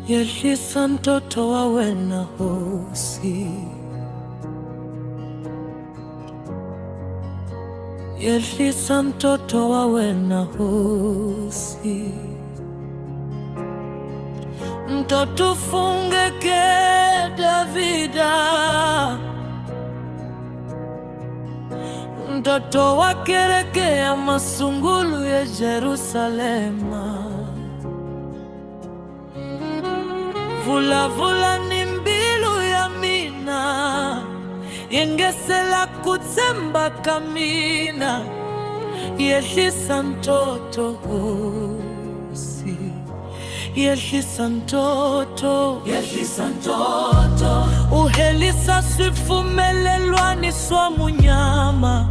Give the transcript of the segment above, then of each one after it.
Yehlisa mtoto wawe na hosi, yehlisa mtoto wawe na hosi. Mtoto fungeke Davida, mtoto wakerekea masungulu ya Jerusalema. Vula vula ni mbilu ya mina, yengesela kutsemba kamina. Yehlisa mtoto hosi, yehlisa mtoto, yehlisa mtoto. Uhelisa swifumelelwani swa munyama.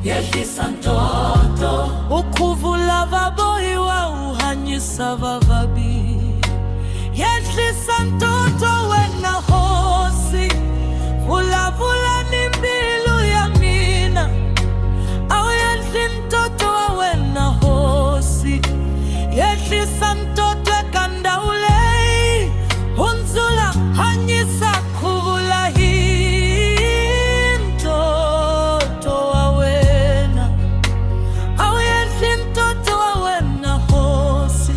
Yehlisa mtoto. Ukuvula vabohi wa uhanyisa vavabi. Yehlisa mtoto wena hosi, vula vula ni mbilu ya mina. Au yehli mtoto wena hosi, yehlisa mtoto ekanda ulei. Unzula hanyisa kuvula hii mtoto wawena. Au yehli mtoto wawena hosi,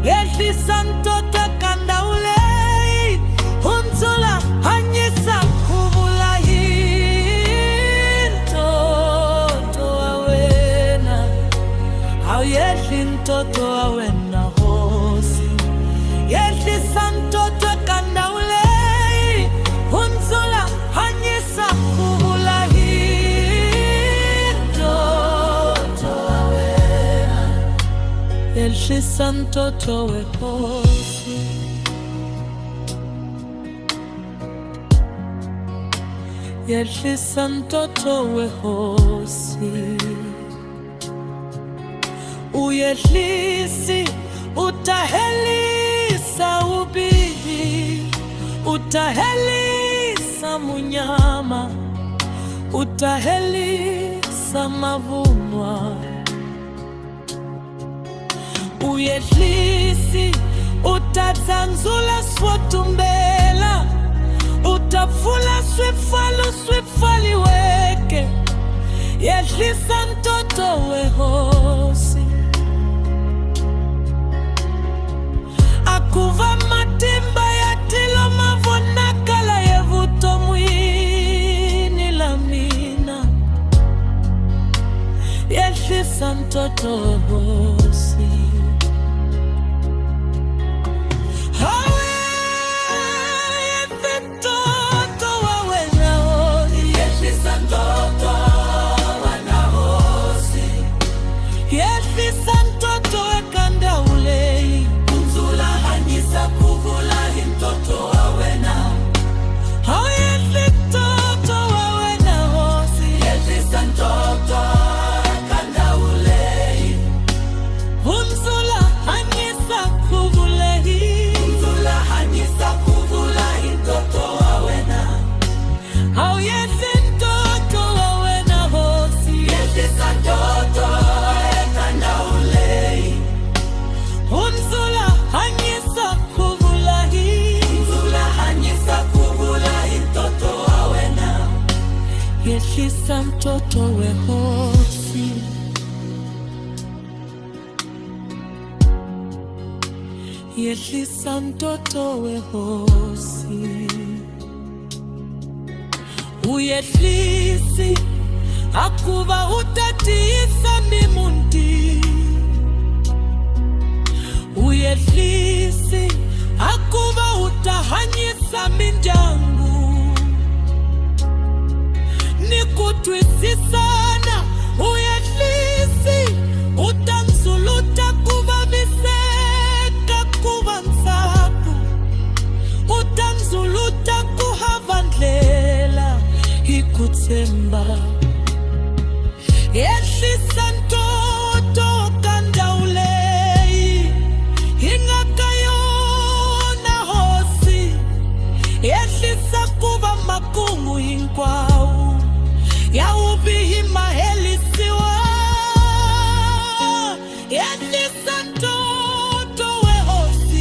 yehlisa mtoto ekanda ulei. Unzula hanyisa kuvula hii mtoto wawena. Au yehli mtoto wawena hosi, yehlisa mtoto ekanda ulei. Unzula hanyisa kuvula hii mtoto wawena. Yehlisa mtoto we hosi, yehlisa mtoto we hosi. Uyehlisi utahelisa ubibi, utahelisa munyama, utahelisa mavunwa. Uyehlisi utadzanzula swotumbela, utavula swifaliweke. Yehlisa mtoto we hosi, akuva matimba ya tilo mavonakala yevuto mwini lamina. Yehlisa mtoto we hosi. Yehlisa mtoto ekanda ulei. Unzula hanyisa kuvula hi mtoto wawena. Au yehli mtoto wawena hosi, yehlisa mtoto ekanda ulei. Unzula hanyisa kuvula hi, unzula hanyisa kuvula hi mtoto wawena. Au yehli mtoto wawena hosi, yehlisa mtoto ekanda ulei. Unzula hanyisa kuvula hi, unzula hanyisa kuvula hi mtoto wawena. Yehlisa mtoto we hosi, yehlisa mtoto we hosi. Uyehlisi akuva utatiisa mimundi. Uyehlisi akuva utahanyisa mindyangu. Nikutwisisana uyehlisi utanzuluta kuva viseka kuva nsapu. Utanzuluta kuhavandlela ikutsemba. Yehlisa mtoto kanda ulei, ingakayona hosi. Yehlisa kuva makungu hinkwau, ya ubihi mahelisiwa. Yehlisa mtoto we hosi.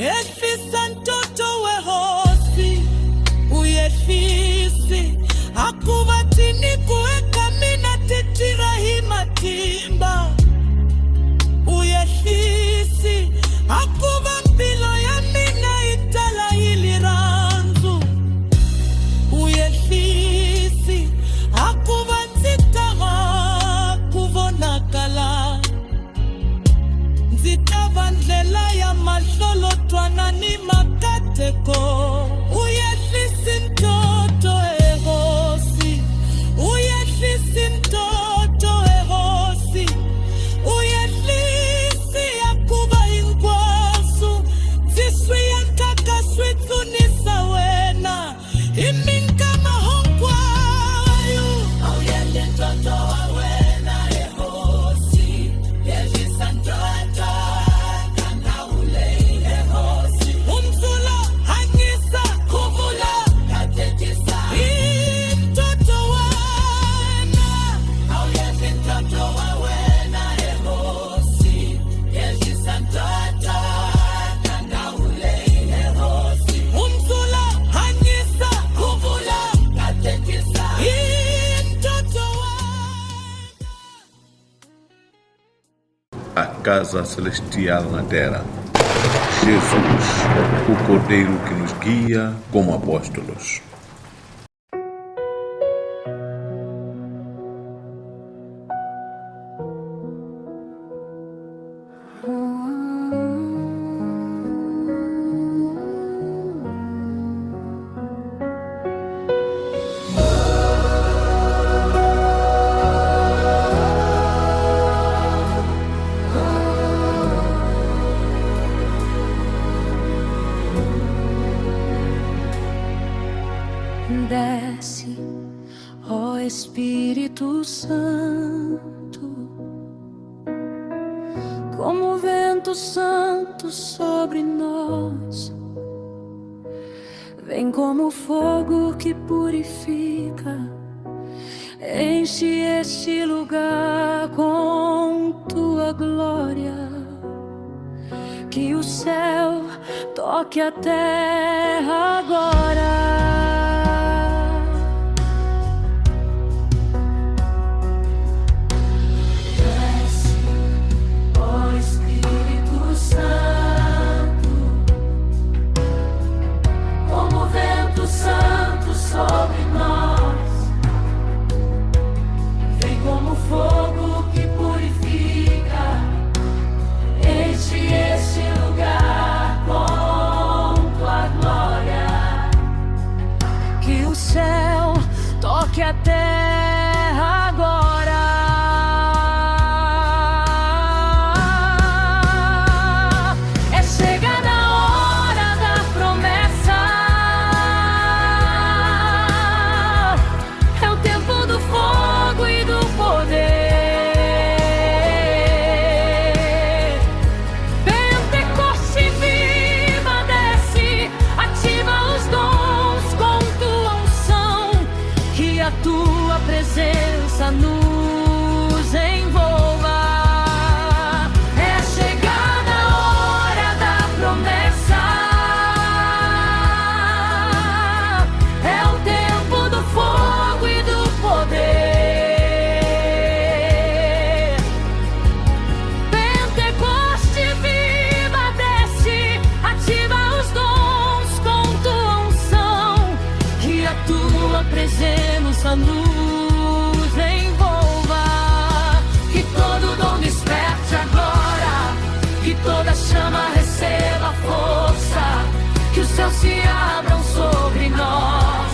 Ehlisa ntoto wehosi uyehlisi akuvatini kuweka mina titira himatimba uyehlisi akuva mpilo ya mina itala iliranzu uyehlisi akuva nzitava kuvonakala nzitava ndlela ya mahlolo twana ni makateko uyehlisi ntoto ehosi uyehlisi ntoto ehosi uyehlisi akuva hinkwasu ziswi ya nkaka switsunisa wena iminkama honkwayo auyele ntoto wa wena ehosi yehlisa ntoto umzula hanyisa kuvula katetisa mtoto wena auyele ntoto wa wena ehosi yehlisa ntoto kangaule ehosi umzula hanyisa kuvula katetisa mtoto wena. A casa celestial na terra. Jesus, o Cordeiro que nos guia como apóstolos. Desce, ó Espírito Santo, como vento santo sobre nós. Vem como fogo que purifica, enche este lugar com tua glória. Que o céu toque a terra agora. Sobre nós, vem como fogo que purifica, enche este lugar com tua glória. Que o céu toque a terra agora. É chegada a hora da promessa. Tua presença nos envolva. É chegada a hora da promessa. É o tempo do fogo e do poder. Pentecoste viva desce, ativa os dons com tua unção. Que a tua presença nos envolva, que todo dom desperte agora, que toda chama receba força, que os céus se abram sobre nós,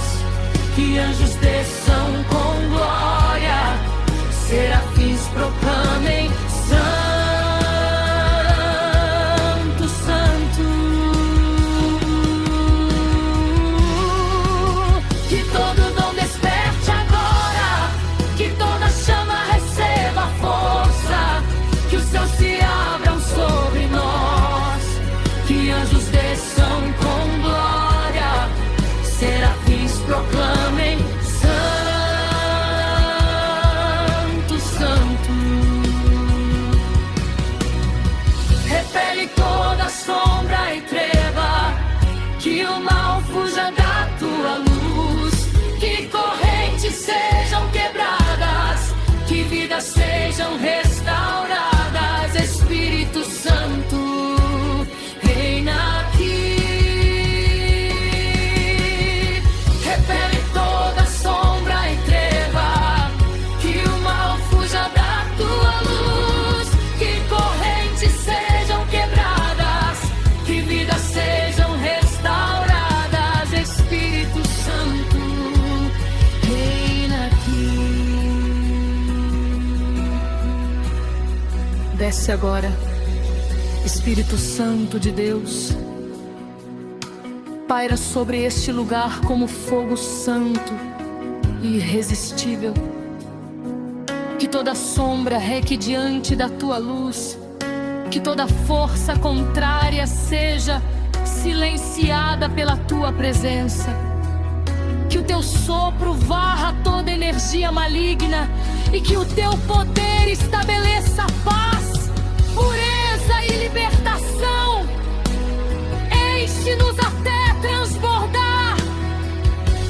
que anjos desçam com glória, serafins proclamem Santo, Santo. Que todo dom desperte agora, que toda chama receba força, que os céus se abram sobre nós, que anjos desçam com glória, vidas sejam restauradas. Espírito Santo, reina aqui. Repele toda sombra e treva, que o mal fuja da tua luz, que correntes sejam quebradas, que vidas sejam restauradas. Espírito Santo, reina aqui. Desce agora, Espírito Santo de Deus. Paira sobre este lugar como fogo santo e irresistível. Que toda sombra reque diante da tua luz, que toda força contrária seja silenciada pela tua presença. Que o teu sopro varra toda energia maligna e que o teu poder estabeleça paz, pureza e libertação. Enche-nos até transbordar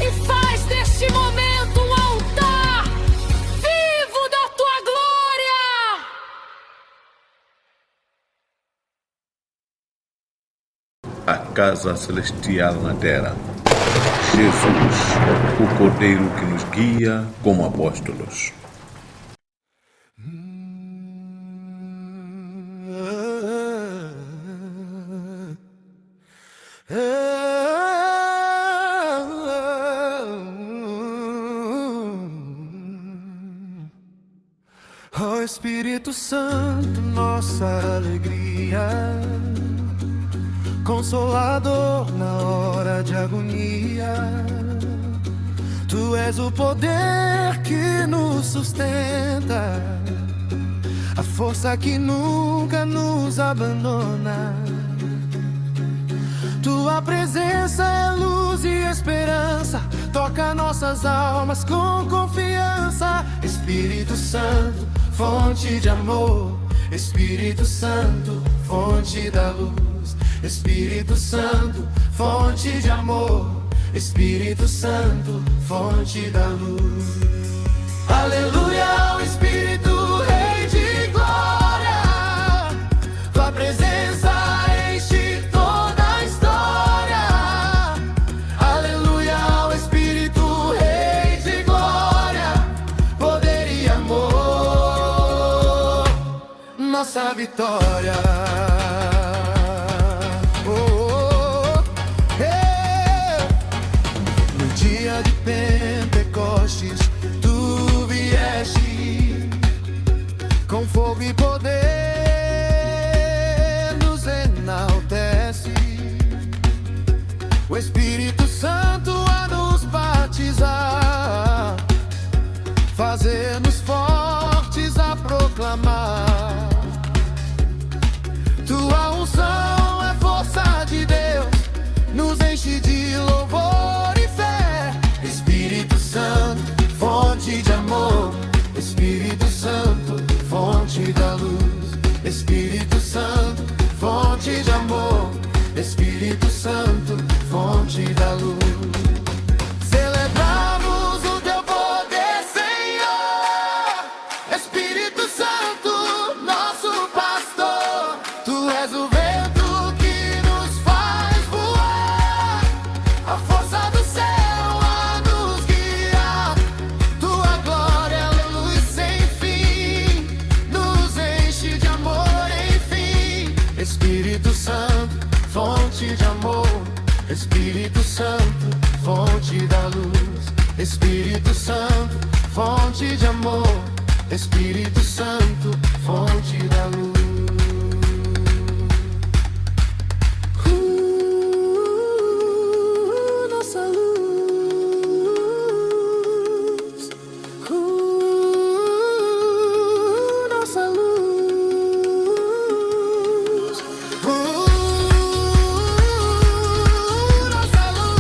e faz deste momento um altar vivo da tua glória. A casa celestial na terra. Jesus, o Cordeiro que nos guia como apóstolos. Ó Espírito Santo, nossa alegria, Consolador na hora de agonia. Tu és o poder que nos sustenta, a força que nunca nos abandona. Tua presença é luz e esperança, toca nossas almas com confiança. Espírito Santo, fonte de amor. Espírito Santo, fonte da luz. Espírito Santo, fonte de amor. Espírito Santo, fonte da luz. Aleluia ao Espírito, Rei de glória. Tua presença enche toda a história. Aleluia ao Espírito, Rei de glória. Poder e amor, nossa vitória. De Pentecostes, tu vieste com fogo e poder, nos enaltece. O Espírito Santo a nos batizar, fazer-nos fortes a proclamar. Tua unção é força de Deus, nos enche de louvor e fé. Espírito Santo, fonte de amor. Espírito Santo, fonte da luz. Espírito Santo, fonte de amor. Espírito Santo, fonte da luz. Celebramos o teu poder, Senhor. Espírito Santo, nosso pastor. Tu és o vento que nos faz voar, a força do céu a nos guiar. Tua glória é luz sem fim, nos enche de amor, enfim. Espírito Santo, fonte de amor. Espírito Santo, fonte da luz. Espírito Santo, fonte de amor. Espírito Santo, fonte da luz. Nossa luz. Nossa luz. Nossa luz.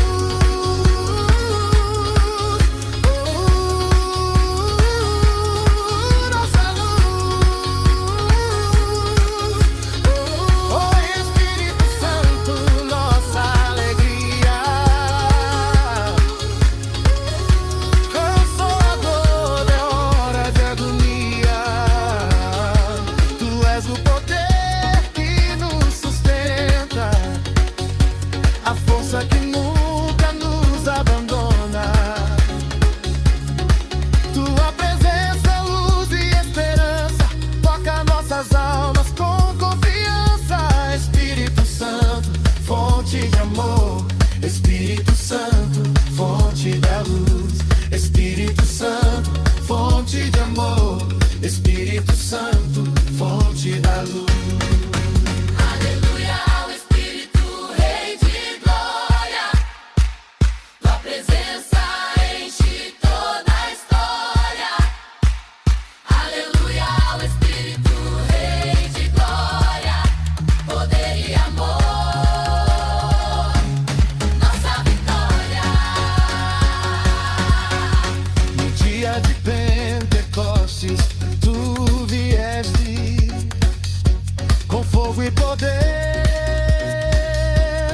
e poder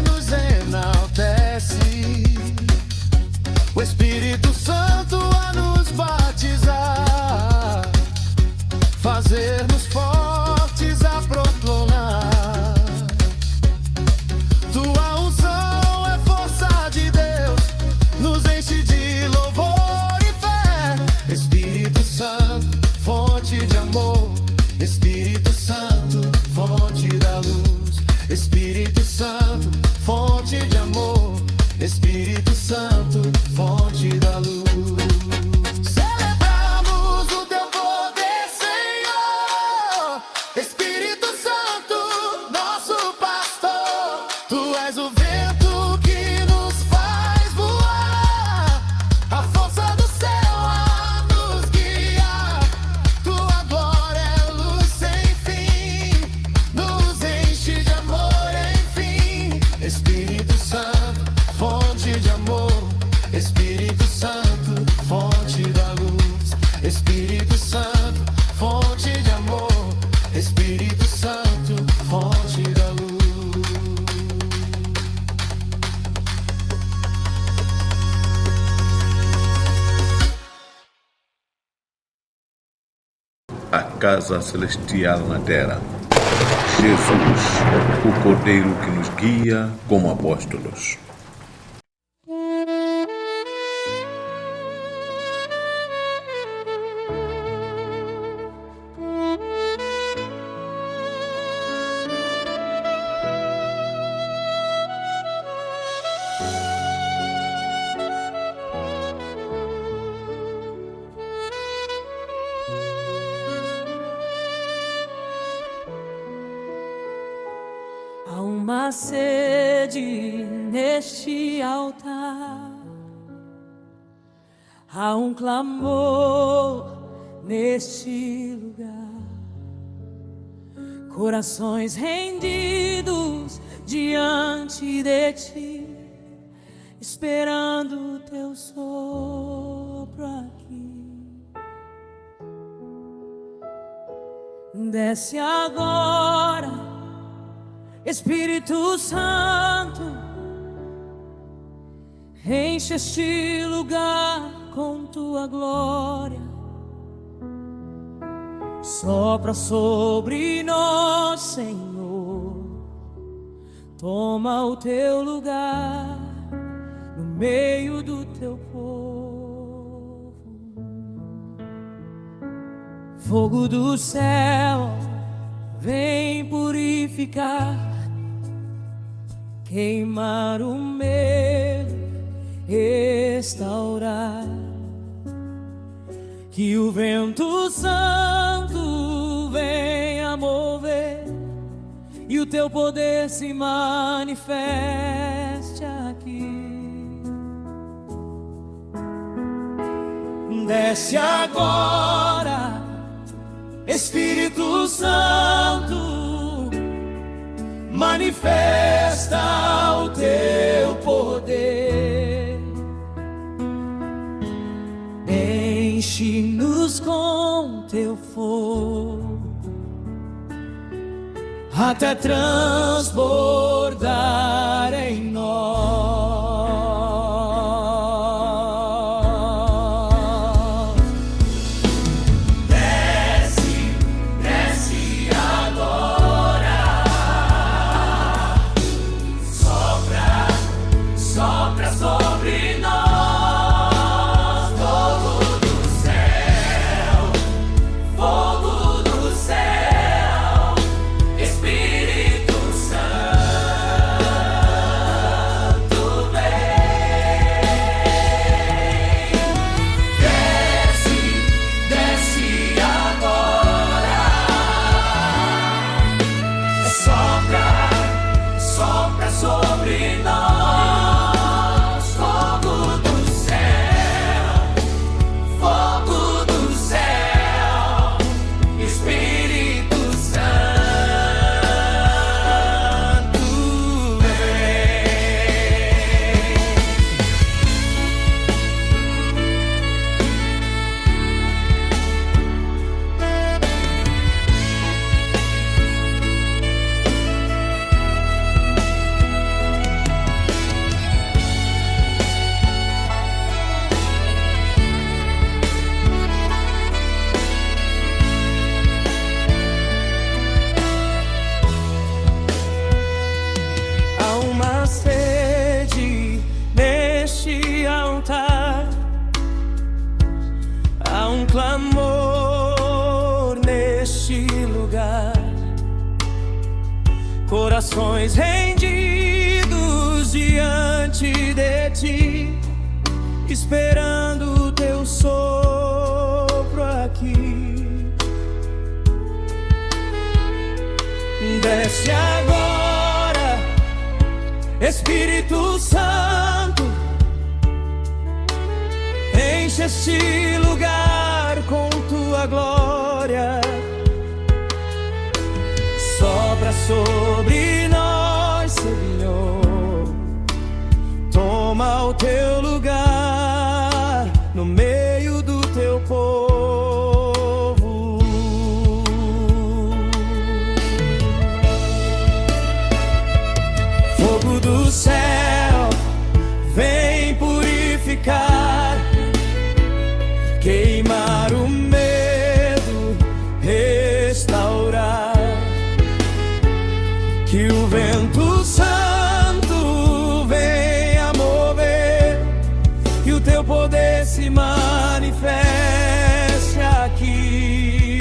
nos enaltece. O Espírito Santo a nos batizar, fazer-nos fortes a proclamar. Tua unção é força de Deus, nos enche de louvor e fé. Espírito Santo, fonte de amor. Espírito Santo, fonte da luz. Espírito Santo, fonte de amor. Espírito Santo, fonte da luz. Celebramos o teu poder, Senhor. Espírito Santo, nosso pastor. Tu és o vento que nos faz voar, a força do céu a nos guiar. Tua glória é luz sem fim, nos enche de amor, enfim. Espírito Santo, fonte de amor. Espírito Santo, fonte da luz. Espírito Santo, fonte de amor. Espírito Santo, fonte da luz. A casa celestial na terra. Jesus, o Cordeiro que nos guia como apóstolos. Há uma sede neste altar, há um clamor neste lugar, corações rendidos diante de ti, esperando o teu sopro aqui. Desce agora, Espírito Santo, enche este lugar com tua glória. Sopra sobre nós, Senhor, toma o teu lugar no meio do teu povo. Fogo do céu, vem purificar, queimar o medo, restaurar. Que o vento santo venha mover e o teu poder se manifeste aqui. Desce agora, Espírito Santo, manifesta o teu poder, enche-nos com teu fogo, até transbordar em nós. Espírito Santo, corações rendidos diante de ti, esperando o teu sopro aqui. Desce agora, Espírito Santo, enche este lugar com tua glória. Sopra sobre nós, Senhor, toma o teu lugar no meio do teu povo. Fogo do céu, vem purificar, queimar o medo, restaurar. Que o vento santo venha mover, que o teu poder se manifeste aqui.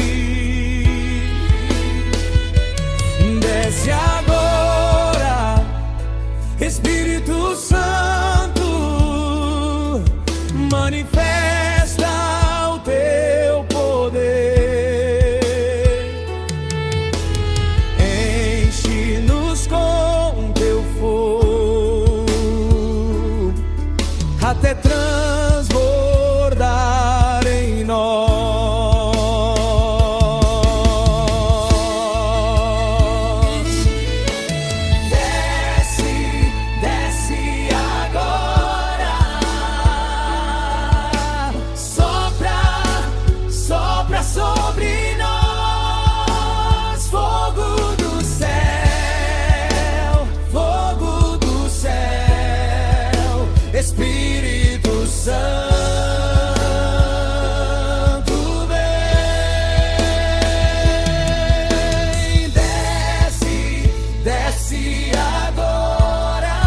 Desce agora, Espírito Santo, manifesta o teu poder. Enche-nos com teu fogo, até transbordar em nós. Desce, desce agora, sopra, sopra sobre nós. Fogo do céu, fogo do céu, Espírito Santo, vem. Desce, desce agora,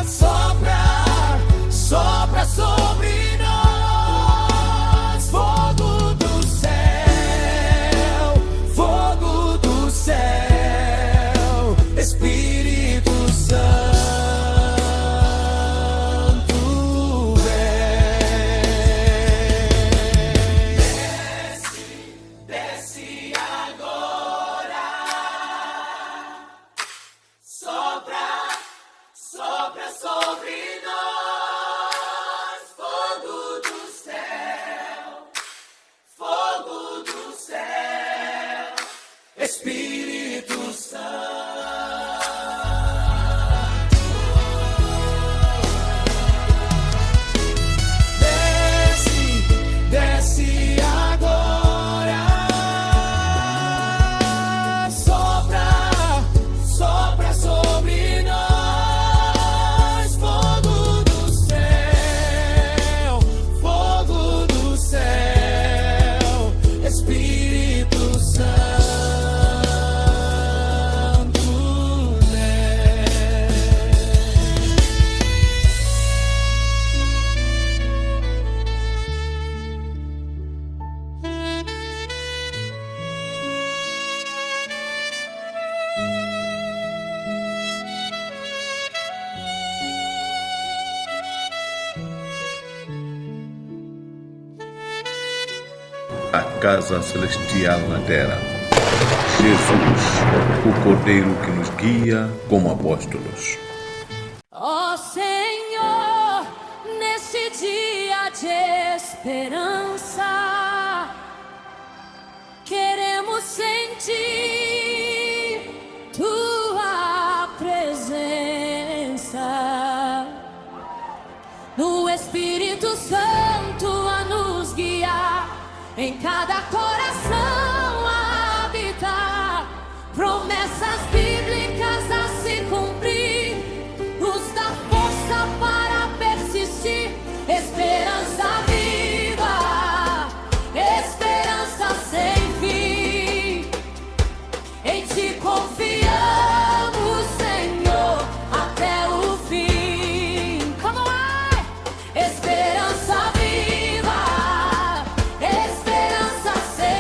sopra, sopra sobre nós. Fogo do céu, fogo do céu, Espírito Santo, vem. Desce, desce agora, sopra, sopra sobre nós. Fogo do céu, Espírito Santo. Desce, desce agora, sopra, sopra sobre nós. Fogo do céu, fogo do céu, Espírito Santo, vem. A casa celestial na terra. Jesus, o Cordeiro que nos guia como apóstolos. Ó Senhor, nesse dia de esperança, queremos sentir tua presença, no Espírito Santo a nos guiar, em cada coração a habitar, promessas bíblicas a se cumprir, nos dá força para persistir, esperança viva, esperança sem fim. Em ti confiamos, Senhor, até o fim. Come on! Esperança viva, esperança sem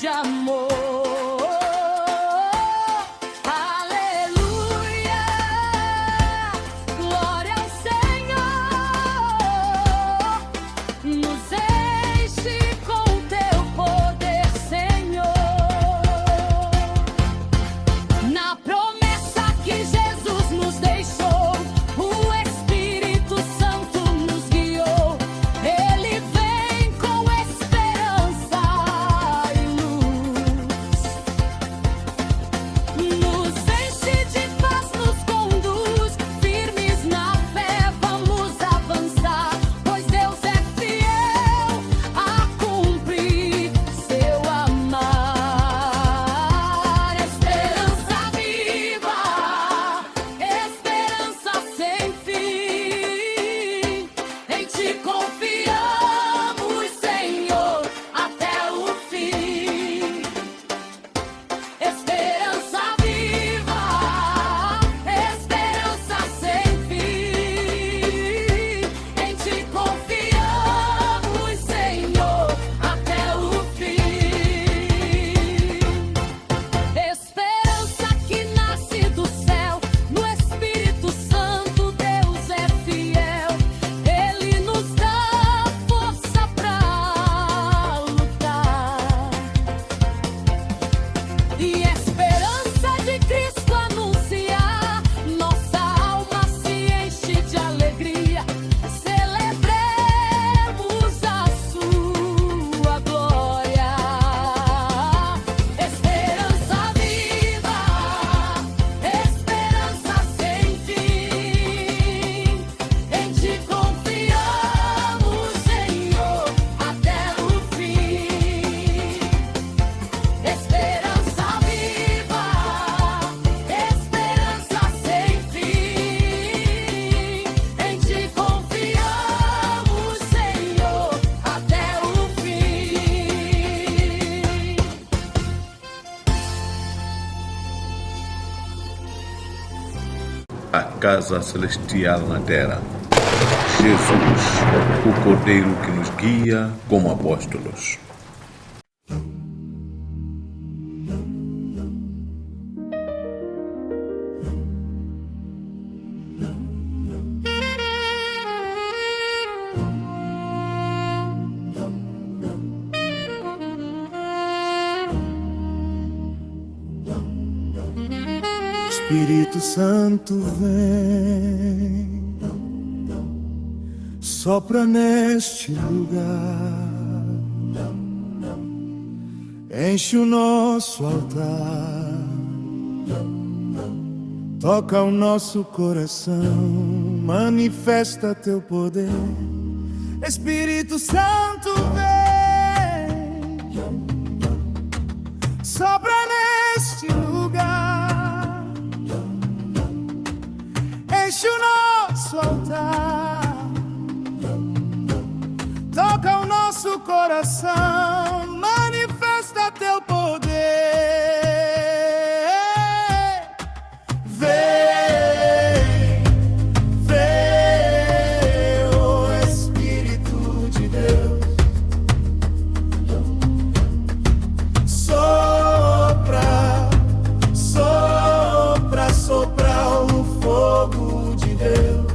de amor. Aleluia, glória ao Senhor. Nos enche com teu poder, Senhor. Na promessa que Jesus nos deixou, o Espírito Santo nos guiou. Ele vem com esperança e luz. Nos enche de paz, nos conduz. Firmes na fé, vamos avançar. Pois Deus é fiel a cumprir seu amar. Esperança viva, esperança sem fim. Em ti confiamos, Senhor, até o fim. Esperança viva, esperança sem fim. Em ti confiamos, Senhor, até o fim. Esperança que nasce do céu, no Espírito Santo Deus é fiel. Ele nos dá força pra lutar. E esperança de Cristo anunciar, nossa alma se enche de alegria. Celebremos a sua glória. Esperança viva, esperança sem fim. Em ti confiamos, Senhor, até o fim. Esperança viva, esperança sem fim. Em ti confiamos, Senhor, até o fim. A casa celestial na terra. Jesus, o Cordeiro que nos guia como apóstolos. Espírito Santo vem, sopra neste lugar, enche o nosso altar, toca o nosso coração, manifesta teu poder. Espírito Santo vem, sopra neste lugar, enche o nosso altar, toca o nosso coração, manifesta teu poder. Vem, vem, oh Espírito de Deus, sopra, sopra, sopra o fogo de Deus.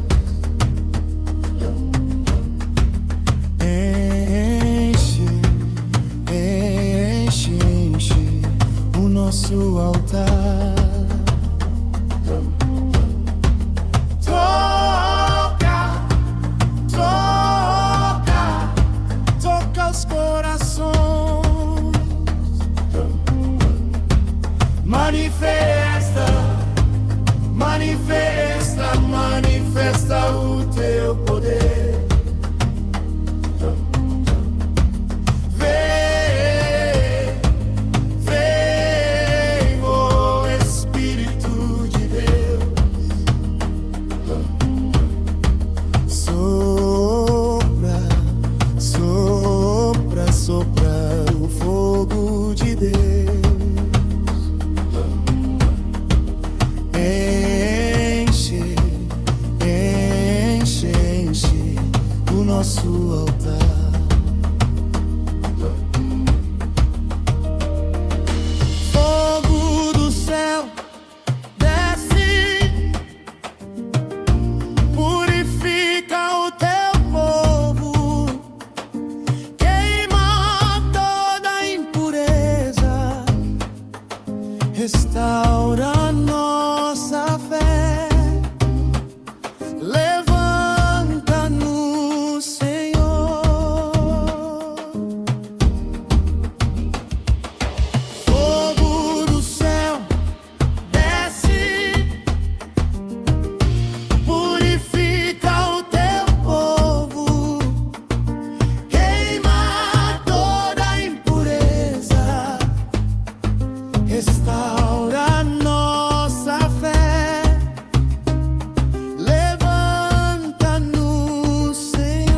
Enche, enche, enche o nosso altar. Toca, toca, toca os corações. Manifesta, manifesta, manifesta o teu poder. Vem, vem, oh Espírito. restaura nossa fé. Levanta-nos, Senhor. Fogo do céu desce, purifica o teu povo, queima toda impureza, restaura nossa fé. Levanta-nos, Senhor.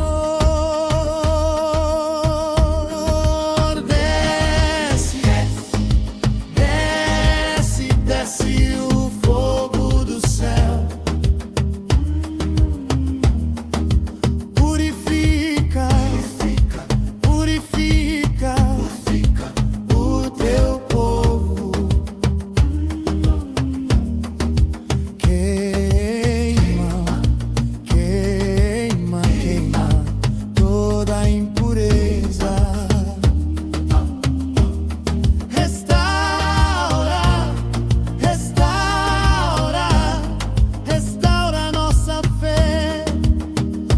Desce, desce, desce o fogo do céu. Purifica, purifica o teu povo. Queima, queima, queima toda impureza. Restaura, restaura, restaura nossa fé.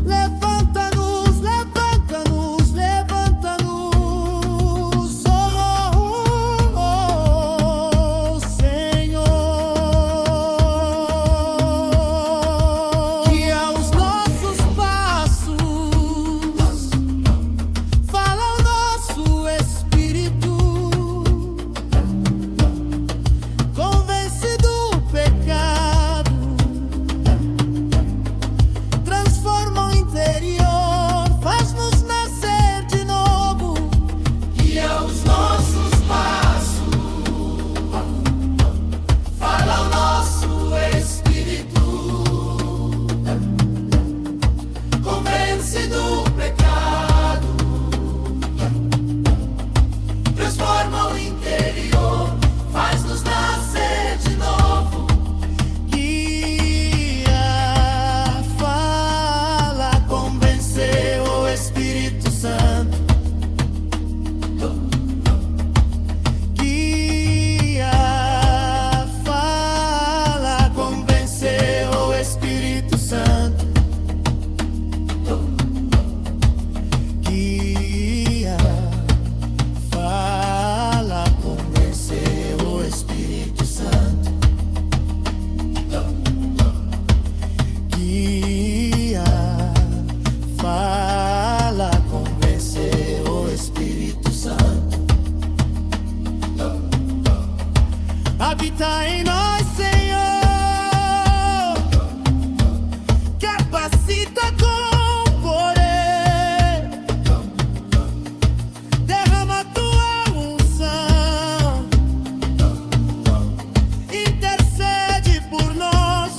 Levanta-nos, levanta-nos, levanta-nos, oh, Senhor. Que aos nossos passos fala o nosso espírito, convence do pecado, transforma o interior, faz-nos nascer de novo. E aos nossos passos fala o nosso espírito, convence do pecado, transforma o interior, faz-nos nascer de novo. Guia, fala, convencer o Espírito Santo. Guia, fala, convencer o Espírito Santo. Guia, fala, convencer o Espírito Santo. Guia, fala, convencer o Espírito Santo. Habita em nós, Senhor. Capacita com poder. Derrama tua unção. Intercede por nós,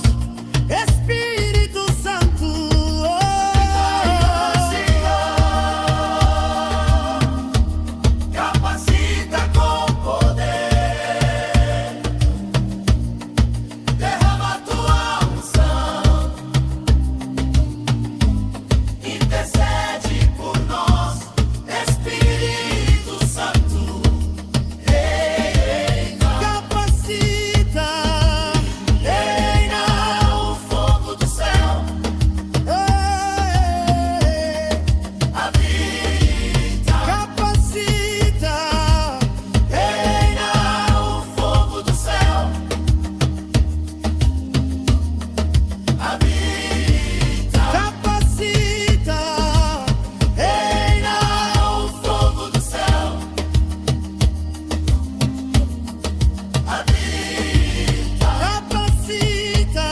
Espírito Santo. Capacita com poder. Derrama tua unção. Intercede por nós, Espírito Santo. Reina, capacita, reina o fogo do céu. Habita, capacita, reina o fogo do céu. Habita, capacita, reina o fogo do céu. Habita, capacita,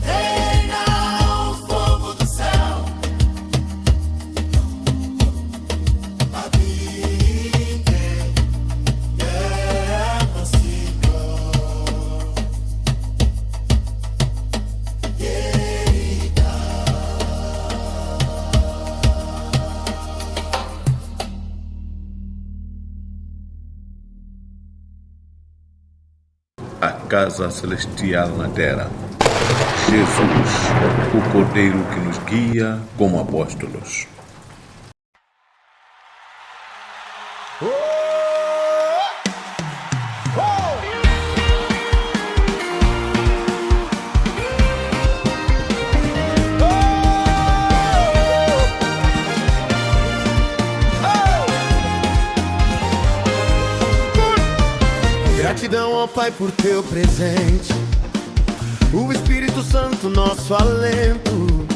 reina o fogo do céu. A casa celestial na terra. Jesus, o Cordeiro que nos guia como apóstolos. Oh! Gratidão, ó Pai, por teu presente, o Espírito Santo, nosso alento.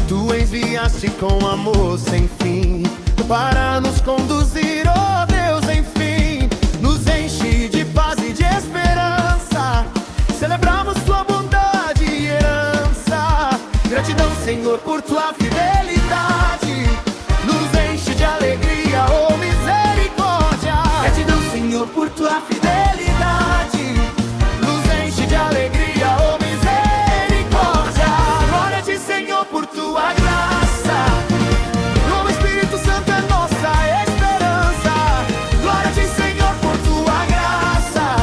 Tu enviaste com amor sem fim para nos conduzir, ó Deus, enfim. Nos enche de paz e de esperança, celebramos tua bondade e herança. Gratidão, Senhor, por tua fidelidade, nos enche de alegria, oh misericórdia. Gratidão, Senhor, por tua fidelidade, nos enche de alegria, oh misericórdia. Glória a ti, Senhor, por tua graça, o Espírito Santo é nossa esperança. Glória a ti, Senhor, por tua graça,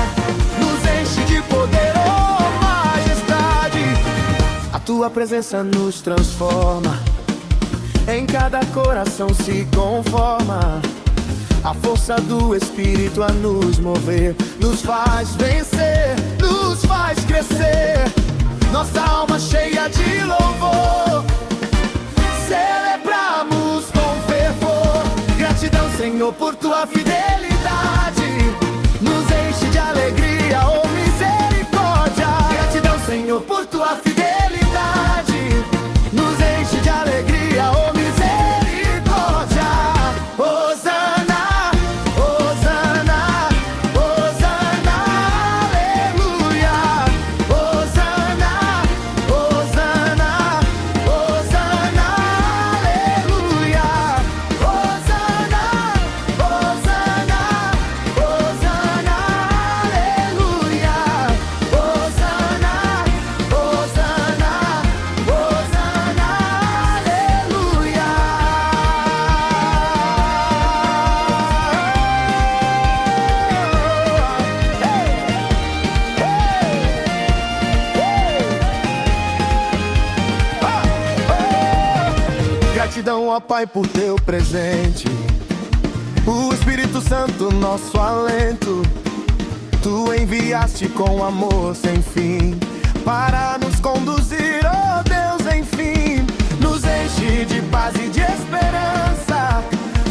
nos enche de poder, oh majestade. A tua presença nos transforma, em cada coração se conforma. A força do Espírito a nos mover, nos faz vencer, nos faz crescer. Nossa alma cheia de louvor, celebramos com fervor. Gratidão, Senhor, por tua fidelidade, nos enche de alegria, oh misericórdia. Gratidão, Senhor, por tua fidelidade, nos enche de alegria, oh misericórdia. Hosana, Hosana, Hosana, aleluia. Hosana, Hosana, Hosana, aleluia. Hosana, Hosana, Hosana, aleluia. Hosana, Hosana, Hosana, aleluia. Gratidão, ó Pai, por teu presente, o Espírito Santo, nosso alento. Tu enviaste com amor sem fim para nos conduzir, oh Deus, enfim. Nos enche de paz e de esperança,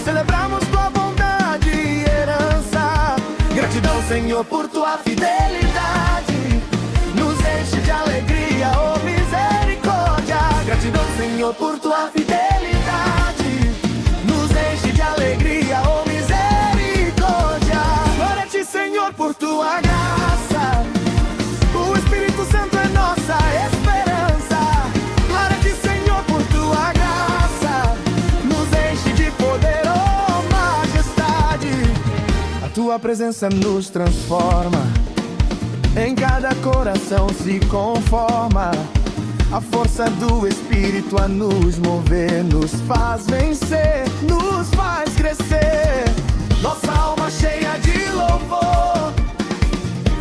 celebramos tua bondade e herança. Gratidão, Senhor, por tua fidelidade, nos enche de alegria, oh misericórdia. Gratidão, Senhor, por tua fidelidade, nos enche de alegria, oh misericórdia. Glória a ti, Senhor, por tua graça, o Espírito Santo é nossa esperança. Glória a ti, Senhor, por tua graça, nos enche de poder, oh majestade. A tua presença nos transforma, em cada coração se conforma. A força do Espírito a nos mover, nos faz vencer, nos faz crescer. Nossa alma cheia de louvor,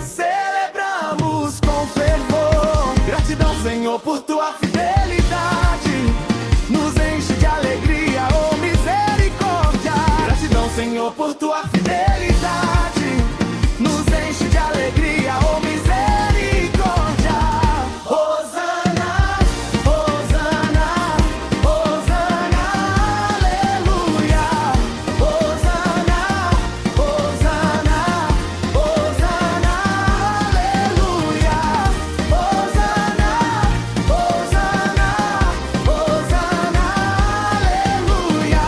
celebramos com fervor. Gratidão, Senhor, por tua fidelidade, nos enche de alegria, oh misericórdia. Gratidão, Senhor, por tua fidelidade, nos enche de alegria, oh misericórdia. Hosana, Hosana, Hosana, aleluia. Hosana, Hosana, Hosana, aleluia. Hosana, Hosana, Hosana, aleluia.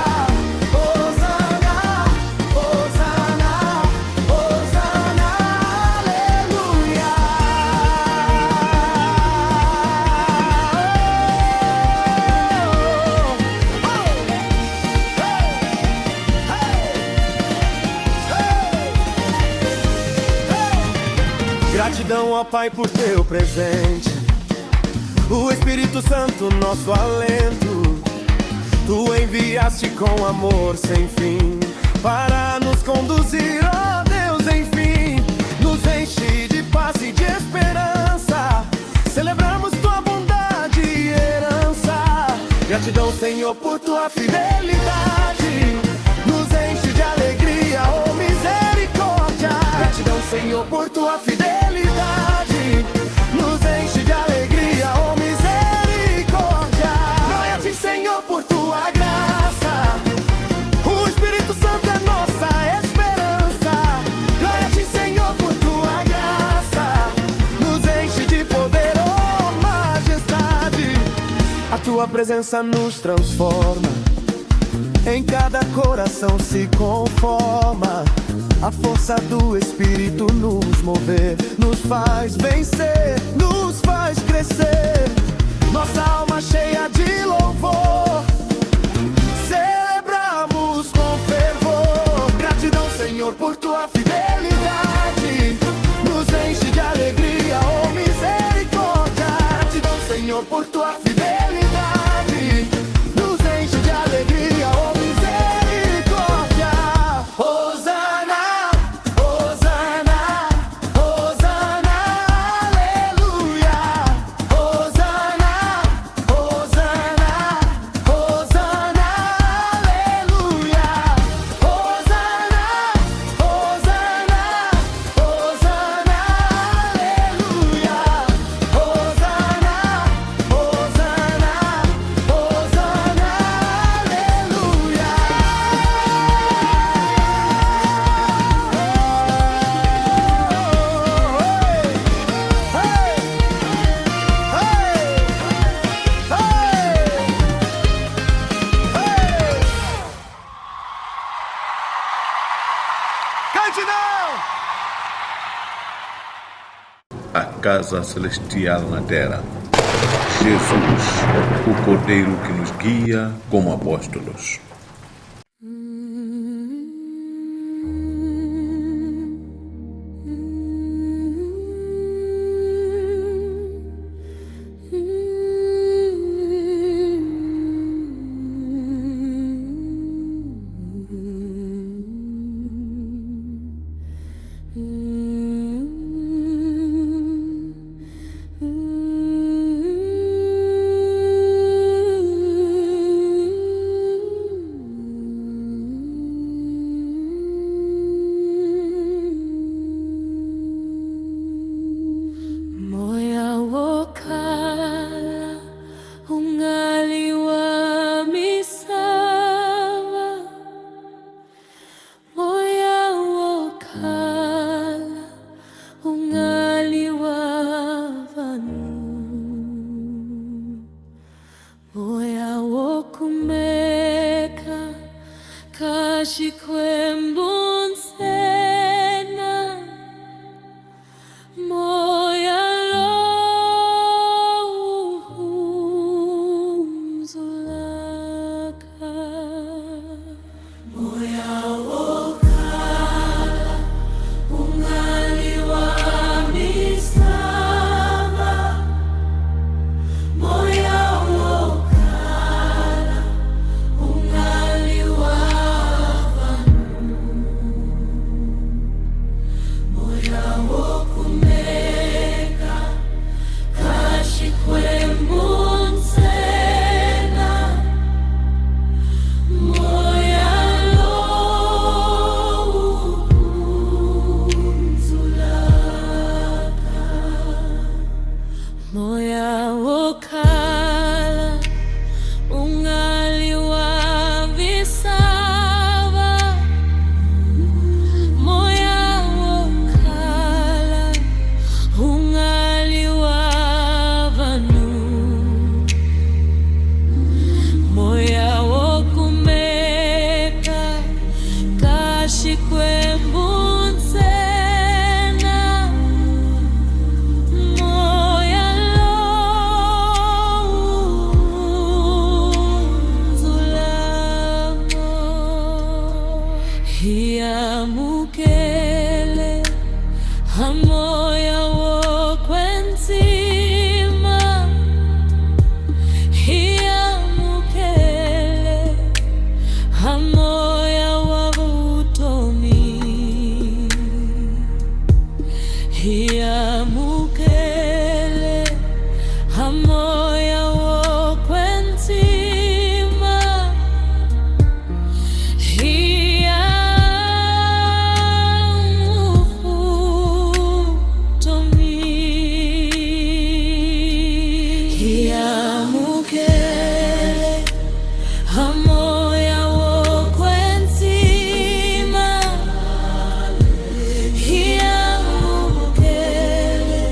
Hosana, Hosana, Hosana, aleluia. Gratidão, ó Pai, por teu presente, o Espírito Santo, nosso alento. Tu enviaste com amor sem fim para nos conduzir, ó Deus, enfim. Nos enche de paz e de esperança, celebramos tua bondade e herança. Gratidão, Senhor, por tua fidelidade, nos enche de alegria, oh misericórdia. Gratidão, Senhor, por tua fidelidade, nos enche de alegria, oh misericórdia. Glória a ti, Senhor, por tua graça, o Espírito Santo é nossa esperança. Glória a ti, Senhor, por tua tua presença nos transforma, em cada coração se conforma. A força do Espírito nos mover, nos faz vencer, nos faz crescer. Nossa alma cheia de louvor, celebramos com fervor. Gratidão, Senhor, por tua fidelidade, nos enche de alegria, oh misericórdia. Gratidão, Senhor, por tua fidelidade, nos enche de alegria, oh misericórdia. Hosana, Hosana, Hosana, aleluia. Hosana, Hosana, Hosana, aleluia. Hosana, Hosana, Hosana, aleluia. Hosana, Hosana, Hosana, aleluia. Cante não! A casa celestial na terra. Jesus, o Cordeiro que nos guia como apóstolos. Moya wokala ungali wa misava. Moya wokala ungali wa vanu. Moya wokumeka kashikwembonsena. Moya lohunzulaka. Moya wokala ungali wa misava. Moya wokala ungali wa vanu. Moya wokumeka kashikwembonsena. Moya lohunzulaka. Moya wokala ungali wa visava. Moya wokala ungali wa vanu. Moya wokumeka kashikwembonsena. Moya lohunzulaka. Hiamukele hamoya wokwenzima. Hiamukele hamoya wavutomi. Hiamukele hamoya wokwenzima. Hiamukele hamoya wokwenzima. Hiamukele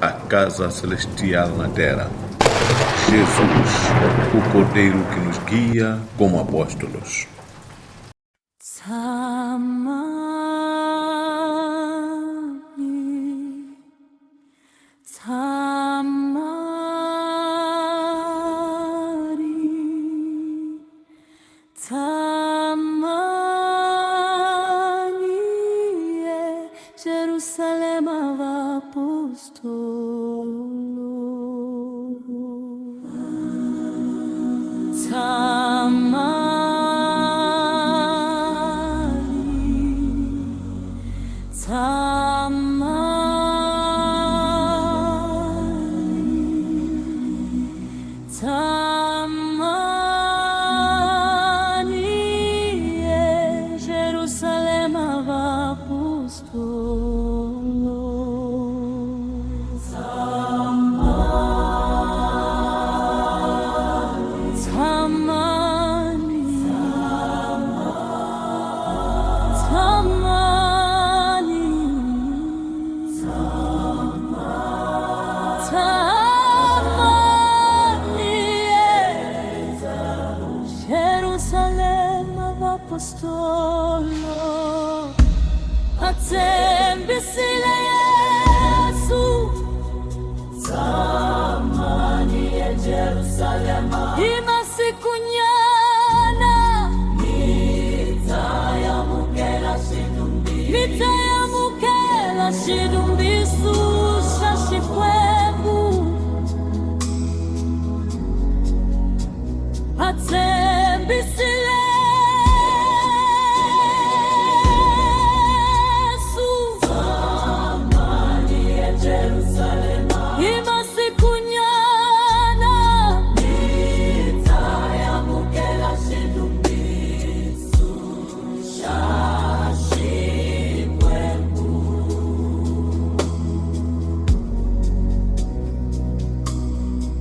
A casa celestial na terra. Jesus, o Cordeiro que nos guia como apóstolos. Jerusalem apostolo. Jerusalem apostolo, atembisile Yesu, tamani ya Jerusalema, imasikunyana, mitayamukela shidumbisu shashikwebu, atembisile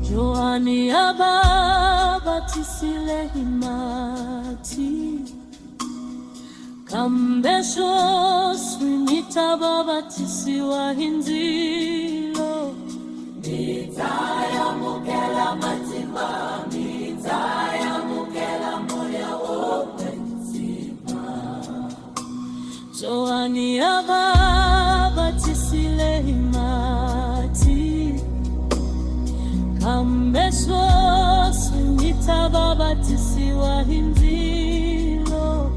Joani ababatisile himati, kambesho swinita babatisiwa hinzilo, mitayamukela matima, mitayamukela moya wopetima. Joani ababatisile himati, kambeso sinita babatisiwa hinzilo,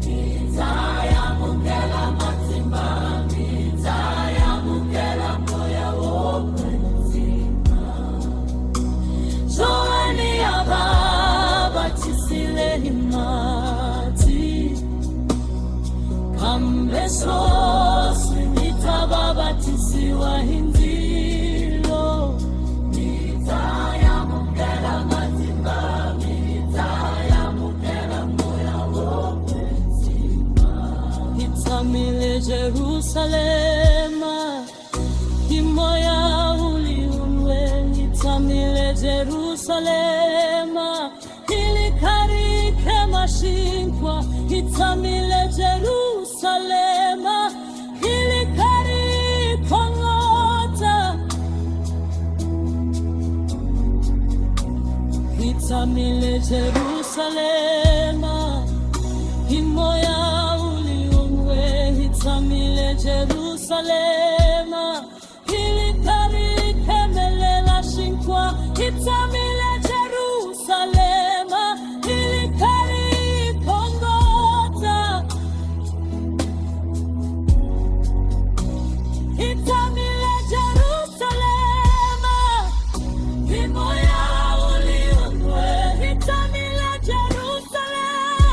mitayamukela matimba, mitayamukela moya wopetima. Joani ababatisile himati, kambeso sinita babatisiwa hinzilo, mitayamukela matimba, mitayamukela moya wopetima. Itamile Jerusalema, imoya uliunwe, itamile Jerusalema, ilikarike mashinkwa, itamile Jerusalema, ilikarike ngota, itamile Jerusalema, imoya uliunwe, itamile Jerusalema, ilikarike melela shinkwa, itamile Jerusalema, ilikarike ngota, itamile Jerusalema, imoya uliunwe, itamile Jerusalema.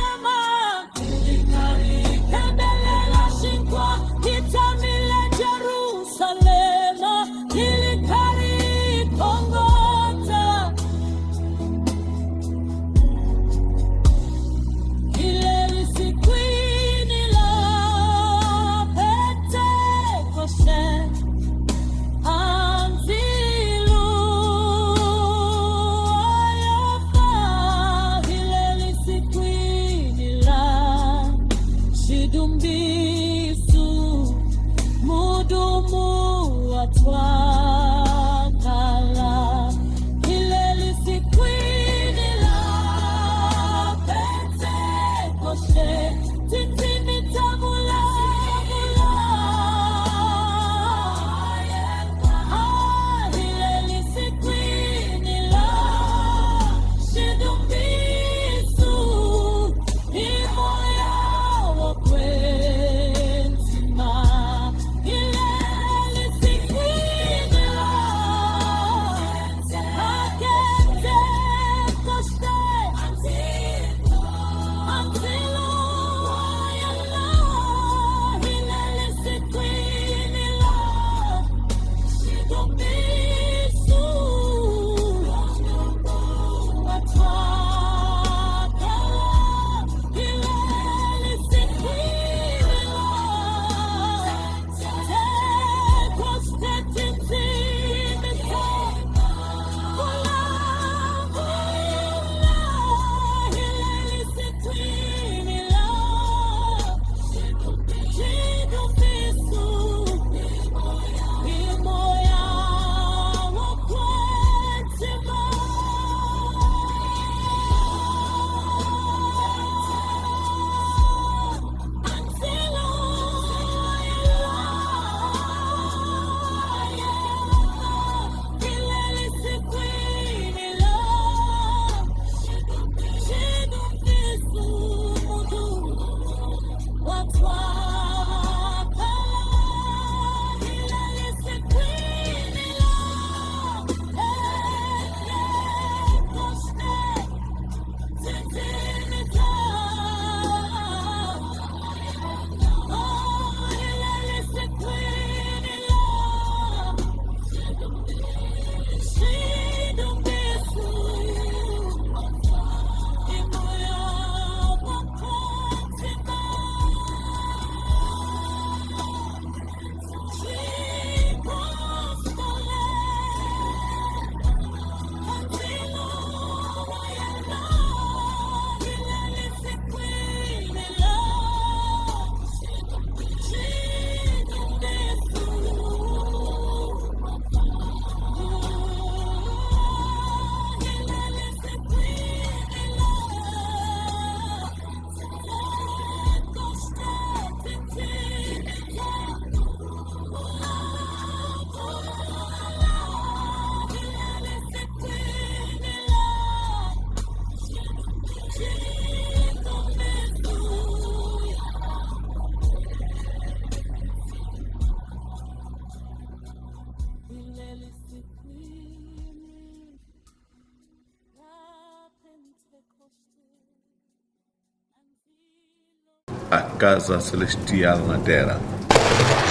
a casa celestial na terra.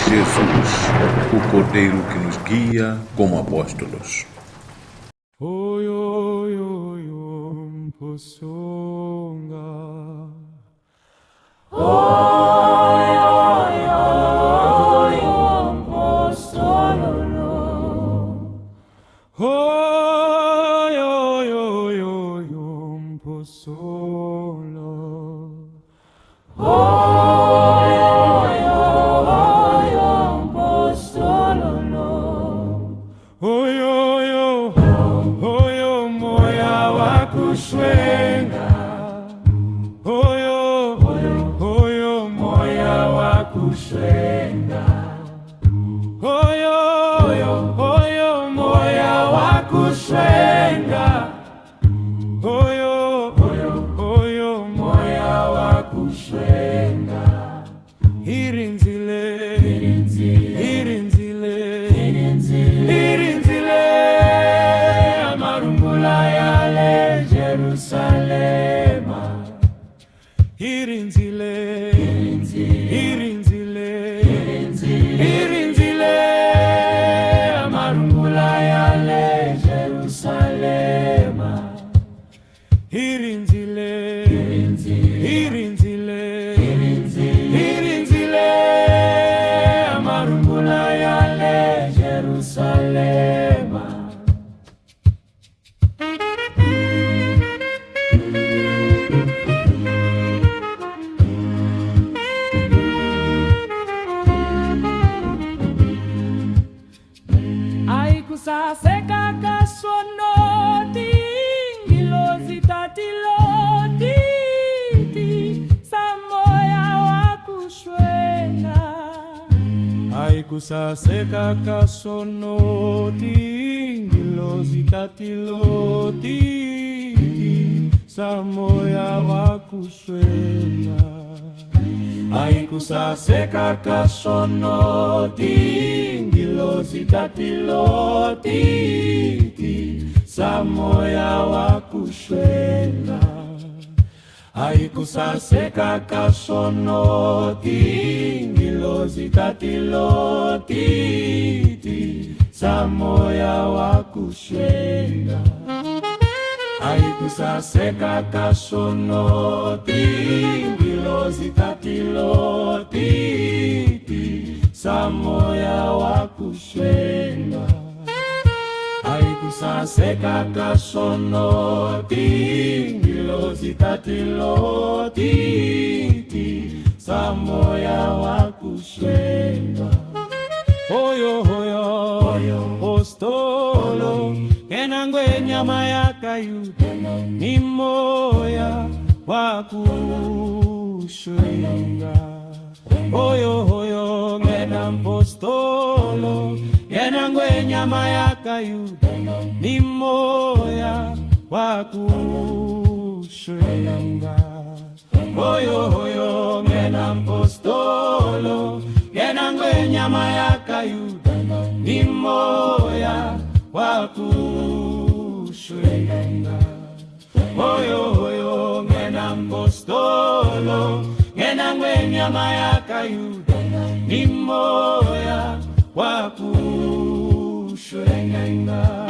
Jesus, o Cordeiro que nos guia como apóstolos. Oi, oi, oi, oi, possonga. Oi, oi, oi, oi, possolo. Oi, oi, oi, oi, oi, possolo. Oi, oi, oi, oi, possolo. Oi, oi, oi, oi, moya wa kushwenga. Oi, oi, moya wa kushwenga. Oi, oi, moya wa kushwenga. Oi, oi, moya wa kushwenga. Irinzile, irinzile, irinzile, amarungula yale Jerusalema. Irinzile, irinzile, irinzile, amarungula yale Jerusalema. Irinzile, irinzile, irinzile, amarungula yale Jerusalema. Aikusaseka kasonoti ngilozitatiloti samoya wakushwenga. Aikusaseka kasonoti ngilozitatiloti samoya wakushwenga. Aikusaseka kasonoti ngilozitatiloti samoya wakushwenga. Aikusaseka kasonoti ngilozitatiloti samoya wakushwenga. Aikusaseka kasonoti ngilozitatiloti samoya wakushwenga. Aikusaseka kasonoti ngilozitatiloti samoya wakushwenga. Oyo hoyo postolo enangwe nyama ya Kayuda ni moya wakushwenga. Oyo hoyo ngena mpostolo enangwe nyama ya Kayuda ni moya wakushwenga. Oyo hoyo ngena mpostolo enangwe nyama ya Kayuda ni moya wakushwenga. Oyo hoyo ngena mpostolo enangwe nyama ya Kayuda ni moya wakushwenga.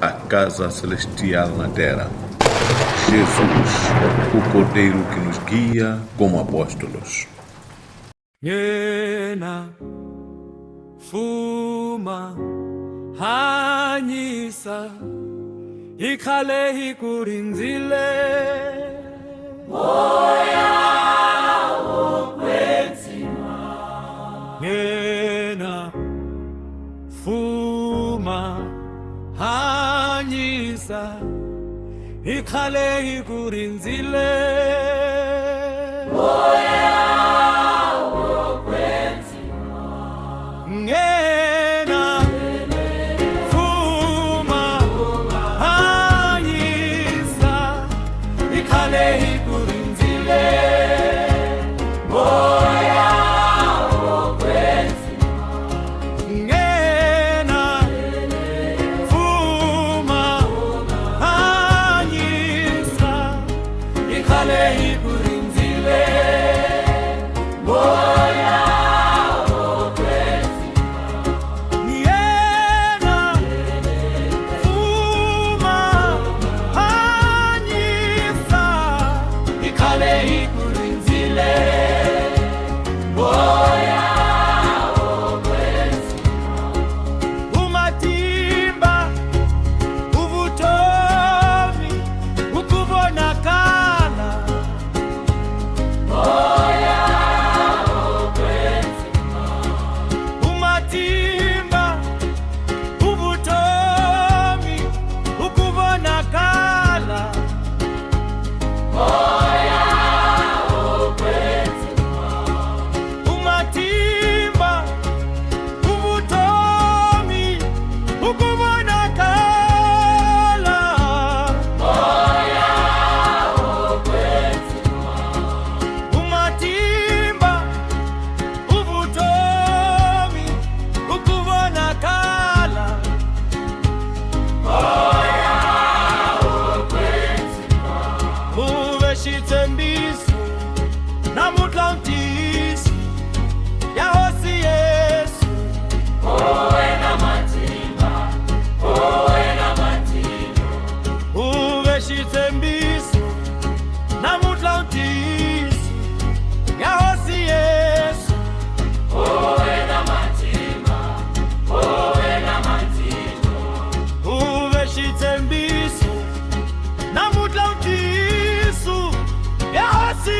a casa celestial na terra. Jesus, o Cordeiro que nos guia como apóstolos. Ngena fuma hanyisa ikhale ikurinzile moya wokwenzima. Ngena fuma hanyisa ikhale ikurinzile moya wokwenzima. Ngena fuma hanyisa ikhale ikurinzile moya wokwenzima. Ngena fuma hanyisa ikhale ikurinzile moya Yes!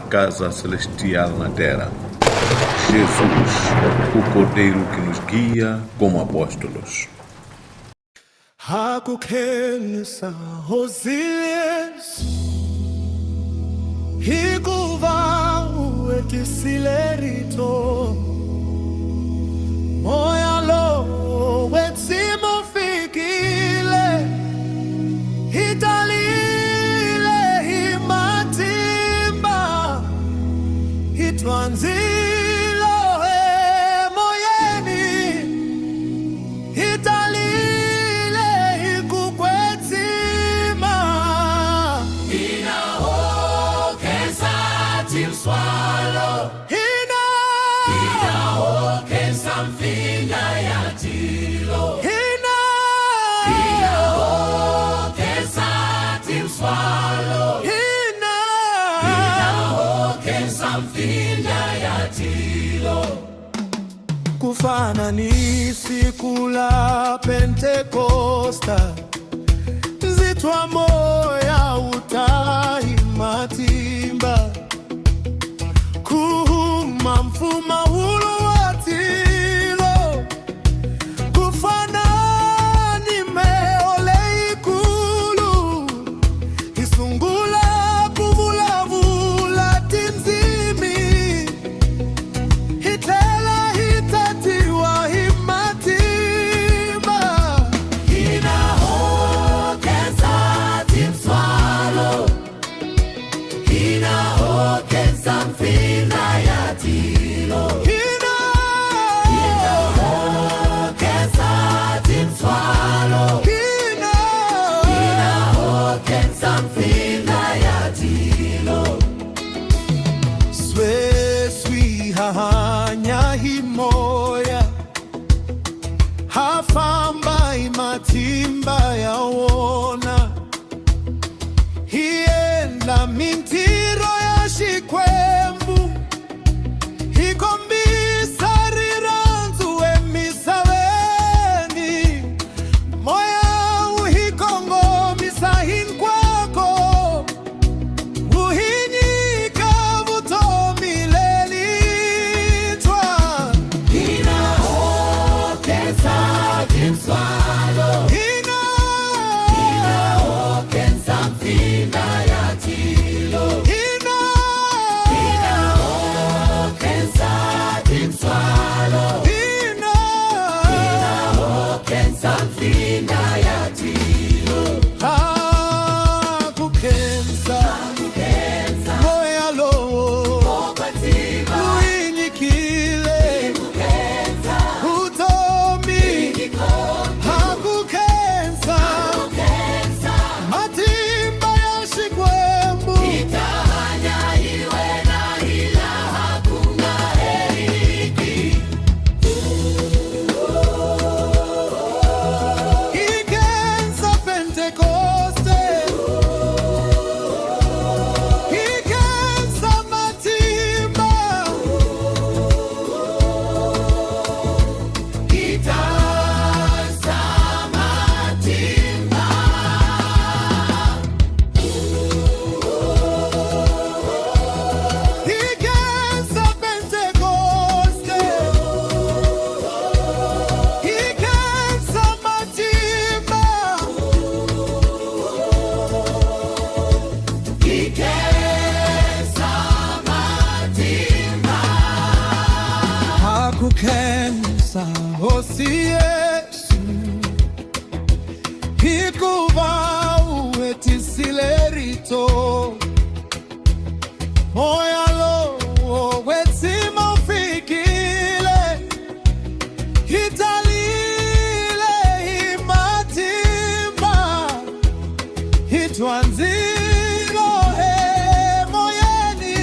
casa celestial na terra. Jesus, o Cordeiro que nos guia como apóstolos. Hakukhenisa Hosias Hikuva uetisillerito Moya lo wetsimo fikile Hitalile himatimba Hitwanzilo moyeni Hitalile hikukwetima Inaokeza timswalo Inaokeza mfinga ya tilo Inaokeza timswalo Inaokeza mfinga ya tilo Kufana ni siku la Pentekosta Zitwa moya utahimatimba Kuhuma mfuma hulo watilo Kufana ni meole ikulu Isungula kuvulavula timzimi Hitela hitatiwa himatimba Inaokeza timswalo Inaokeza mfinga ya tilo Inaokeza timswalo Inaokeza mfinga ya tilo Sweswi hahanya himoya Hafamba imatimba yawona Hienda mintiro ya shikwembu Hikombisa riranzu emisaweni Moya uhikongomisa hinkwako Uhinyika vutomilelitwa Inaokeza timswalo Inaokeza mfinga ya tilo Inaokeza timswalo Inaokeza mfinga ya tilo Hakukensa moya lo uinyikile utomi hakukensa matimba ya shikwembu ikensa Pentekoste ikensa matimba ikensa Pentekoste ikensa matimba hakukensa hosi Yesu hikuva uetisillerito moya lo wetsima ufikile hitalile himatimba hitwanzilo moyeni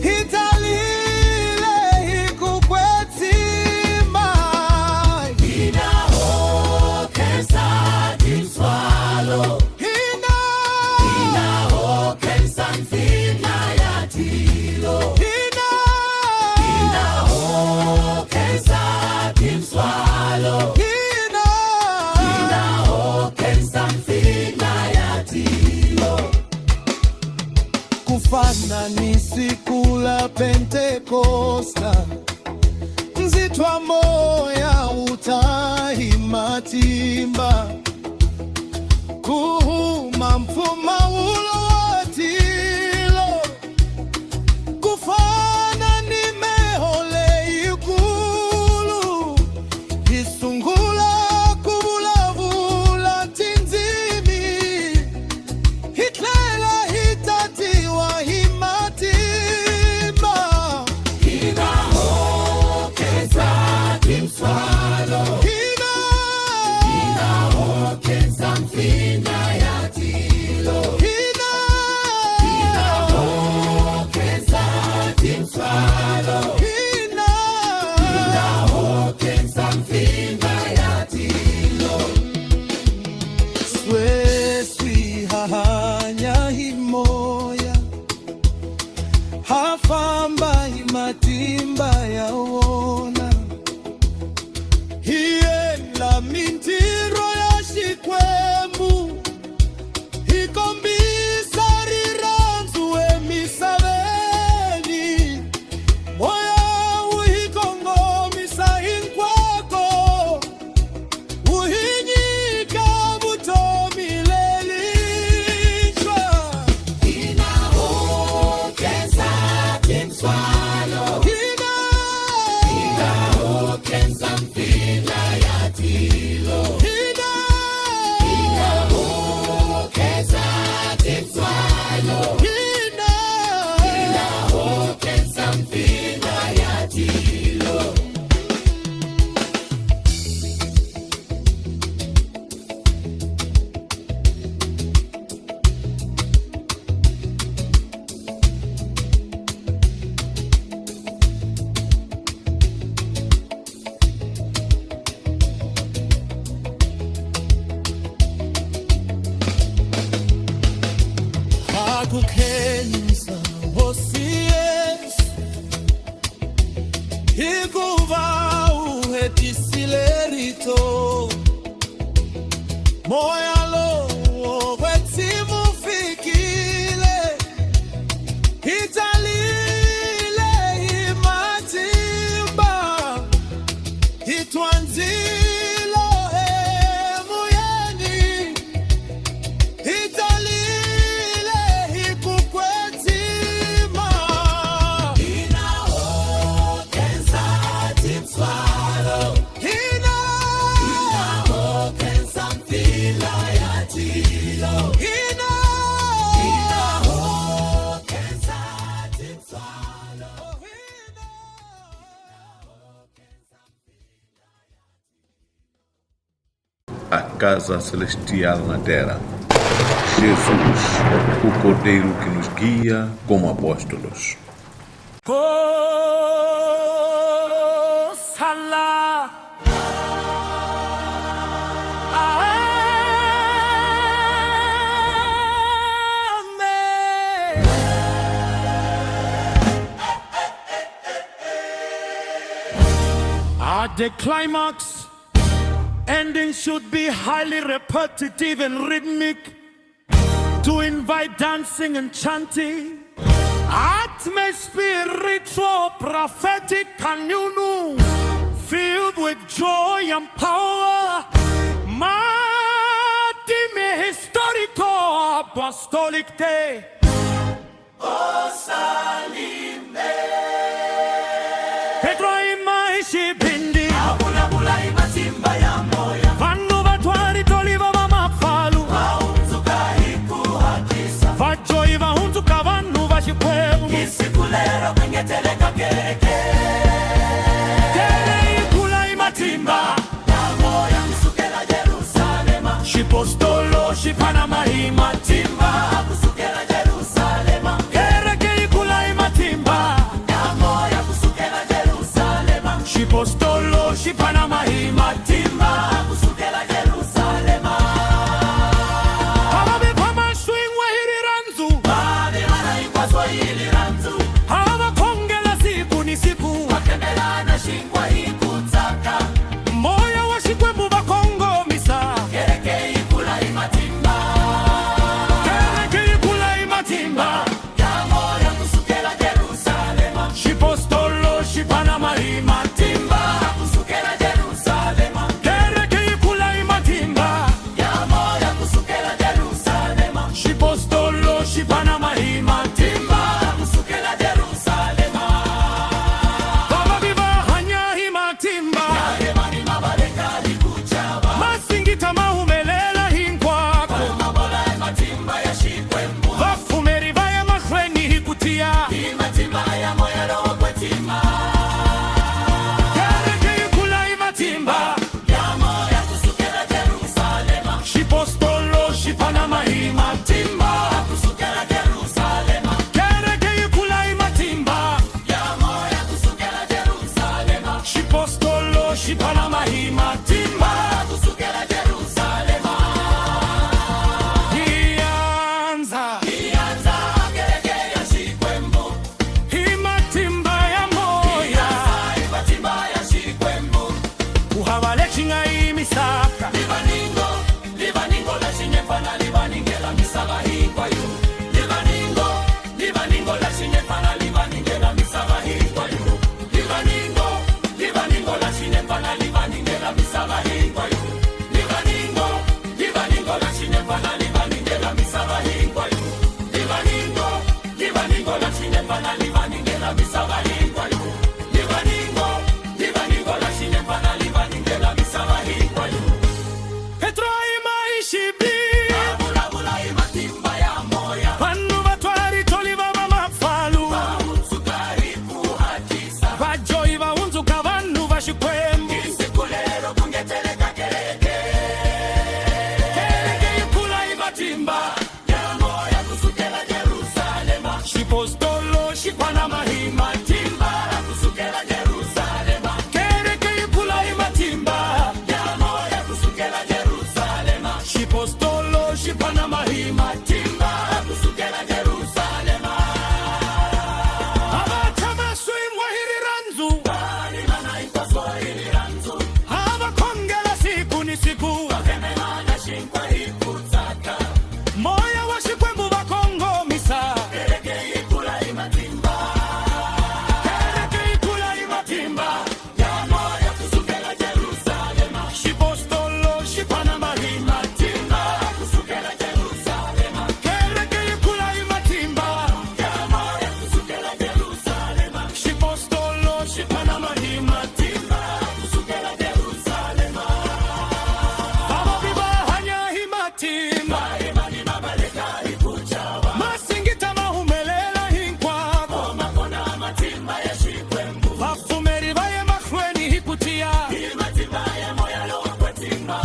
hitalile hikukwetima Inaokeza timswalo Inaokeza mfinga ya tilo Inaokeza timswalo Inaokeza mfinga ya moya utahimatimba kuhuma mfuma ulowatilo kufana nimehole ikulu isungula kubulavula tinzimi hitlela hitatiwa himatimba Inahokeza timswalo Inahokeza mfinda yatilo Inahokeza timswalo Inahokeza mfinda yatilo sweswi hahanya himoya hafamba himatimba yawona hiela mintiro ya shikwembu hikombisa riranzu emisaveni moya uhikongomisa hinkwako uhinyika butomilelishwa Inahokeza timswalo Inahokeza mfinda yatilo Inahokeza timswalo Inahokeza mfinda yatilo hakukhenisa Yesu hikuva uhetisilelito moya lowo kwetsimufikile hitalile himatimba hitwanzilo hemuyeni hitalile hikukwetima Inahokeza timswalo Inahokeza mfinda yatilo Inahokeza timswalo A casa celestial na terra. Jesus, o Cordeiro que nos guia como apóstolos. At the climax, ending should be highly repetitive and rhythmic to invite dancing and chanting. Atmosphere ritual, prophetic, communal, filled with joy and power. Matime historical, apostolic day. Pedro imaishi bindi Abulabula imatimba ya moya vanhu vatwari toliva va mafalu Vaunzuka hikuhakisa vajoyi vahundzuka vanhu va xikwembu Isiku lero kwengeteleka kereke tele ikula imatimba Ya moya kusukela Jerusalema xipostolo xi phanama hi matimba Kusukela Jerusalema kereke ikula imatimba Ya shipana mahima timba kusukela Jerusalema ianza geregea shikwembu Imatimba ya moya imatimba ya shikwembu uhabale chinga imisaka livaningo la chinyepana livaningela misaba hikwa yu livaningo la chinyepana livaningela misaba hikwa yu livaningo la chinyepana livaningela misaba hikwa yu livaningo la chinyepana livaningela misaba hikwa yu livaningo la chinyepana livaningela misaba hikwa yu livaningo la chinyepana livaningela misaba hikwa yu Petro imaishibi Bula imatimba ya moya Vannu vatwari toliva vamafalu Sukari kuhatisa Vajoi vaunzuka vannu vashikwembu Isikulero kungeteleka kereke Ikula imatimba ya moya kusukela Jerusalema Shipostolo shipana mahima Timba kusukela Jerusalema Kereke ikula imatimba ya moya kusukela Jerusalema Shipostolo shipana mahima Timba kusukela Jerusalema Abachamaswi mwahiriranzu Alimana ikwaswahili ranzu Abakongela siku ni siku Kememana shinkwa hikutsaka Moya washikwembu vakongomisa Kereke ikula imatimba Kereke ikula imatimba ya moya kusukela Jerusalema Shipostolo shipana mahima Timba kusukela Jerusalema Kereke ikula imatimba ya moya kusukela Jerusalema Shipostolo shipana mahima Timba kusukela Jerusalema Baba biba hanya himatimba Imani mabaleka ikuchawa Masingita mahumelela hinkwako Makona matimba ya shikwembu Vafumeri vaye makhweni hikutia Imatimba ya moya lowa kwetimba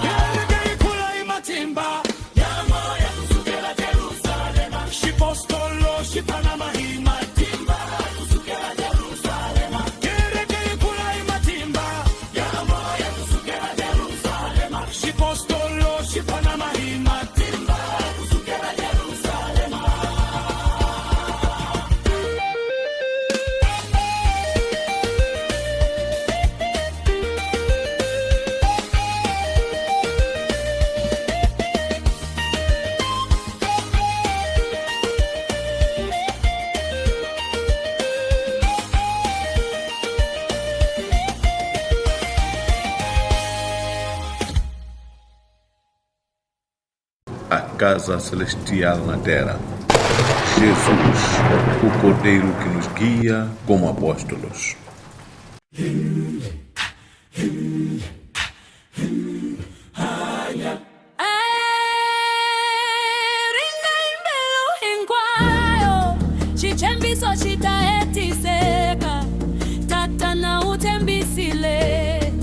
Kereke ikula imatimba ya moya kusukela Jerusalema Shipostolo shipana mahima Timba kusukela Jerusalema Kereke ikula imatimba ya moya kusukela Jerusalema Shipostolo shipana mahima Timba kusukela Jerusalema A casa celestial na terra. Jesus, o Cordeiro que nos guia como apóstolos. Ringa imbelo hinkwayo Chichembiso chitaetiseka Tata na utembisile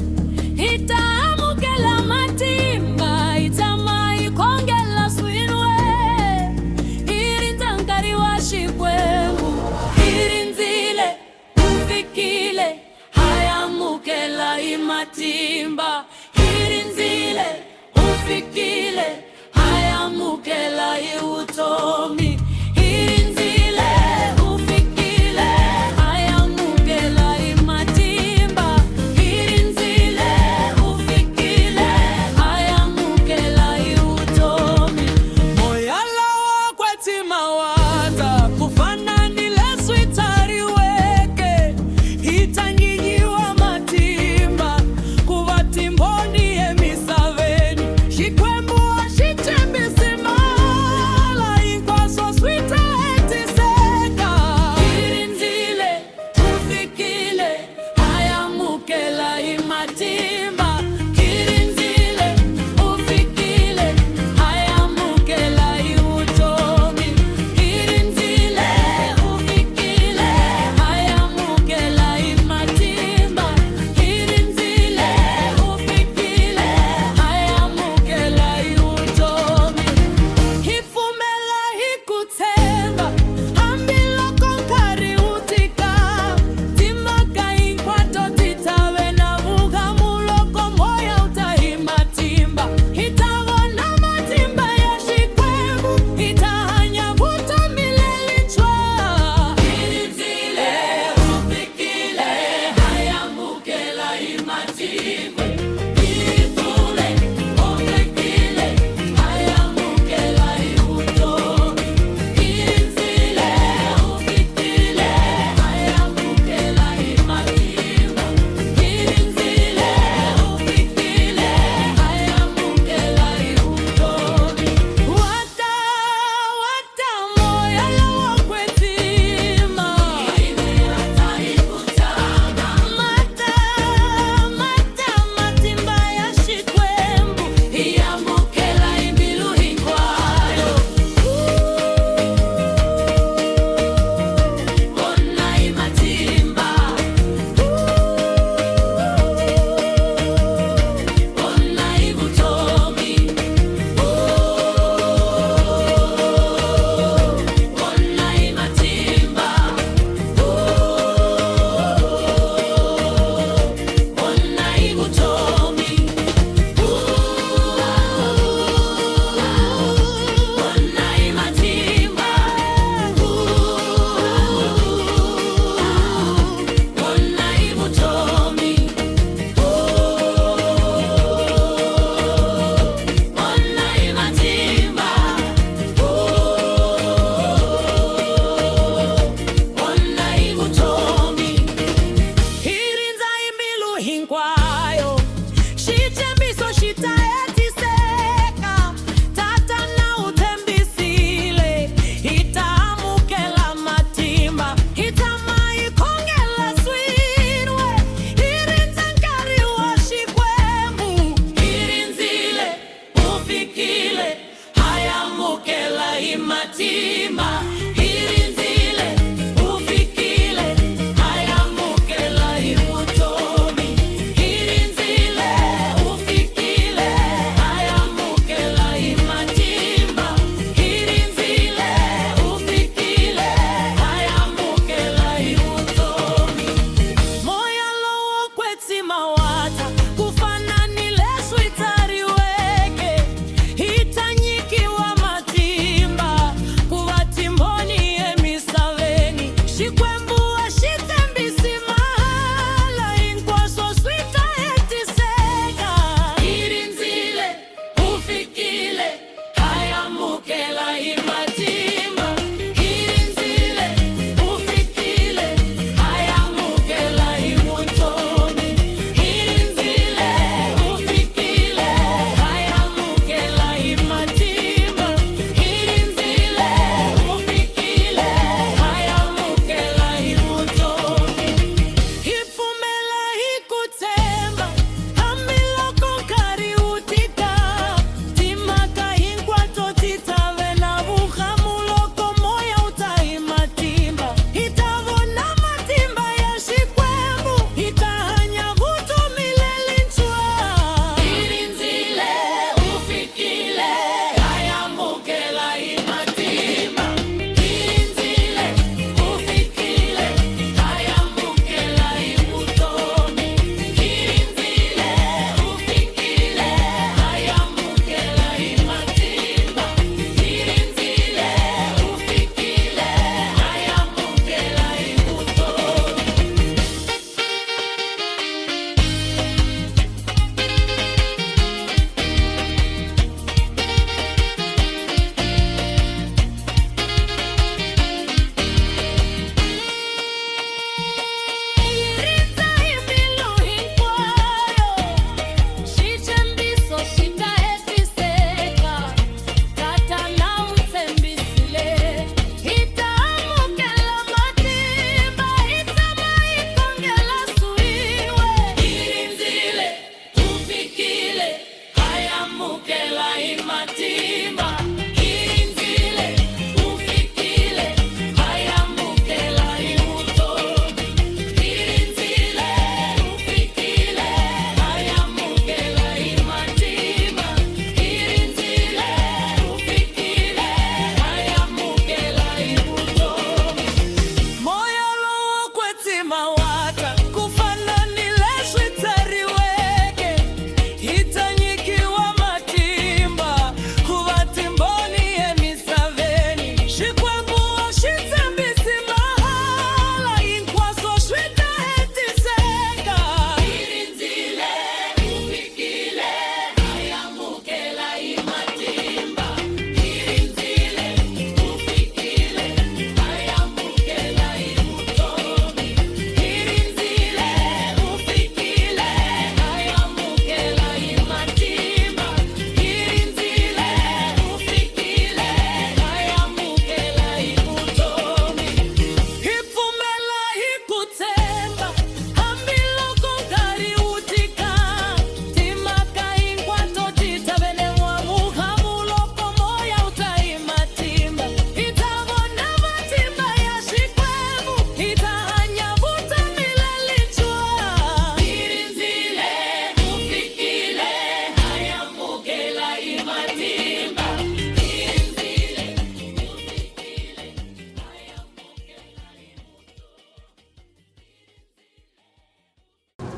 Itaamukela matimba Itamai kongela swinwe Irinzankari wa shikwembu Irinzile ufikile Hayamukela imatimba Irinzile ufikile hayamukela iutomi Irinzile ufikile hayamukela imatimba Irinzile ufikile hayamukela iutomi Moyala wakwetima wata kufananile switari weke Itanyinyiwa matimba kuvatimboni emisaveni Shikwembu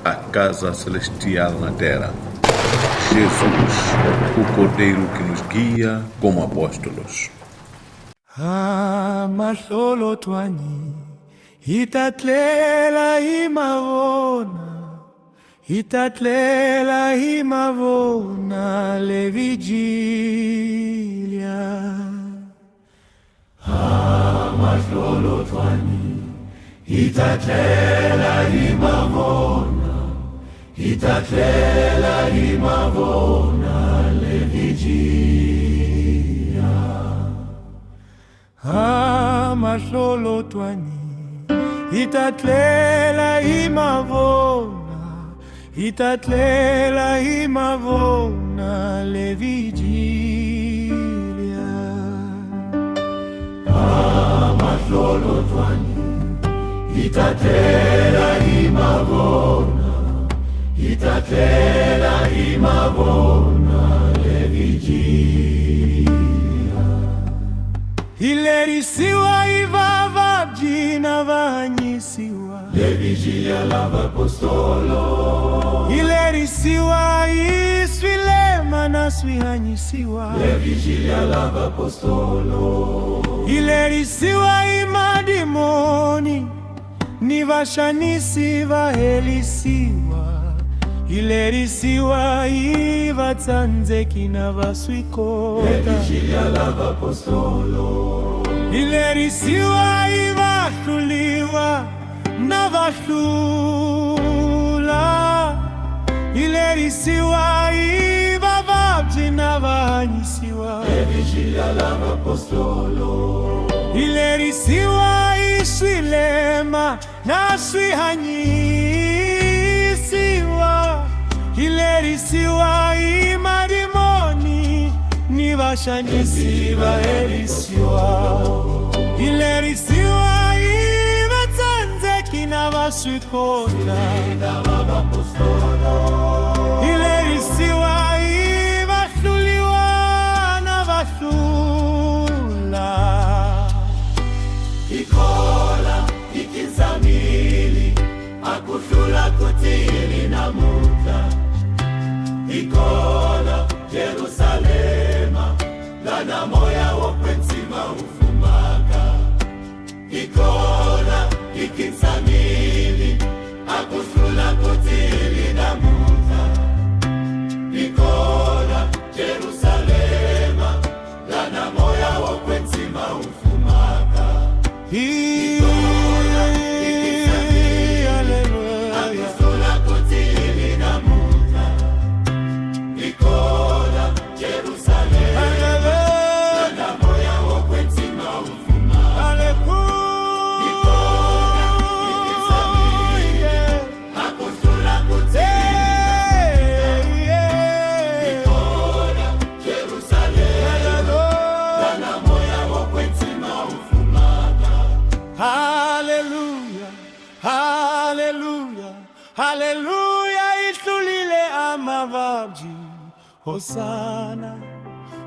a casa celestial na terra. Jesus, o Cordeiro que nos guia como apóstolos. Mahlolo twani itatlela imavona le vigilia. Mahlolo twani itatlela imavona le vigilia. Mahlolo twani itatlela imavona le vigilia. Mahlolo twani itatlela imavona le vigilia. Ilerisiwa ivavabjina vanyisiwa le vigilia lavapostolo. Ilerisiwa iswilema na swihanyisiwa le vigilia lavapostolo. Ilerisiwa imadimoni ni vashanisi vahelisiwa. Ilerisiwa ivatsanzeki na vaswikota le vigilia lavapostolo. Ilerisiwa ivahluliwa na vahlula. Ilerisiwa ivavabji na vahanyisiwa le vigilia lavapostolo. Ilerisiwa iswilema na swihanyisiwa. Ilerisiwa imadimoni ni vashanisi vahelisiwa. Ilerisiwa ivatsanzeki na vaswikota. Ilerisiwa ivahluliwa na vahlula. Ikola ikizamili akuhlula kutili na muta. Ikola Jerusalema lana moya wokwenzima ufumaka. Ikola ikizamili akuhlula kutili na muta. Ikola Jerusalema lana moya wokwenzima ufumaka. Haleluya, ihlulile amavabji. Hosana,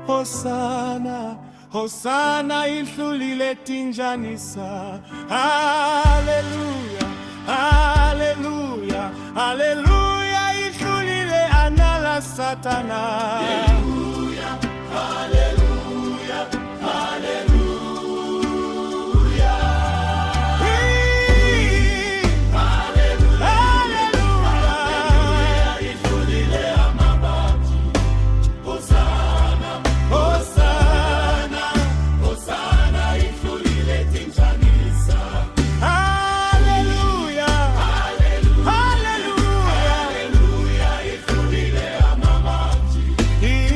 Hosana, Hosana, ihlulile tinjanisa. Haleluya, Haleluya, Haleluya, ihlulile anala satana. Haleluya, Haleluya, Haleluya. He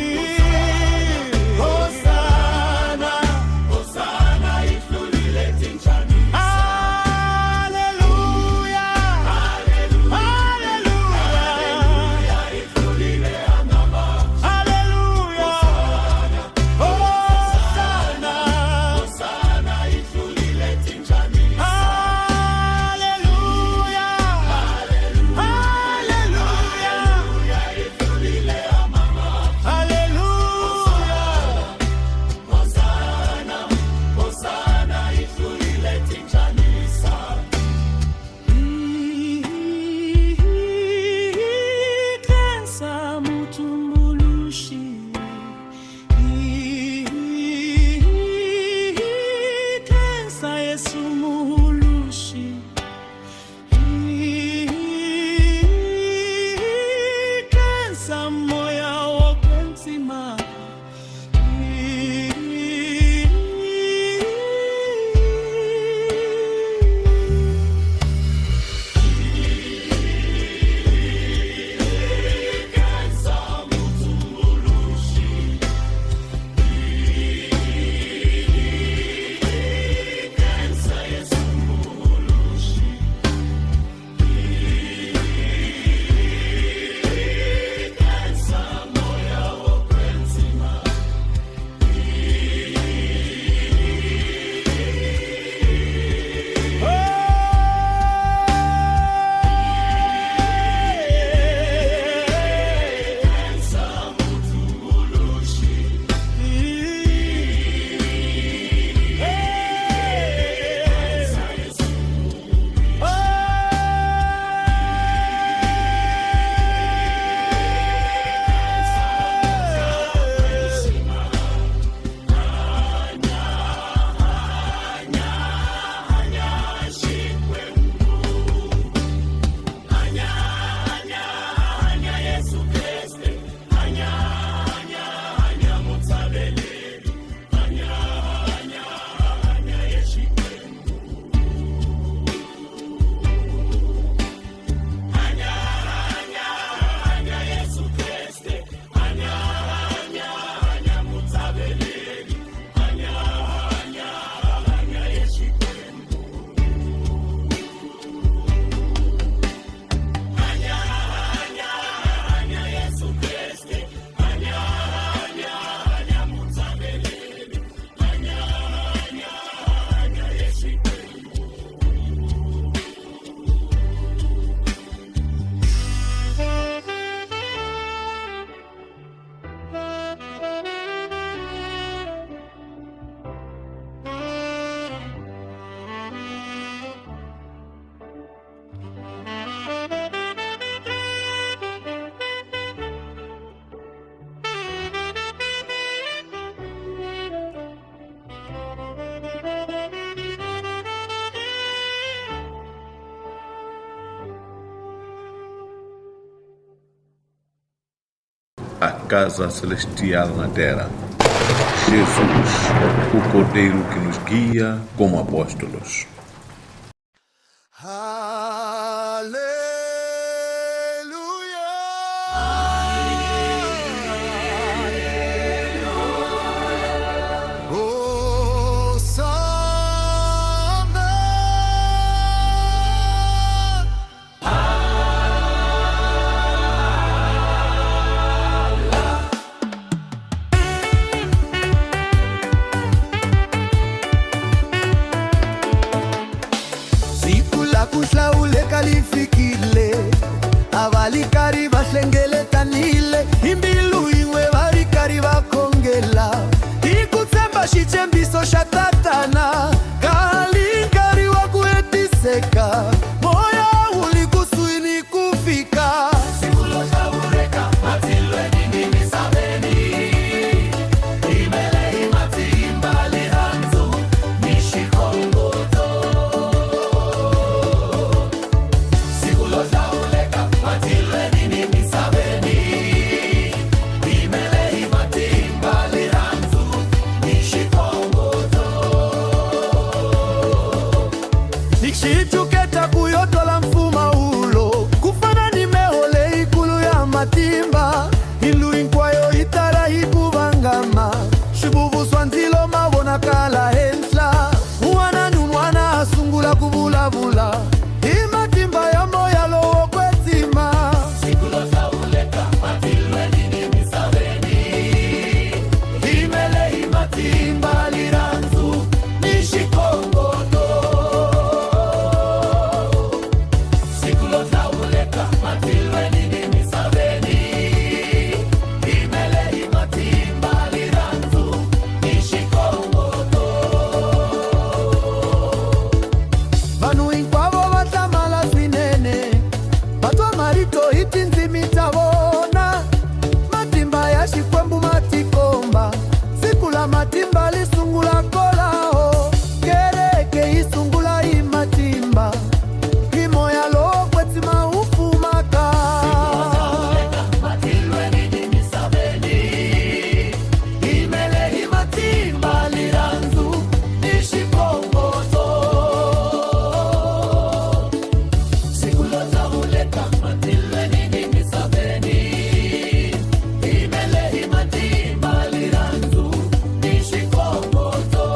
a casa celestial na terra. Jesus, o Cordeiro que nos guia como apóstolos. Kusla ule kalifikile avalikari vahlengele tanile imbilu inwe varikari vakongela ikutsemba xichembiso xa tatana kalinkari wa kuhetiseka moya uli kusuini kufika Sikulo za ureka matilwe nini misabeni imele imatimba liranzu nishikongoto Sikulo za ureka matilwe nini misabeni imele imatimba liranzu nishikongoto nikshijuketa kuyotola mfuma ulo kufana nimehole ikulu ya matimba ilu inkwayo itara ikuvangama shibuvuswa nzilo mavona kala hensla mwana numwana asungula kuvulavula imatimba ya moya lowo kwetima Sikulo za ureka matilwe nini misabeni imele imatimba liranzu nishikongoto Sikulo za ureka matilwe nini misabeni imele imatimba liranzu nishikongoto vanhu hinkwavo va hlamala swinene vatwa marito hi tindzimi ta vona matimba ya xikwembu matikomba siku la matimba li sungula kolaho kereke yi sungula hi matimba hi moya lowo kwetsima wu fumaka matilwe nini misabeni imele imatimba liranzu nishikongoto Sikulo za uleka matilwe nini misabeni imele imatimba liranzu nishikongoto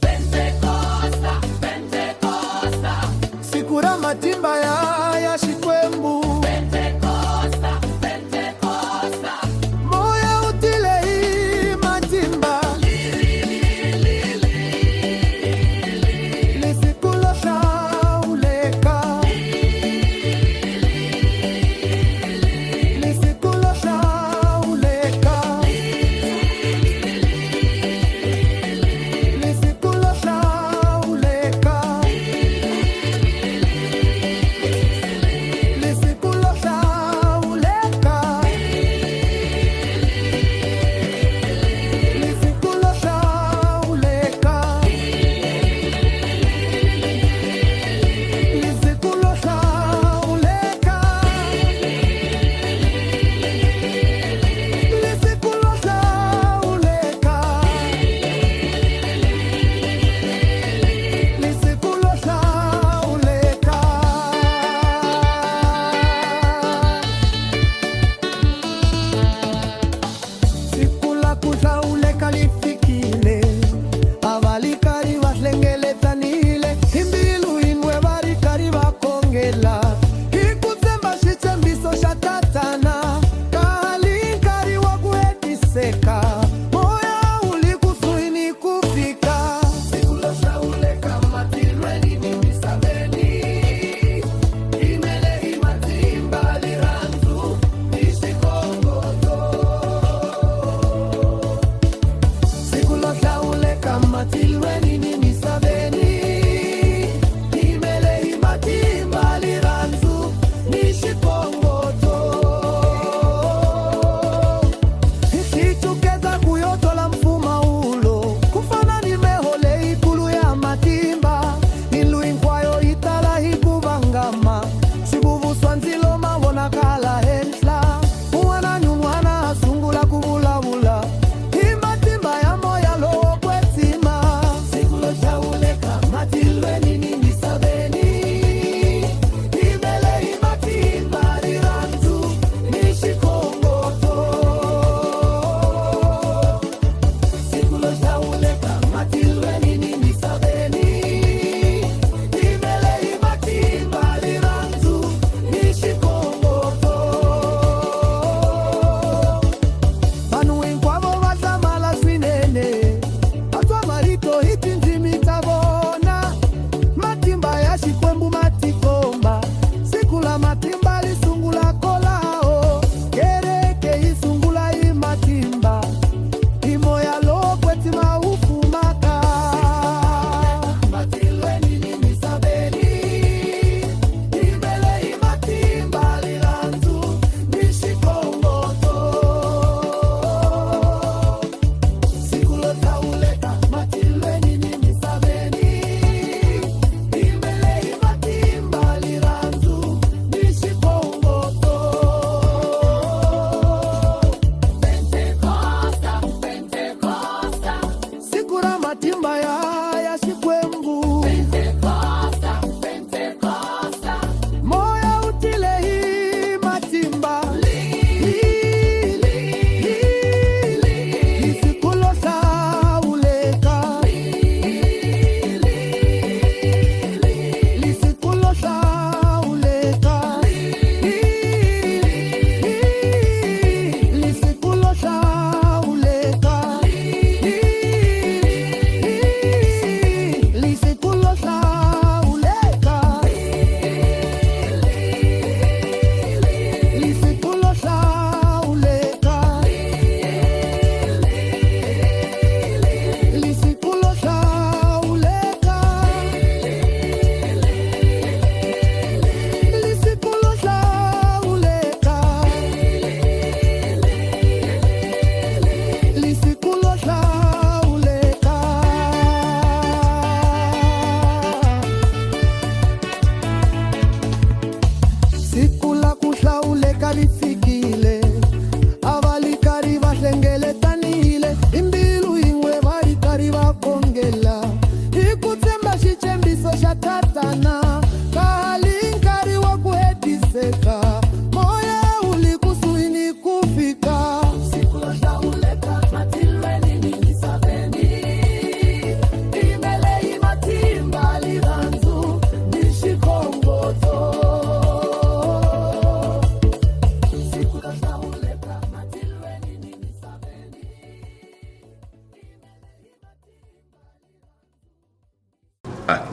Pentecosta, Pentecosta, siku la matimba ya xikwembu Pentecosta, Pentecosta moya utile hi matimba li siku lo hlawuleka li siku lo hlawuleka li siku lo hlawuleka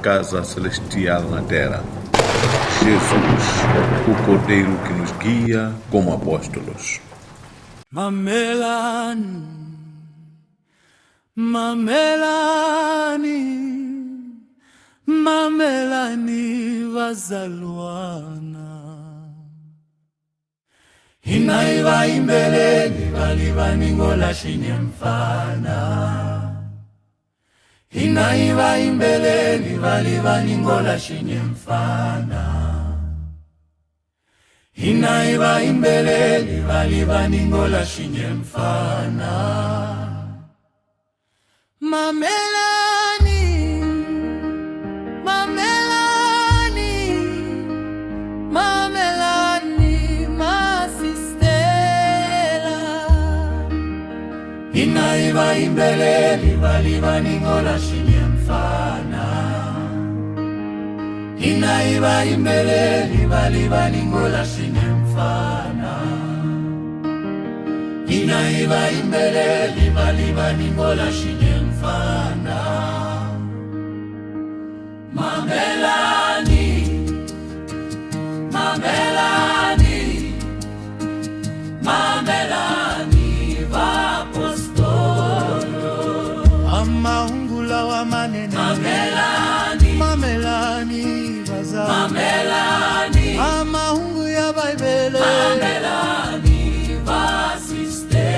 casa celestial na terra. Jesus, o Cordeiro que nos guia como apóstolos. Mamelani, Mamelani, Mamelani vazalwana. Inaiva imbeleni valivaningola shinyemfana. Inaiva imbeleni valivaningola shinyemfana. Inaiva imbeleni valivaningola shinyemfana. Mamelani, Mamelani, Mamelani, masistela. Inaiva imbeleni valivaningola shinyemfana. Inaiva imbeleni valivaningola shinyemfana. Inaiva imbeleni valivaningola shinyemfana. Mamelani, Mamelani, Mamelani vapostolo. Amaungula wa manene Mamelani, Mamelani vaza Mamelani. Amaungu ya Baibele Mamelani vasistela.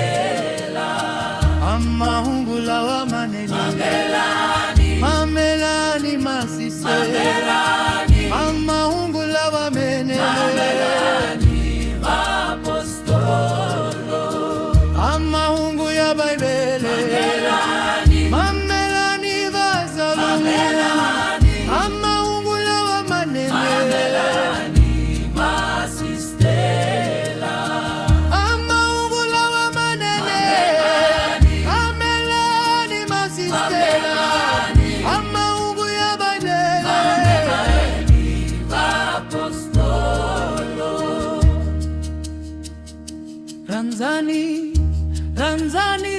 Amaungula wa manene Mamelani, Mamelani masistela. Mamelani, amaungula wa manene Mamelani vapostolo. Amaungu ya Baibele Mamelani, Mamelani vaza Mamelani. Amaungula wa manene Mamelani masistela. Amaungula wa manene Mamelani masistela. Amaungu ya Baibele Mamelani vapostolo. Ranzani, Ranzani,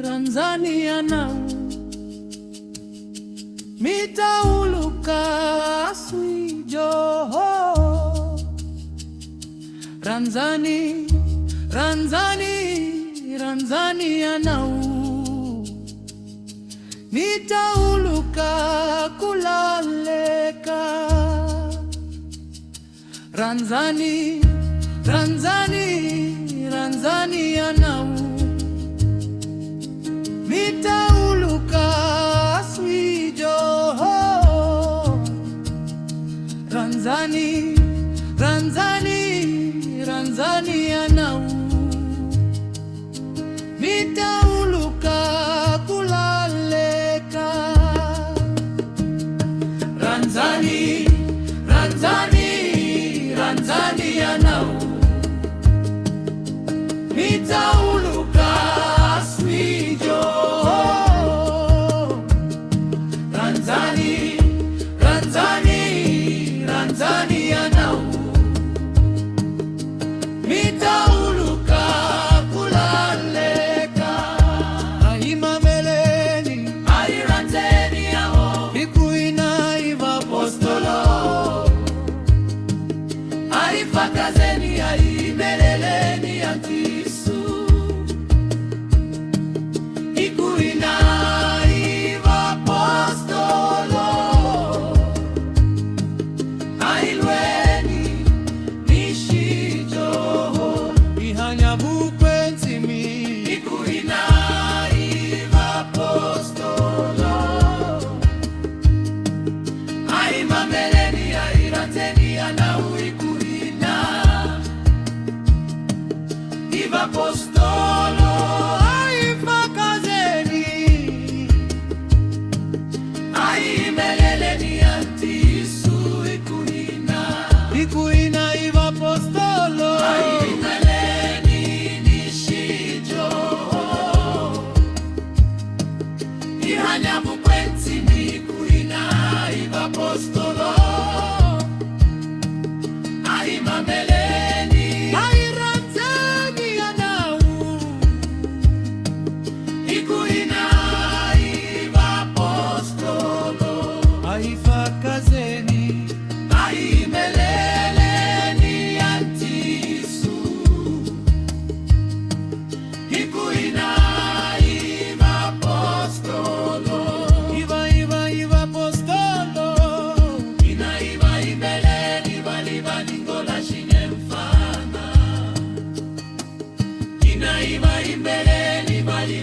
Ranzani yanau mitauluka aswijoho. Ranzani, Ranzani, Ranzani yanau mitauluka kulaleka. Ranzani, Ranzani, Ranzani yanau mitauluka aswijoho. Ranzani, Ranzani, Ranzani yanau mitauluka kulaleka. Ranzani, Ranzani, Ranzani yanau mitauluka aswijoho. Ranzani, Ranzani, Ranzani yanau mitauluka kulaleka. Ai mameleni, ai ranzeni yao ikuina iva apostolo. Ai fakazeni, ai meleleni antisu. Ikuina iva apostolo. Ai lweni nishijoho ihanya bukwenzimi. Ikuina iva apostolo. Ai mameleni, ai ranzeni yanau ikuina iva apostolo. Ai fakazeni, ai meleleni antisu. Ikuina, ikuina iva apostolo. Ai meleni nishijoho ihanya bukwenzimi. Ikuina iva apostolo. Ai mameleni, ai ranzeni yanau ikuina iva apostolo. Ai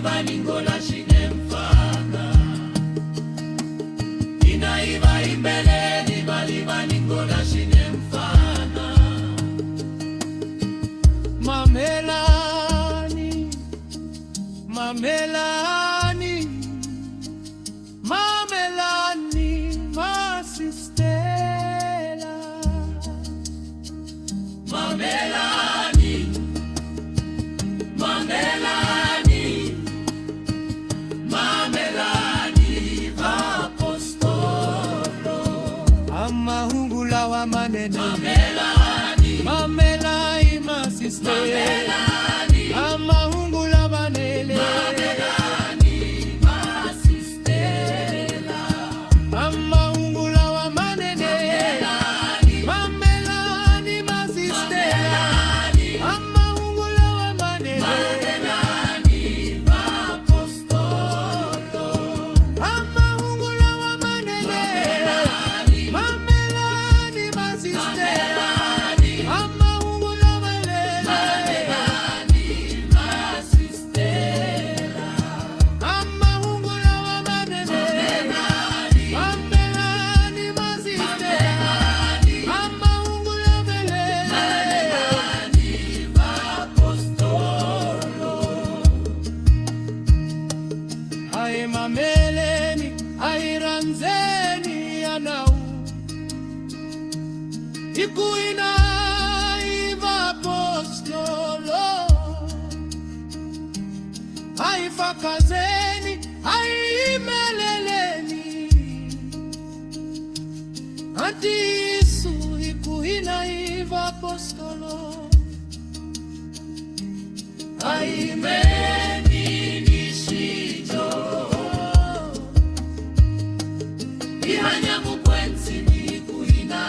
libaningola shine mfana inaiva imbeleni balibaningola shine mfana Mamelani Mamelani Mamelani masistela Mamelani Mamelani Mamelani vapostolo amahungula wa manene Mamelani Mamelani masistela amahungula manene Mamelani masistela amahungula wa manene Mamelani masistela amahungula wa manene Mamelani vapostolo amahungula wa manene Mamelani masistela amahungula wa manene Mameleni airanzeni anau ikuina iva apostolo aifakazeni aimeleleni antisu ikuina iva apostolo aimeni ihanya mukwenzi ni kuina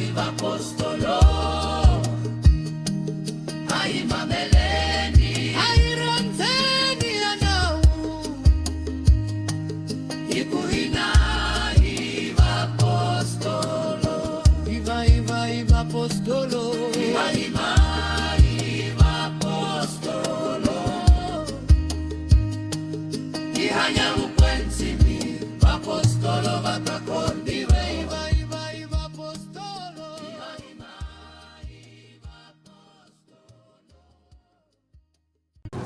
iva apostolo ai mameleni ai ranzeni anau ikuina iva apostolo iva apostolo iva apostolo ihanya mukwenzi ni apostolo vatakondiwe iva apostolo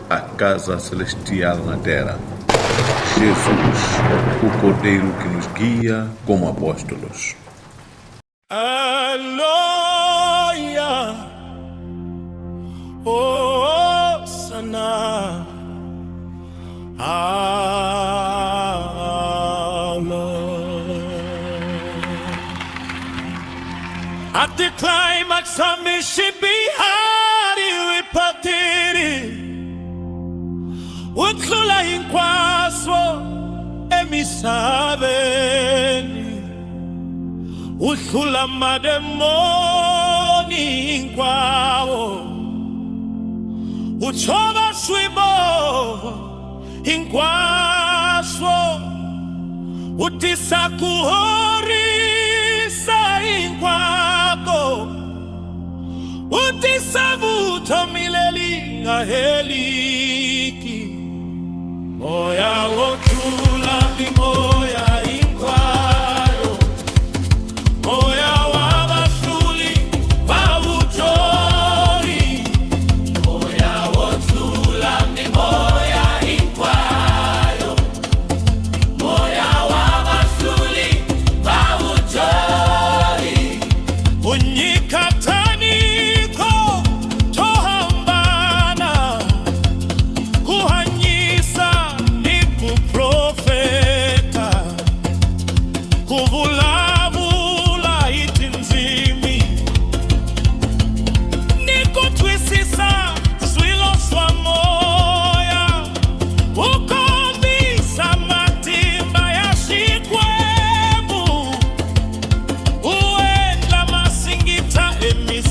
A casa celestial na terra. Jesus, o Cordeiro que nos guia como apóstolos. Aleluia, oh sana, at the climax of Mishibihari wipatiri utlula inkwaso emisabeni utlula mademoni inkwawo uchoba swibo inkwaso utisakuhorisa inkwako utisavuto mileli ngaheliki moya wotula moya inkwayo moya wabasuli bavutori moya wotula moya inkwayo moya wabasuli bavutori unyikataniko tohambana kuhanyisa ni kuprofeta kuvulavula itinzimi nikutwisisa swilo swa moya ukombisa matimba ya shikwemu uendla masingita emis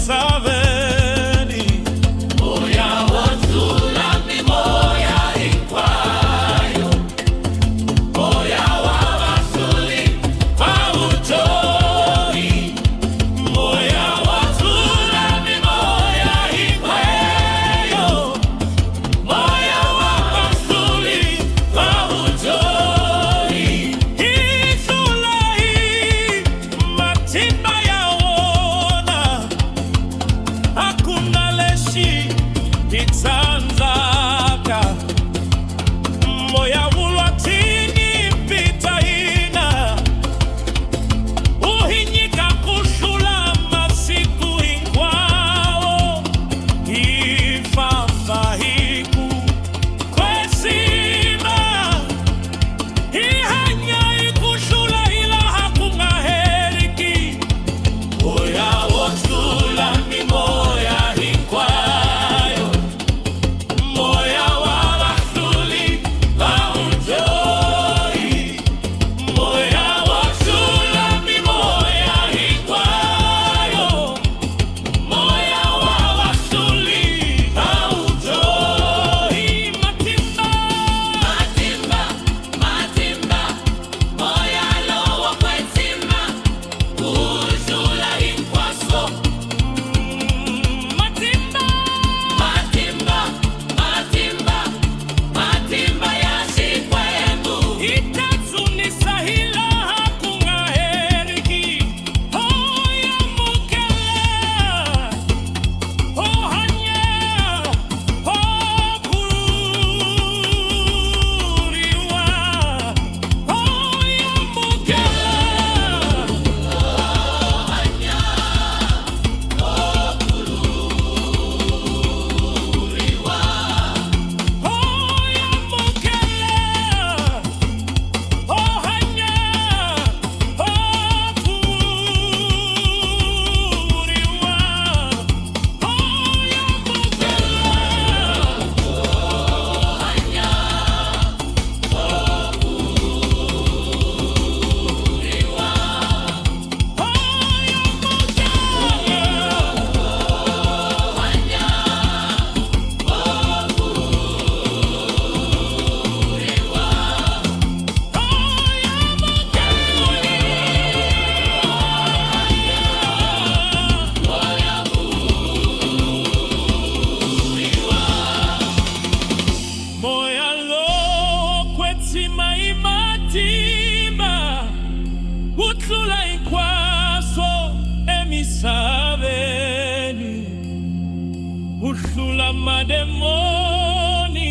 mademoni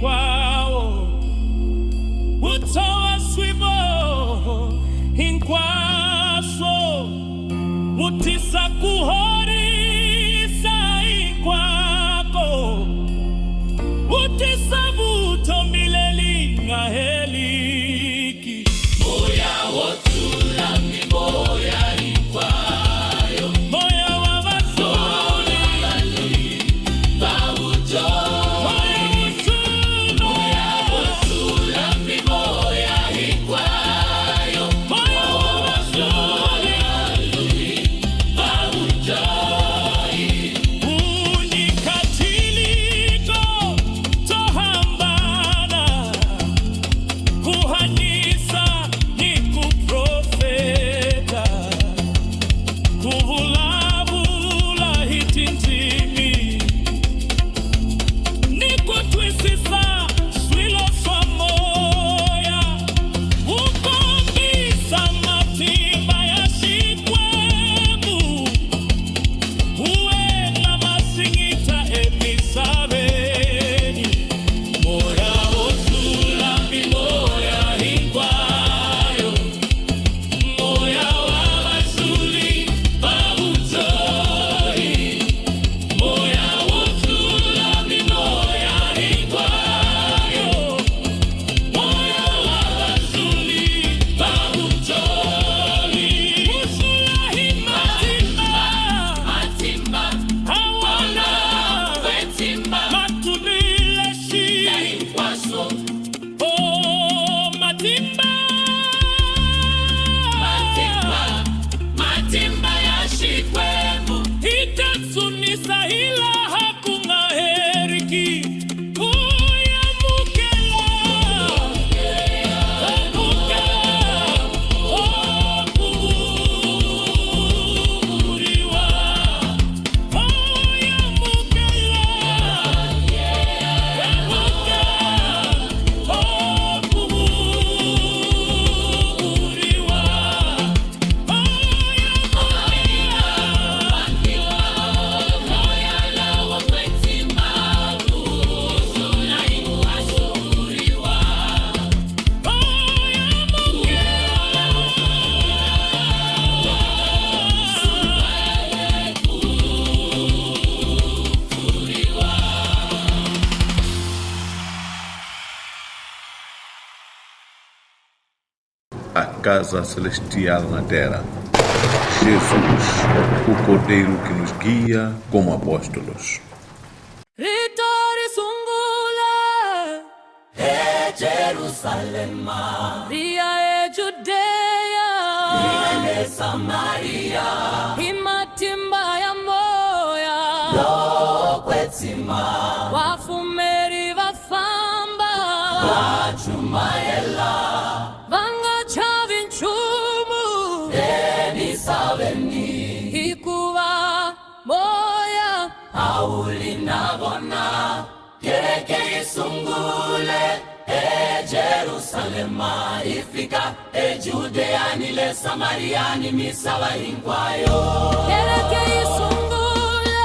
kwao utoa swibo inkwaso mutisa kuhorisa inkwako utisa vuto mileli ngaheliki moya wotula miboya ikwayo moya wabasuli babujo moya wotula miboya ikwayo moya wabasuli babujo unikatiliko tohambana kuhanisa ni kuprofeta kuvulabula hitinzimi nikutwisisa swilo swa moya ukombisa matimba ya shikwemu uwela masingita emisabeni moya wotula miboya inkwayo moya wabasuli babutoi moya wotula miboya inkwayo moya wabasuli babutoi usulahi matimba hawana matulile shi oh matimba itatsunisa hila hakunga heriki uyamukela okuriwa A casa celestial na terra. Jesus, o Cordeiro que nos guia como apóstolos. Ritori sungula Jerusalema Ria e Judea ene Samaria Imatimba ya moya kwetima Wafumeri vafamba achumaela Vanga chavinchumu enisaveni Ikuva moya aulinabona kereke isungule Jerusalema ifika Judeani le Samariani misala inkwayo Kereke isungule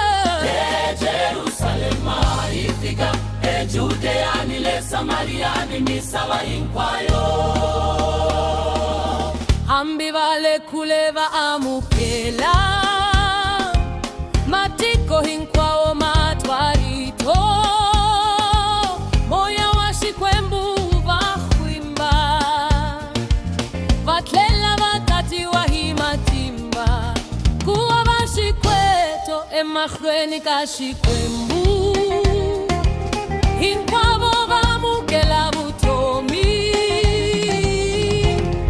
Jerusalema ifika Judeani le Samariani misala inkwayo Ambivale kuleva amukela Matiko hinkwao matwarito Moya washikwembu vahwimba Vatlela vatati wahimatimba Kuwa vashikweto emahrweni kashikwembu Hinkwavo vamukela butomi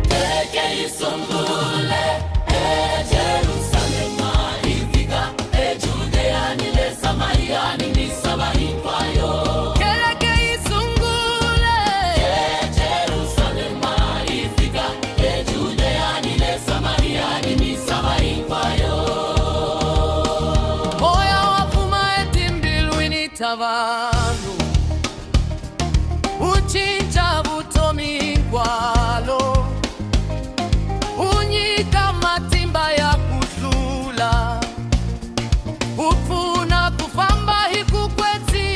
Kereke isungule Jerusalema ifika Judeani le Samariani misala inkwayo Kereke isungule Jerusalema ifika Judeani le Samariani misala inkwayo Moya wafuma etimbilwini tavanu Uchinja butomi kwalo Unyika matimba ya kuzula Upfuna kufamba hikukweti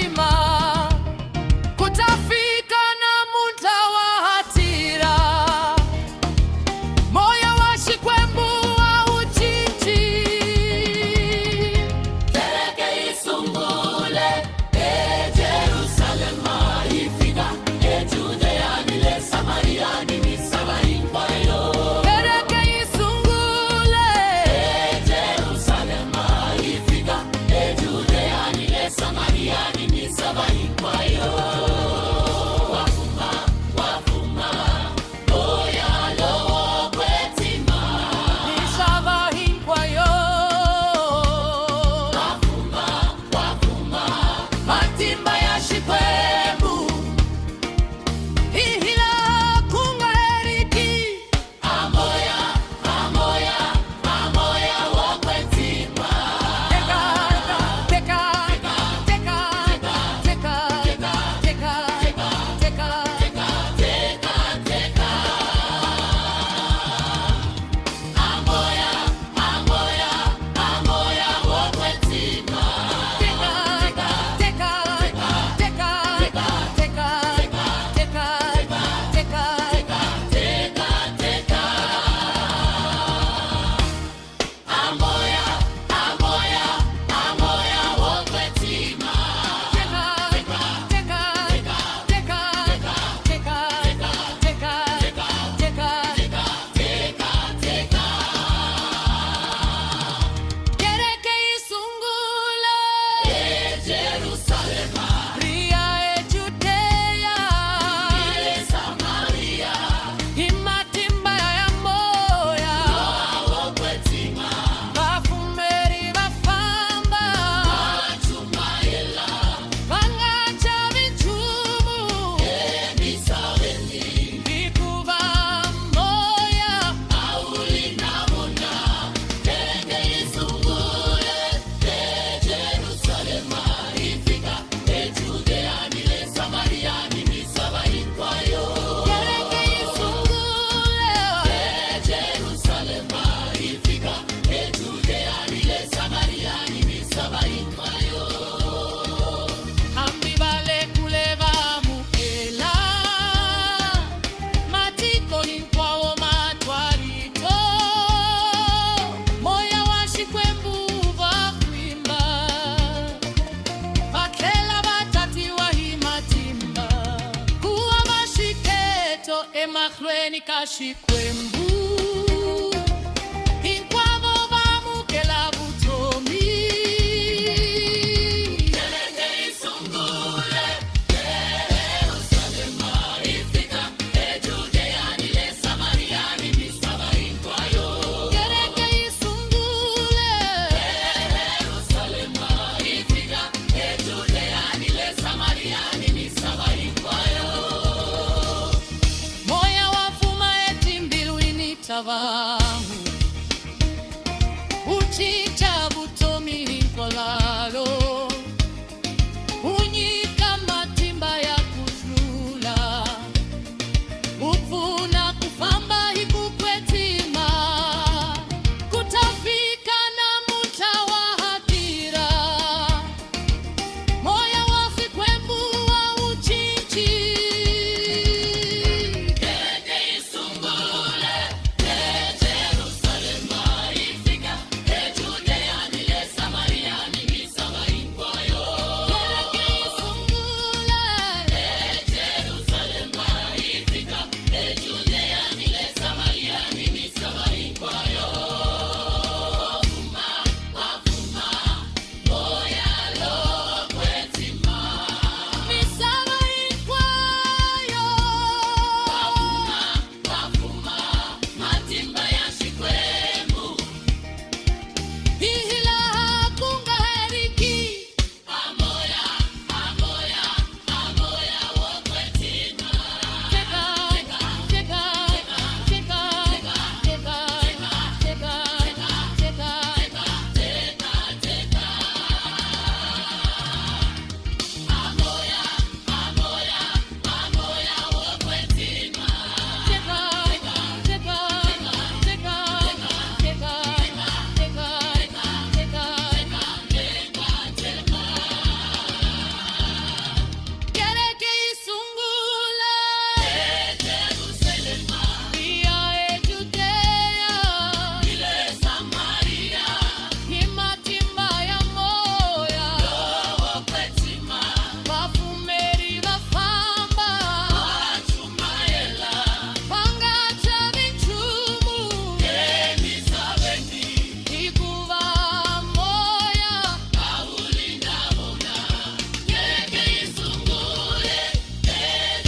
Lweni kashikwembu Inkwavo vamu kela butomi Keleke isungule Yerusalema ifika Judea nile Samaria ni misaba inkwayo Keleke isungule Yerusalema ifika Judea nile Samaria ni misaba inkwayo Moya wafuma etimbilwini tavamu Uchicha butomi inkolalo Unyika matimba ya kuzula Upuna kufamba hikukwetima Kutafika na mutawa hatira Moya wafikwembu wa uchichi Keleke isungule Yerusalema ifika Judea nile Samaria ni misaba inkwayo Keleke isungule Yerusalema ifika Judea nile Samaria ni misaba inkwayo Wafuma moya lo kwetima Misaba inkwayo Wafuma matimba ya shikwembu Ihila hakunga heriki Amoya wokwetima Keleke isungule Jerusalema Iya Judea ile Samaria Himatimba ya moya wokwetima Bafumeri bafamba Achumaela Pangacha bichumu emisabeni Ikuva moya Aulindabona Keleke isungule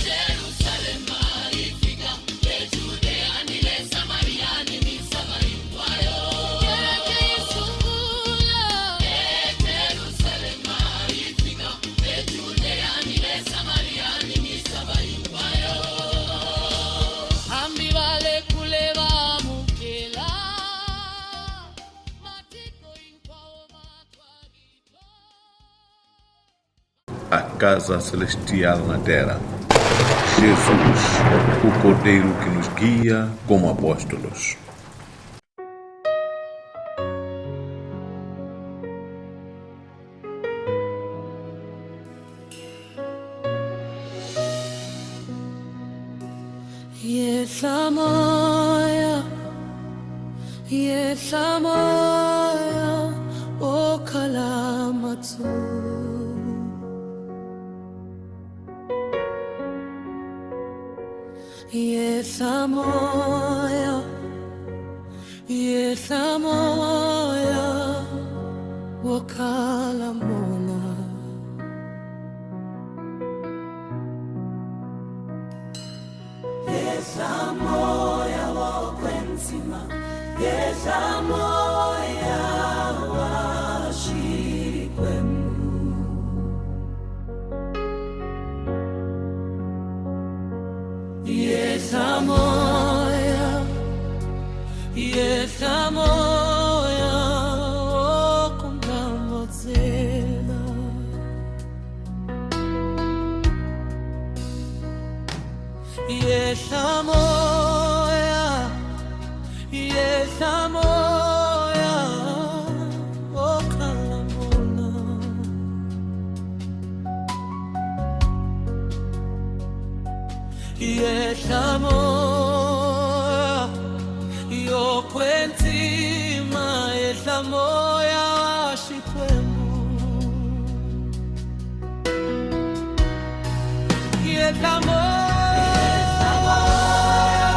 Jerusalema ifika Judea nile Samaria ni misaba inkwayo Keleke isungule Jerusalema ifika Judea nile Samaria ni misaba inkwayo Ambi vale kule vamukela Matiko inkwao matwagito A casa celestial na terra. Jesus, o Cordeiro que nos guia como apóstolos. Yesamoya o kalamatu Yesamoya o kalamona Yesamoya wokwentima Yesamoya washikwembu Yesamoya o kungamozela Yesamoya o kalamona Yesamoya yokwentima Yesamoya washikwembu Yesamoya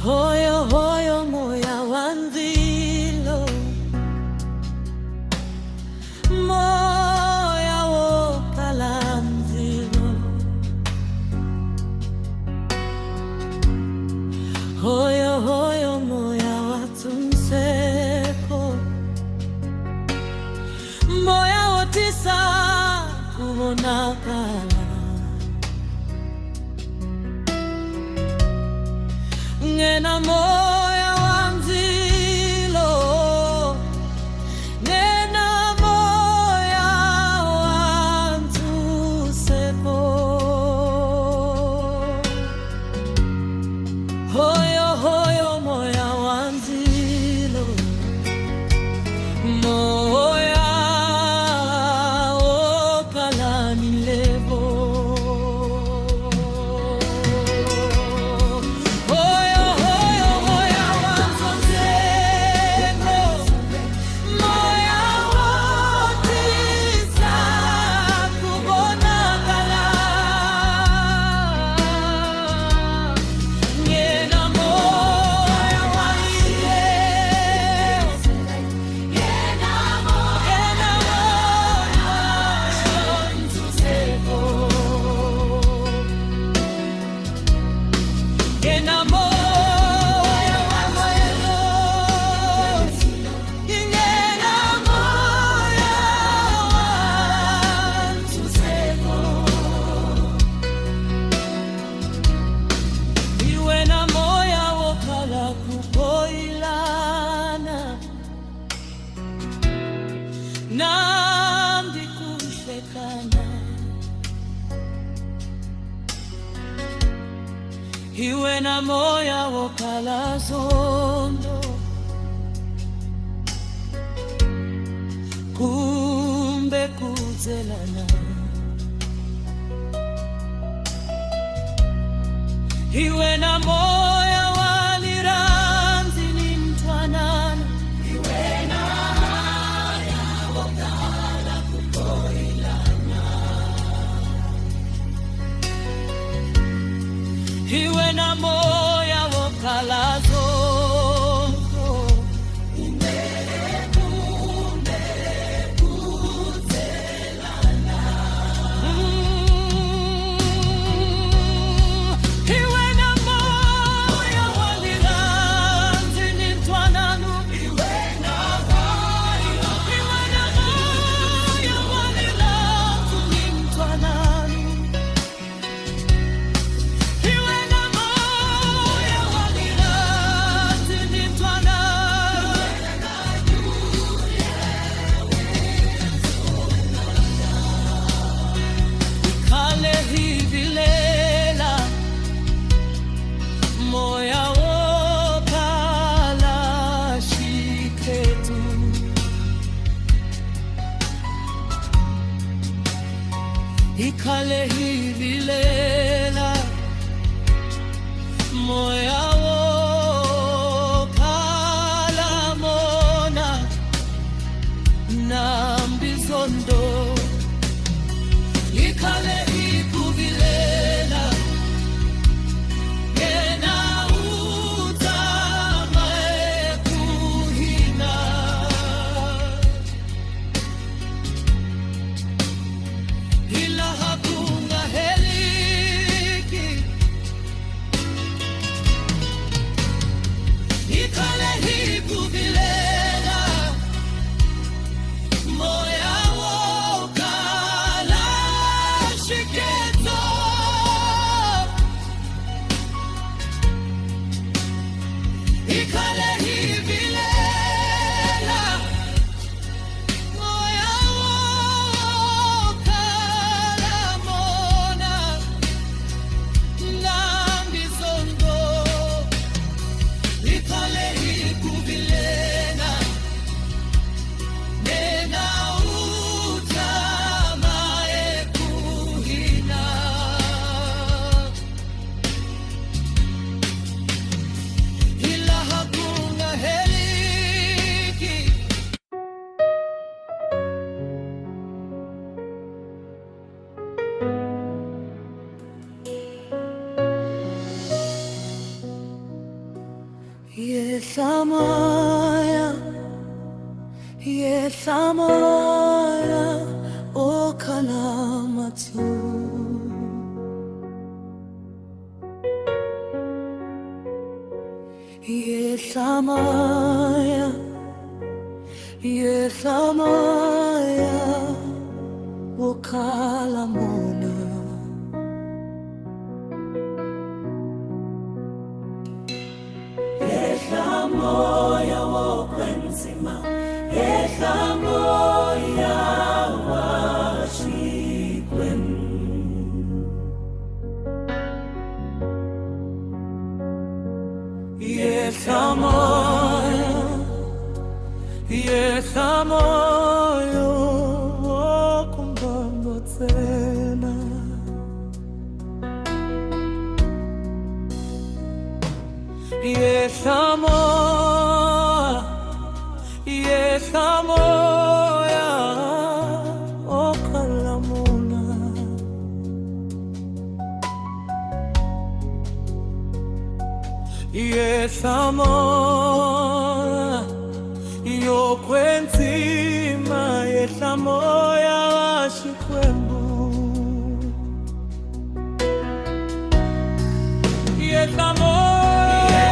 Hoyo hoyo moya wanzilo, moya wokalanzilo. Hoyo hoyo moya watumseko, moya wotisa kubonakala. Ngena moya wanzilo, ngena moya wantuseko. Hoyo hoyo moya wanzilo, moya wokalani levo. Nambi kushekana, iwe na moya wokala zondo, kumbe kuzelana. Iwe na moya waliranzi ni mtwanana, iwe na moya wokala kukoilana. Iwe na moya wokala zongo, kumbe kuzelana. Iwe na moya waliranzi ni mtwanana, iwe na moya waliranzi ni mtwanana. Iwe na moya Yesamoya, Yesamoya, O Kalamatu. Yesamoya, Yesamoya, O Kalamuna. Moya wokwenzima, yehla moya washikwen. Yehla moya wokumbambotsena. Yesamoya, O Kalamuna. Yesamoya, yokwenzima, Yesamoya washikwembu. Yesamoya,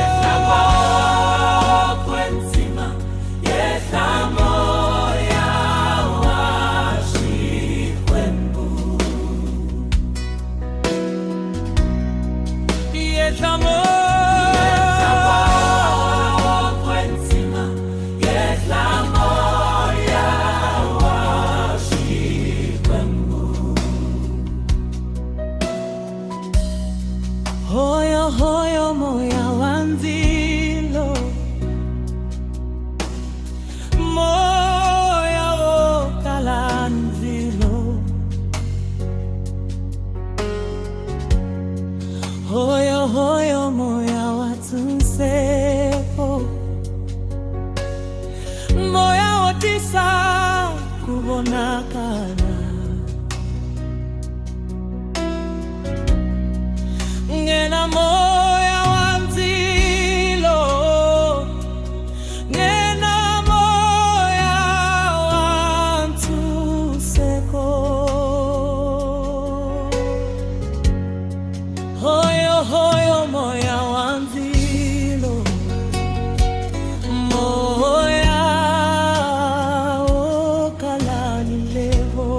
hoyo hoyo moya wanzilo, moya wokalanzilo, hoyo hoyo moya watunsepo, moya wotisa kubonakala. Ngena moya wanzilo, ngena moya wantuseko. Hoyo hoyo moya wanzilo, moya wokalani levo.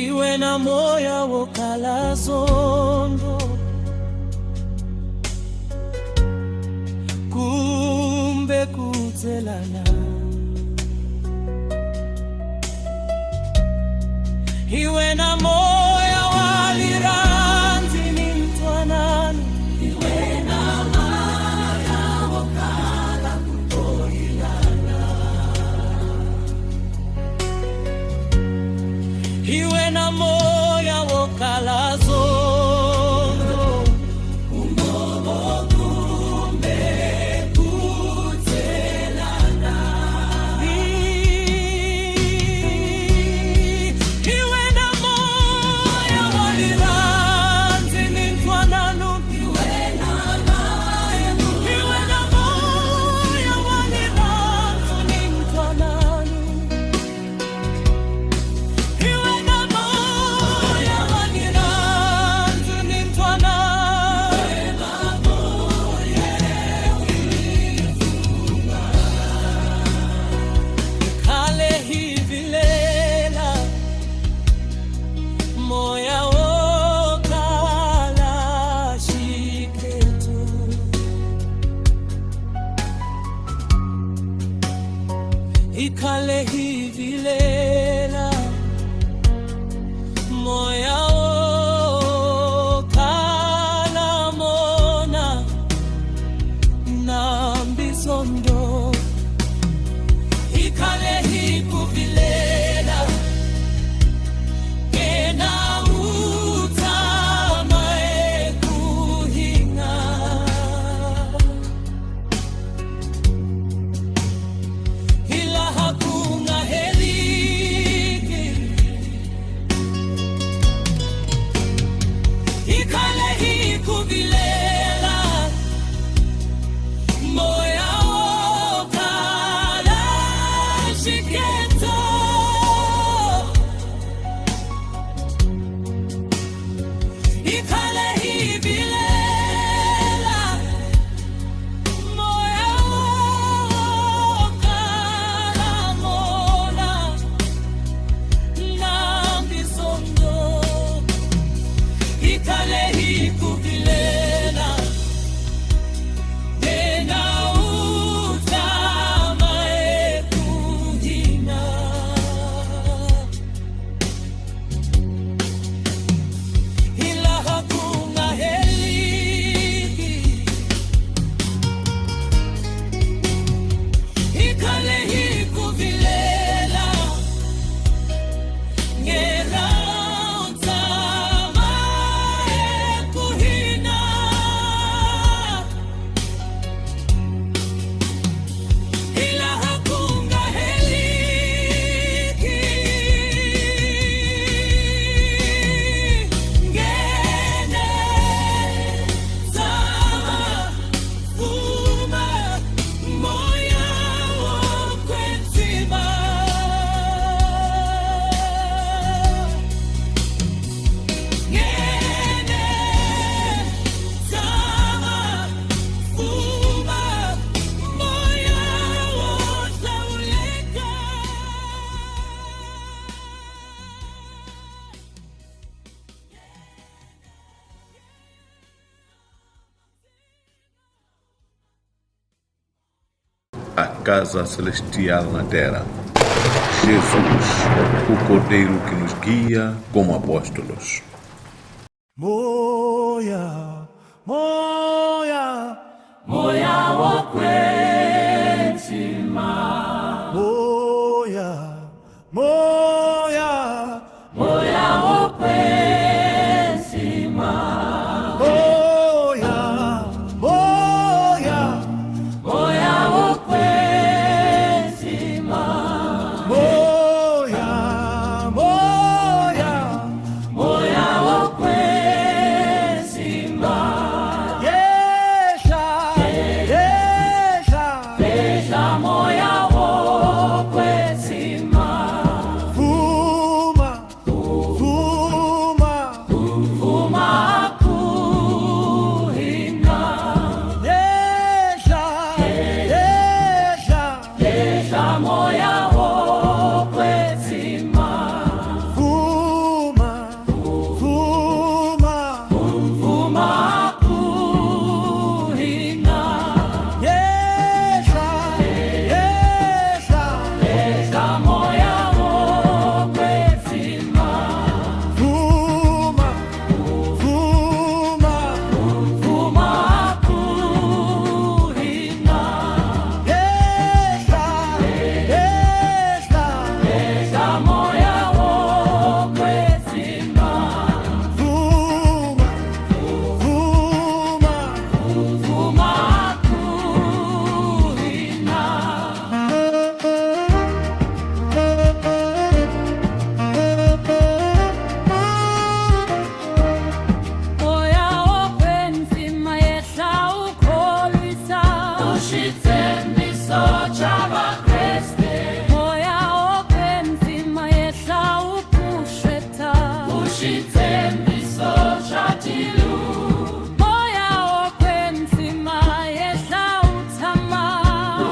Iwe na moya wokala zondo, kumbe kutelana. Iwe na moya waliranzi ni mtwanani. Iwe na moya wokala kutoilana. Iwe na moya wokala zondo, umobo kumbe kutelana. Iwe na moya A casa celestial na terra. Jesus, o Cordeiro que nos guia como apóstolos. Moya, moya, moya wokwenzima, moya, moya, moya wokwenzima, moya, moya, moya wokwenzima, moya, moya, moya wokwenzima, yesha, yesha, besha moya wokwenzima, fuma, fuma, vuma kuhina, yesha, yesha, besha moya wokwenzima, fuma, fuma, vuma kuhina, yesha, yesha, besha moya wokwenzima, fuma, fuma, vuma kuhina, yesha, yesha, besha moya wokwenzima, fuma, fuma, vuma kuhina. Moya wokwenzima yehla ukholwisa, ushithembiso chavakreste. Moya wokwenzima yehla ukushweta, ushithembiso chatilu. Moya wokwenzima yehla uthama,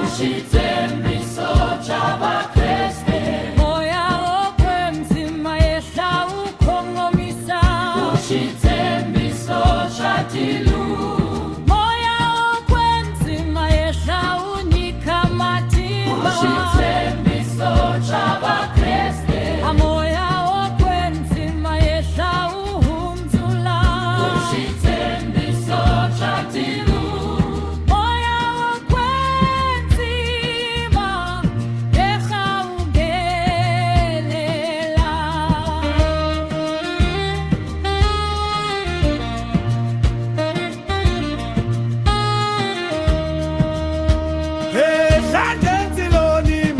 ushithembiso chavakreste. Moya wokwenzima yehla ukhongomisa, ushithembiso chatilu. Moya wokwenzima yehla unika matimba, ushithembiso chavakreste. Amoya wokwenzima yehla uhumzula, ushithembiso chatilu. Moya wokwenzima yehla ungelela. yesha, tentiloni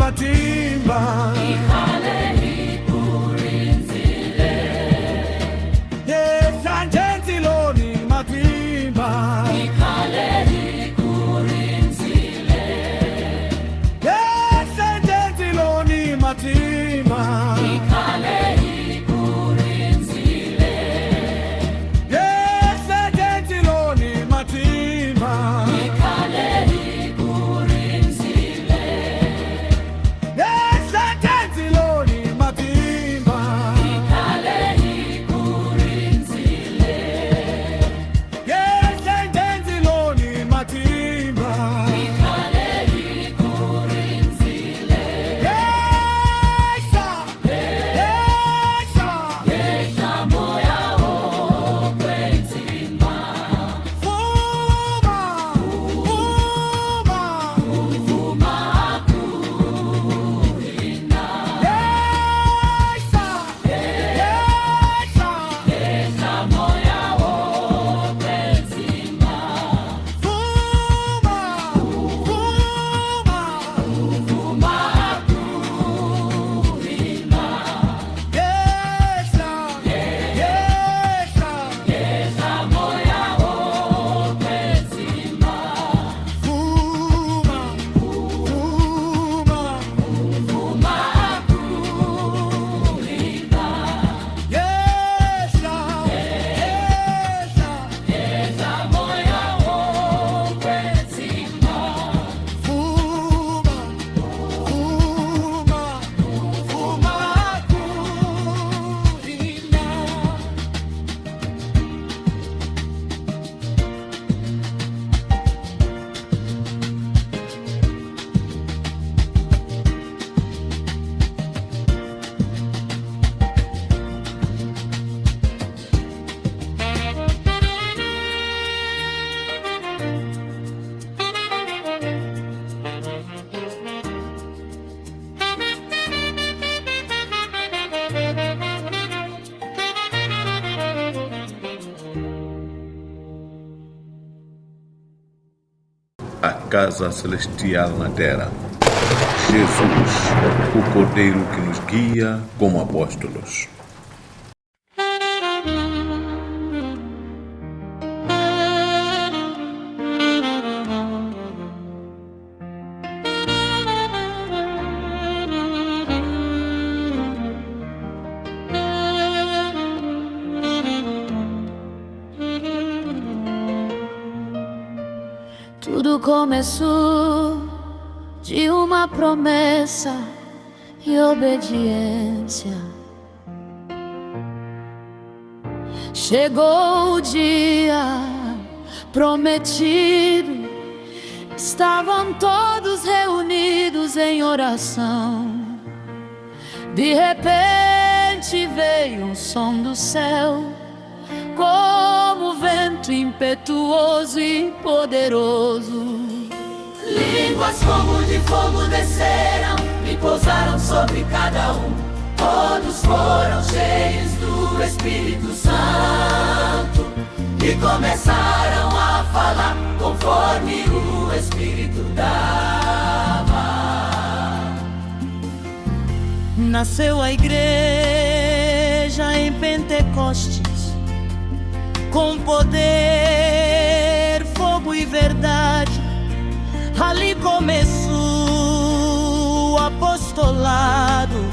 a casa celestial na terra. Jesus, o Cordeiro que nos guia como apóstolos. Tudo começou de uma promessa e obediência. Chegou o dia prometido, estavam todos reunidos em oração. De repente veio um som do céu, como vento impetuoso e poderoso. Línguas como de fogo desceram e pousaram sobre cada um. Todos foram cheios do Espírito Santo e começaram a falar conforme o Espírito dava. Nasceu a igreja em Pentecostes, com poder, fogo e verdade. Ali começou o apostolado,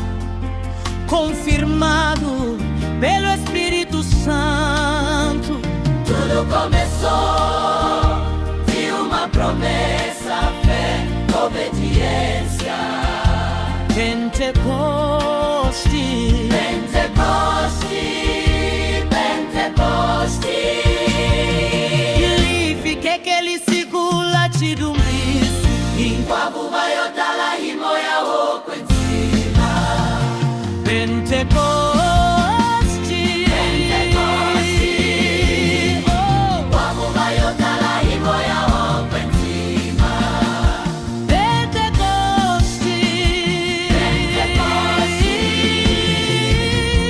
confirmado pelo Espírito Santo. Tudo começou de uma promessa, fé, obediência. Pentecoste, Pentecoste, Pentecoste. Ilifique que ele segula te dumbis. Inkwabu bayotala himoya woko nzima. Pentecoste, Inkwabu bayotala himoya woko nzima. Pentecoste,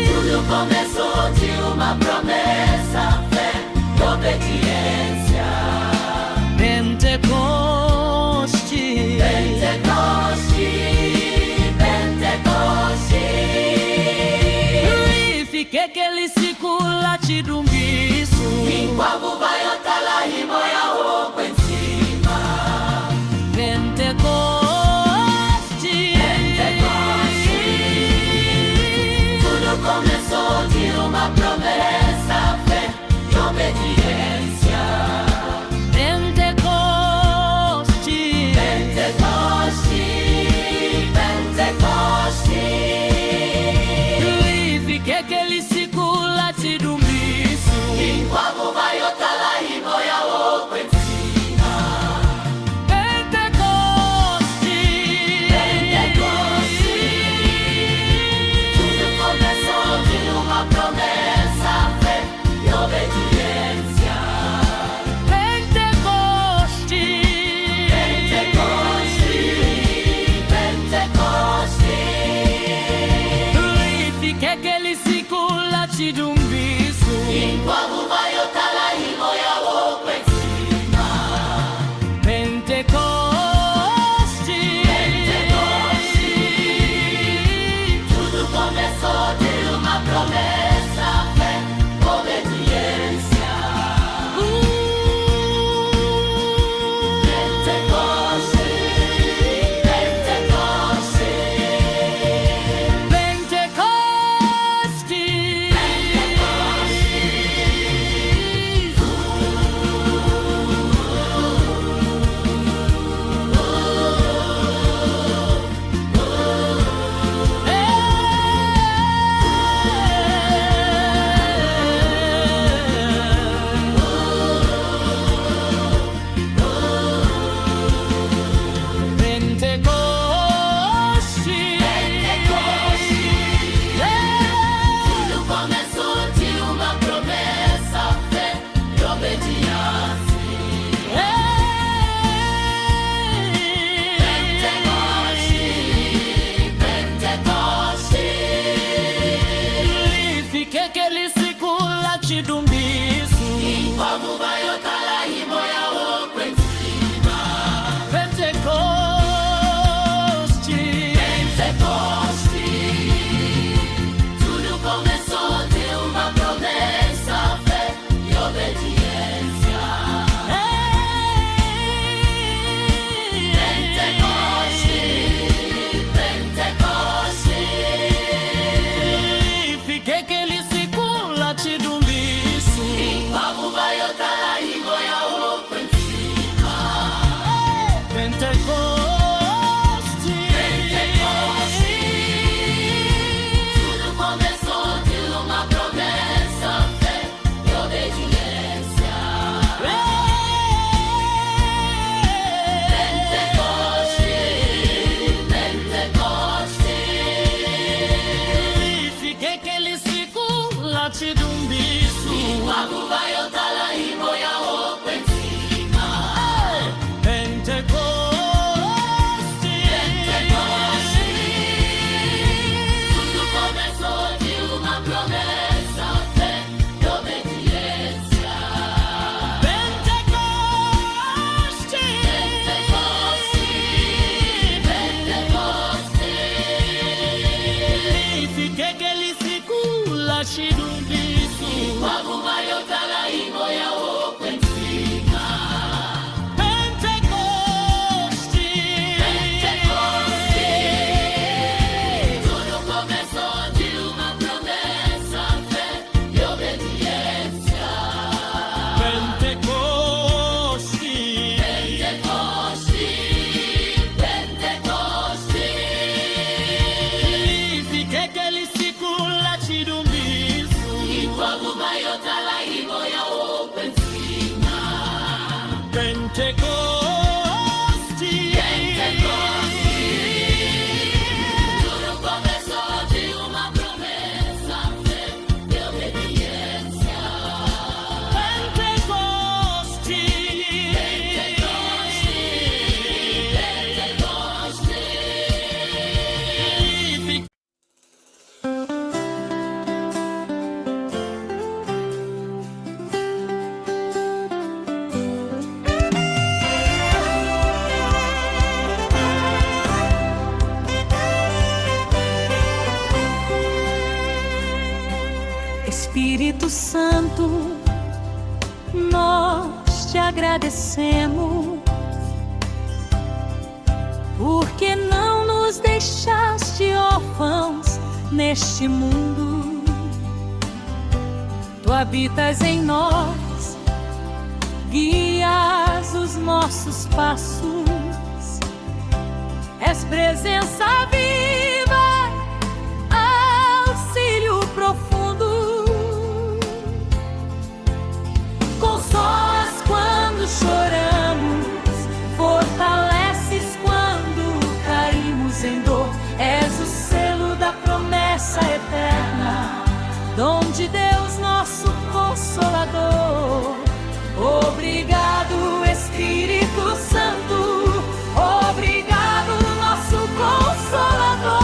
Tudo começou de uma promessa, fé e obediência. Pentecoste, Pentecoste, Pentecoste. Ilifique que ele segula te dumbis. Inkwabu bayotala himoya woko nzima. Pentecoste, Tudo começou de uma promessa, fé e obediência. Pentecoste, Pentecoste, Pentecoste. Ilifique que ele segula te dumbis. Inkwabu bayotala himoya woko nzima. Pentecoste, Pentecoste. Tudo começou de uma promessa, fé e obediência. Pentecoste, Pentecoste, Pentecoste. Ilifique que ele segula te dumbis. Inkwabu bayotala himoya woko nzima. Pentecoste, Tudo começou de uma promessa, fé, obediência. Pentecoste, Pentecoste. Pentecoste, Tudo começou de uma promessa, fé e obediência. Pentecoste, Ilifique que ele segula te dumbis. Inkwabu bayotala himoya woko nzima. chidumbisu Wakuvayotala himbo ya okwenzima Pentecoste Tudo começou de uma promessa, fé e obediência. Pentecoste Fique que ele circula chidumbisu Wakuvayotala himbo ya okwenzima Pentecoste Tudo começou de uma promessa, fé e obediência. Pentecoste Pentecoste Fique que ele circula chidumbisu Wakuvayotala himbo ya okwenzima Pentecoste Tudo começou de uma promessa, fé e obediência. Pentecoste Espírito Santo, nós te agradecemos, porque não nos deixaste órfãos neste mundo. Tu habitas em nós, guias os nossos passos, és presença viva, auxílio profundo. Consolas quando choramos, fortaleces quando caímos em dor. És o selo da promessa eterna, dom de Deus, nosso Consolador. Obrigado, Espírito Santo, obrigado, nosso Consolador.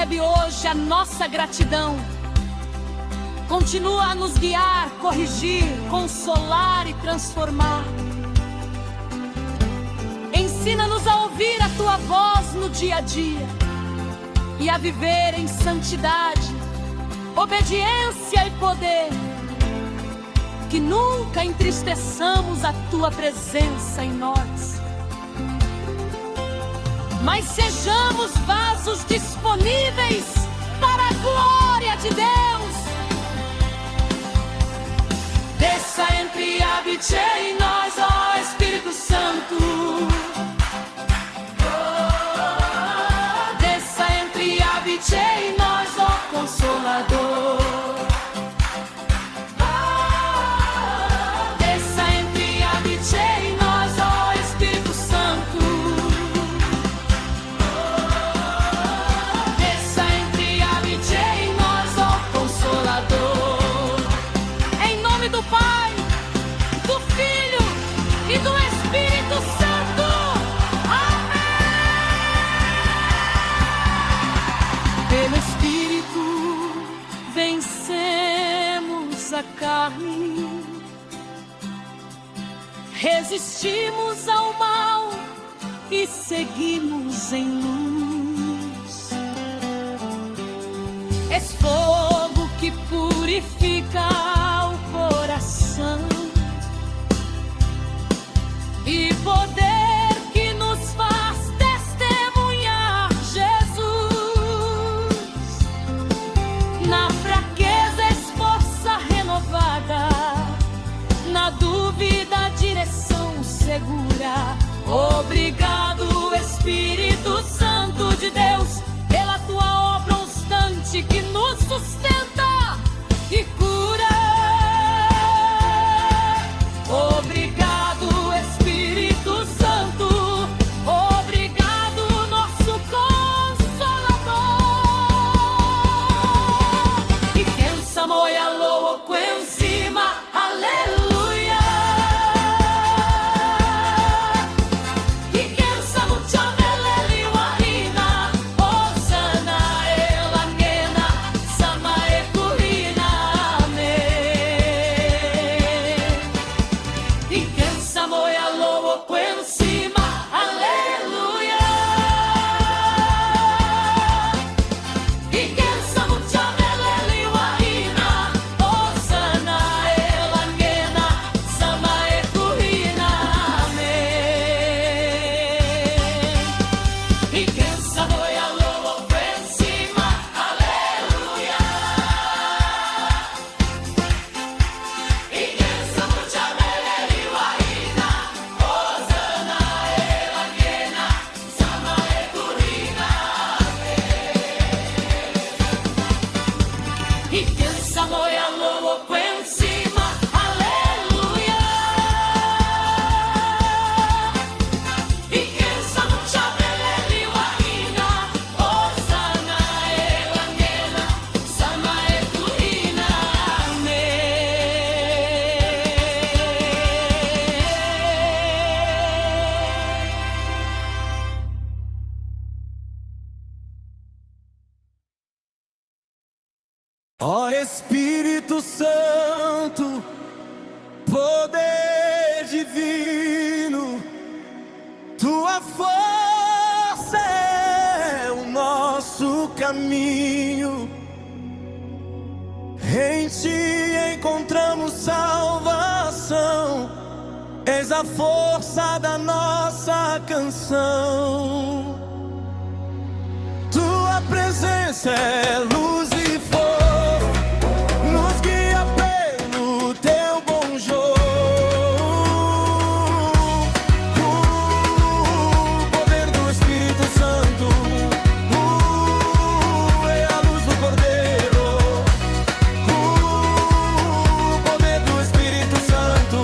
recebe hoje a nossa gratidão. Continua a nos guiar, corrigir, consolar e transformar. Ensina-nos a ouvir a Tua voz no dia a dia e a viver em santidade, obediência e poder. Que nunca entristeçamos a Tua presença em nós, mas sejamos vasos disponíveis para a glória de Deus. Desça, entre e habite em nós, ó Espírito Santo. Desça, entre e habite em nós, ó Consolador. Desça, entre e habite em nós, ó Espírito Santo. Desça, entre e habite em nós, ó Consolador. Em nome do Pai, do Filho e do Espírito Santo. Amém! Pelo Espírito vencemos a carne, resistimos ao mal e seguimos em luz. És fogo que purifica o coração e poder que nos faz testemunhar Jesus. Na fraqueza és força renovada, na dúvida direção segura. Obrigado, Espírito Santo de Deus, pela Tua obra constante que nos sustenta e cura. Obrigado, Espírito Santo. Obrigado, nosso Consolador. E quem samoia louco em cima, aleluia. E quem samucha meleli wahina, osana elangena, samae kurina, amém. E quem samoia louco em cima, aleluia. E quem samucha meleli wahina, osana elangena, samae kurina, amém. E quem samoia louco em cima, aleluia. E quem samucha meleli wahina, osana elangena, samae kurina, amém. E quem samoia louco em cima, aleluia. E quem samucha meleli wahina, osana elangena, samae kurina, Ó Espírito Santo, poder divino, Tua força é o nosso caminho. Em Ti encontramos salvação, és a força da nossa canção. Tua presença é luz e fogo, nos guia pelo Teu bom jogo. O poder do Espírito Santo é a luz do Cordeiro. O poder do Espírito Santo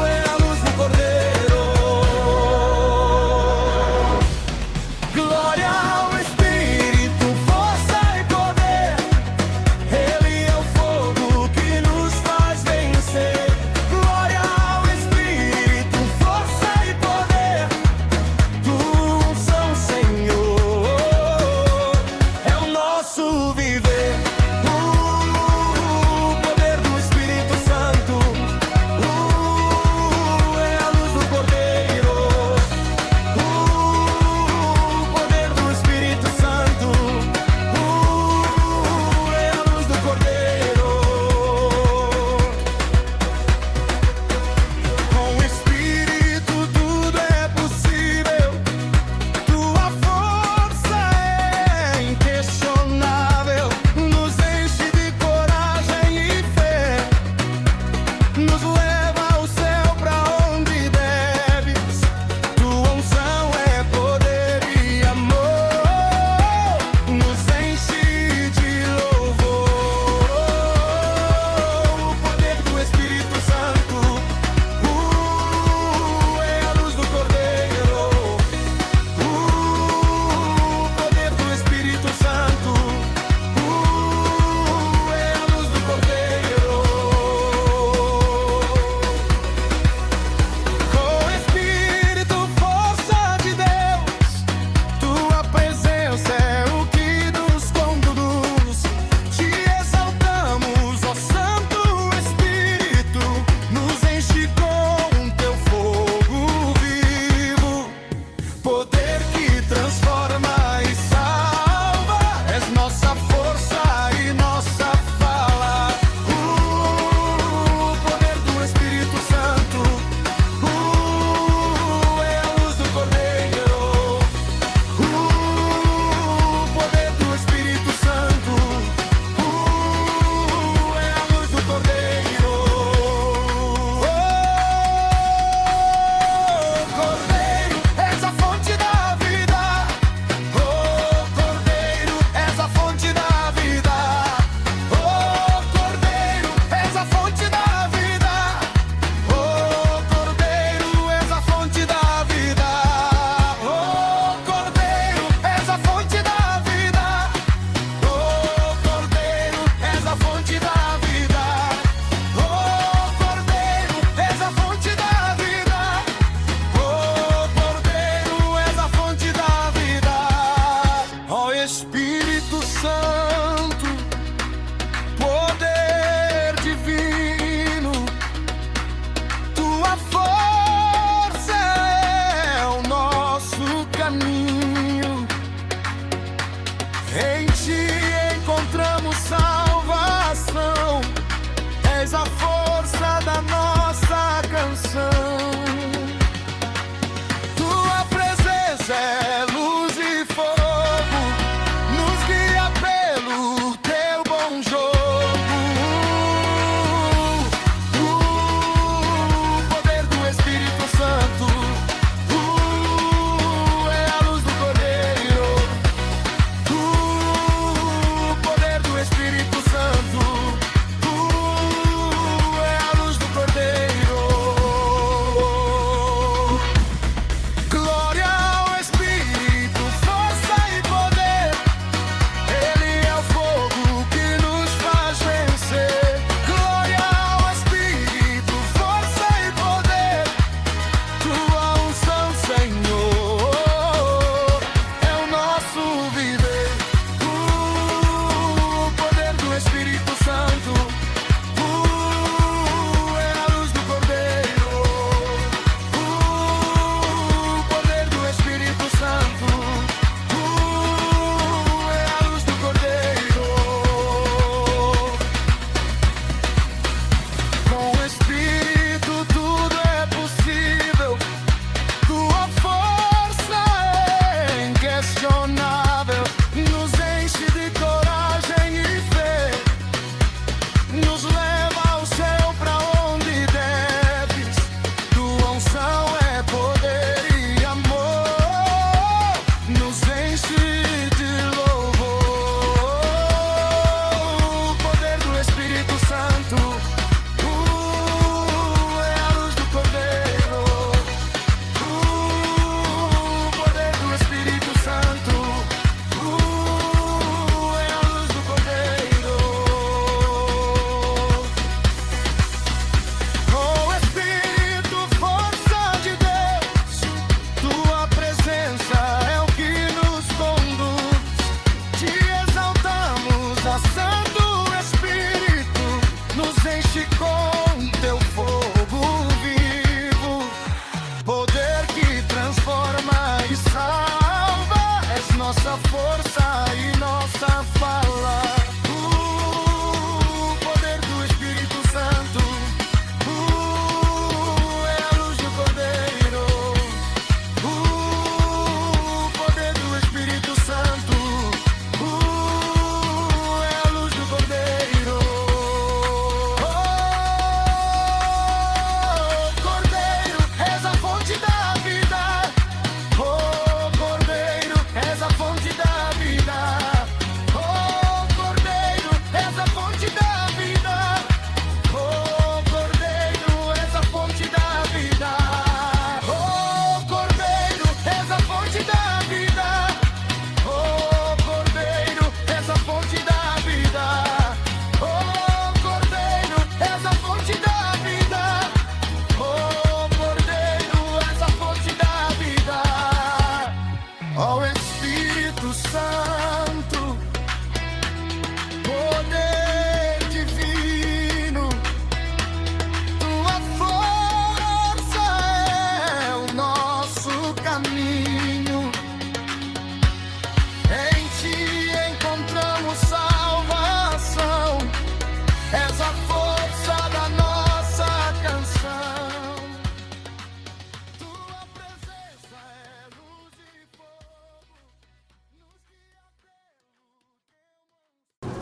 é a luz do Cordeiro. Glória ao Espírito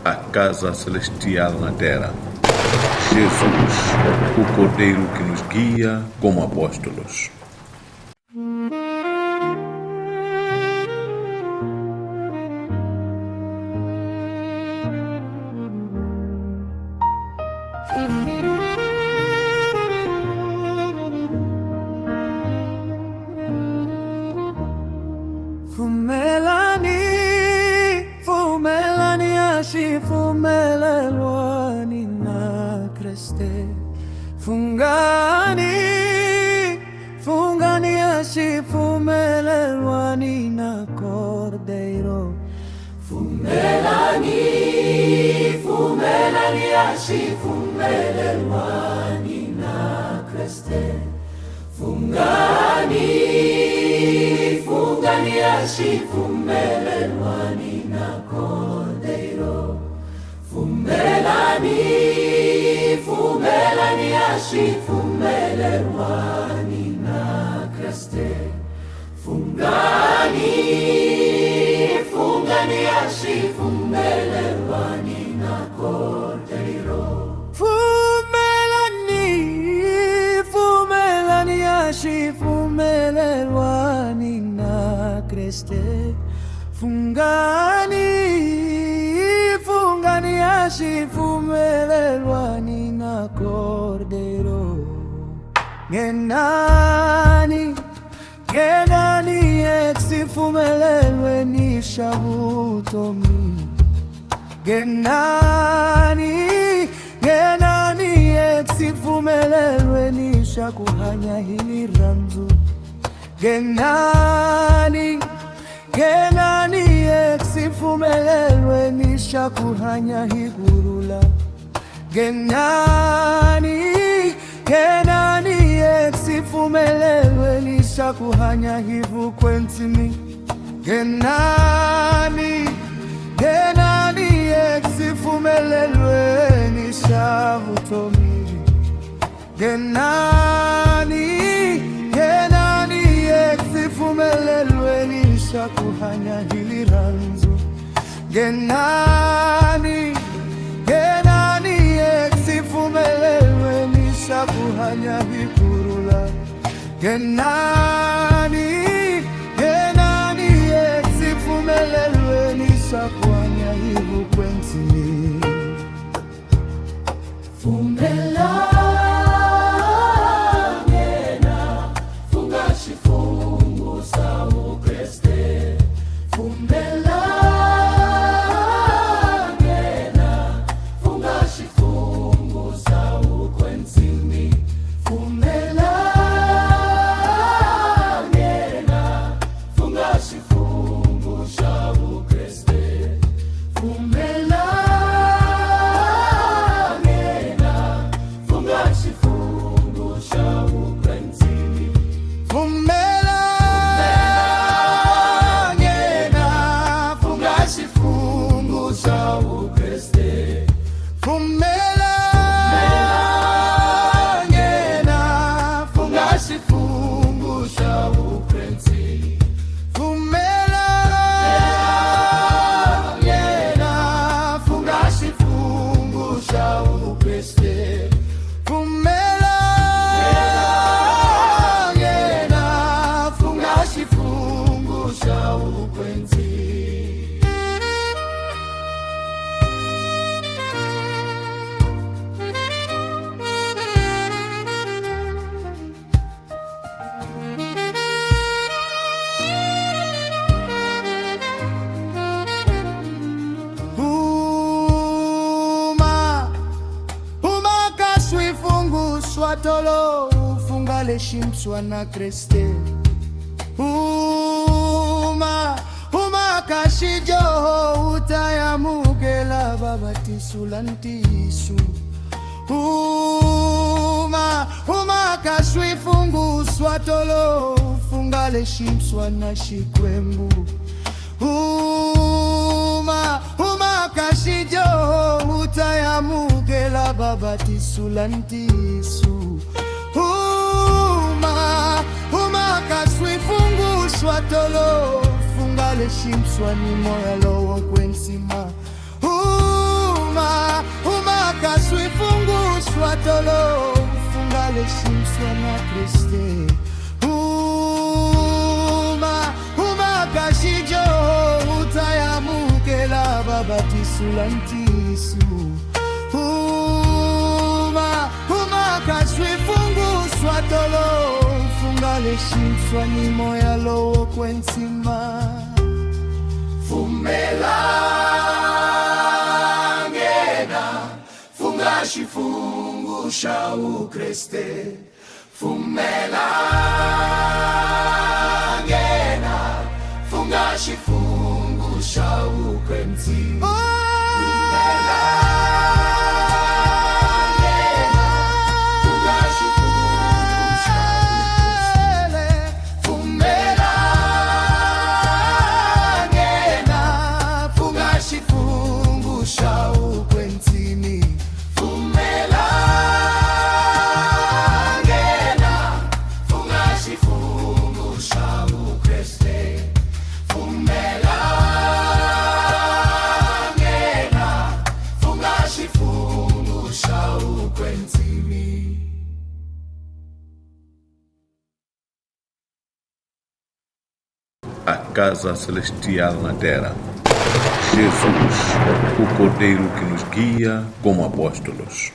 a casa celestial na terra. Jesus, o Cordeiro que nos guia como apóstolos. Fumelani ashi fumelelwani na kreste. Fungani ashi fumelelwani na cordeiro. Fumelani ashi fumelelwani na kreste. Fungani ashi fumelelwani na cordeiro. Fumelani ashi fumelelwani na kreste. Fungani ashi fumelelwani na cordeiro. Fumelani ashi fumelelwani na kreste. Fungani ashi fumelelwani na cordeiro. Genani eksi fumelelweni shabutomi. Genani eksi fumelelweni shakuhanya hili ranzu. Genani eksi fumelelweni shakuhanya higurula. Genani eksi fumelelweni shakuhanya hivu kwentimi. Genani eksi fumelelweni shavutomi. Genani eksi fumelelweni shakuhanya hili ranzu. Genani eksi fumelelweni shakuhanya hikurula. Genani eksi fumelelweni shakuhanya hivu kwentini. Tolo ufungale shimswa na kreste. Kashijo utayamugela babatisulantisu. Kashwifungu swatolo ufungale shimswa na shikwembu. Kashijo utayamugela babatisulantisu. Kaswifungu swatolo fungale shimswa ni moya lowo kwensima. leshim swanya kriste uma kashijo utayamukela babatisulantisu uma kashwifungu swatolo funga leshim swani moya lowo kwentima fumelangena funga shifungu shau kreste fumelangena funga shifungu shau kwentima A casa celestial na terra. Jesus, o Cordeiro que nos guia como apóstolos.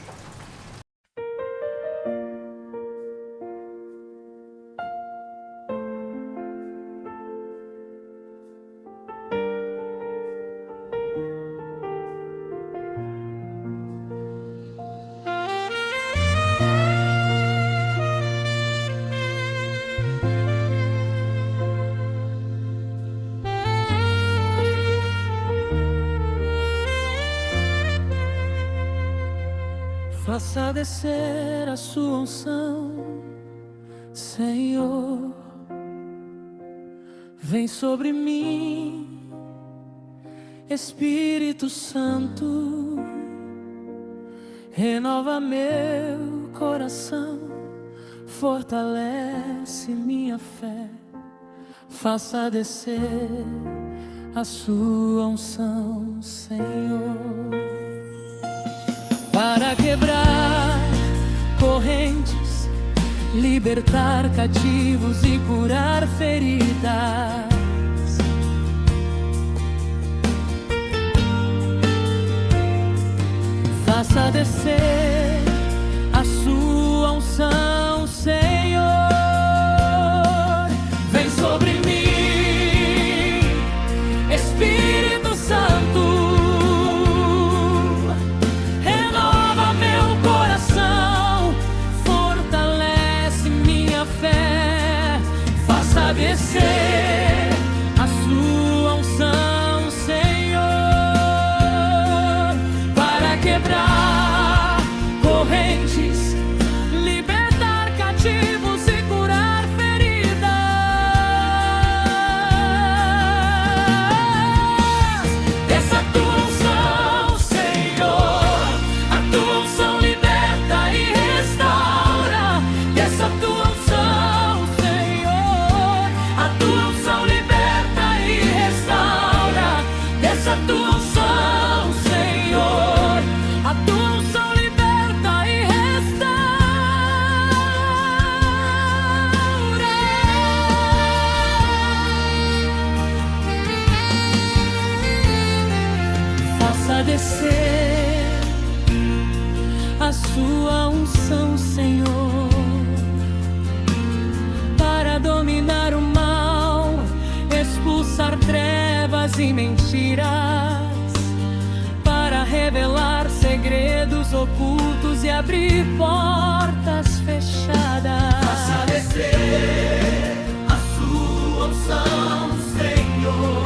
Faça descer a sua unção, Senhor. Vem sobre mim, Espírito Santo. Renova meu coração, fortalece minha fé. Faça descer a sua unção, Senhor. Para quebrar correntes, libertar cativos e curar feridas. Faça descer a sua unção, Senhor. Vem sobre mim, Espírito Santo. Descer a sua unção, Senhor, para quebrar correntes, libertar cativos e curar feridas. Desça a tua unção, Senhor, a tua unção liberta e restaura. Desça a tua unção, a tua unção, Senhor, a tua unção liberta e restaura. Faça descer a sua unção, Senhor, para dominar o mal, expulsar trevas e mentiras, para revelar segredos ocultos e abrir portas fechadas. Faça descer a sua unção, Senhor,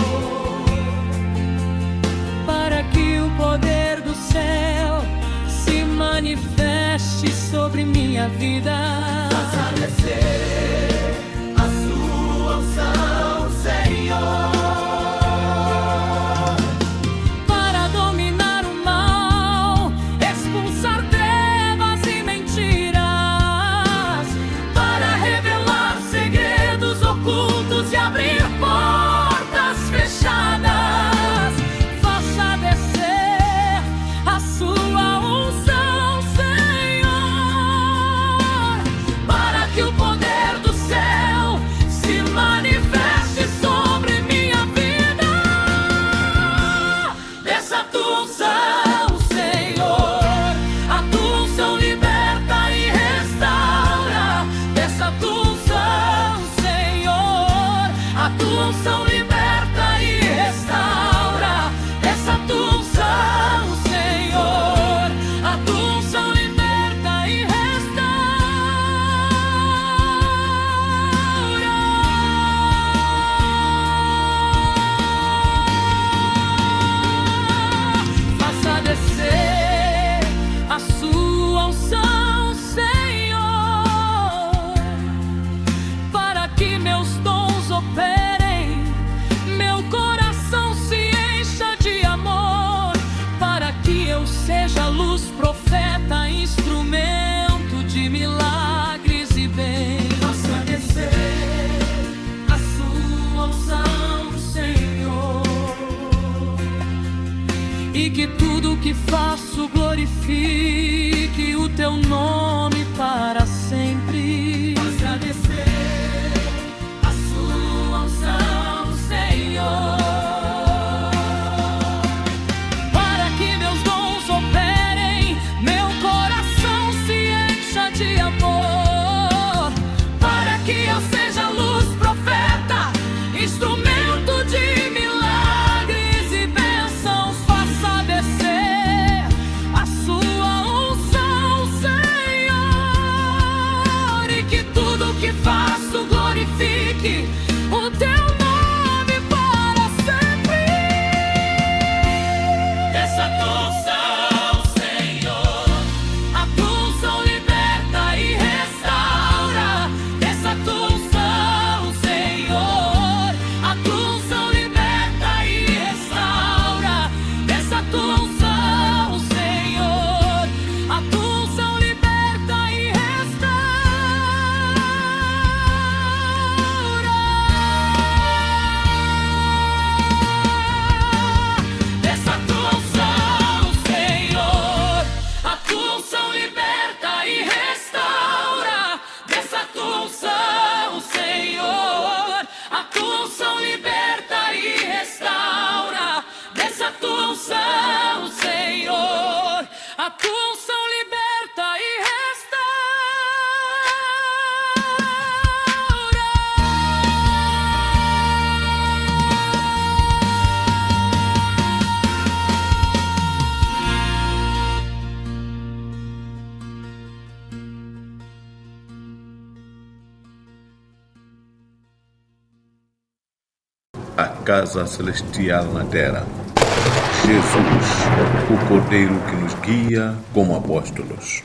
para que o poder do céu se manifeste sobre minha vida. faça descer a sua unção, Senhor. E abrir portas fechadas. Faça descer a sua unção, Senhor. que eu seja luz, profeta, instrumento de milagres e bem. Faça descer a sua unção, Senhor, e que tudo que faço glorifique o teu nome para sempre. Faça descer a sua unção, Senhor, para que meus dons operem, meu coração se encha de amor, para que eu seja luz, profeta, instrumento de milagres e bênçãos. Faça descer a sua unção, Senhor, e que tudo que faço glorifique o teu nome para sempre. Essa tua unção, Senhor, a tua unção liberta e restaura. Essa tua unção, Senhor, a tua unção liberta e restaura. Essa tua unção, Senhor, a tua unção liberta e restaura. Essa tua unção, Senhor, a tua unção liberta e restaura. Dessa tua unção, Senhor, a tua unção liberta e restaura. Dessa tua unção, Senhor, a tua unção liberta e A casa celestial na terra. Jesus, o Cordeiro que nos guia como apóstolos.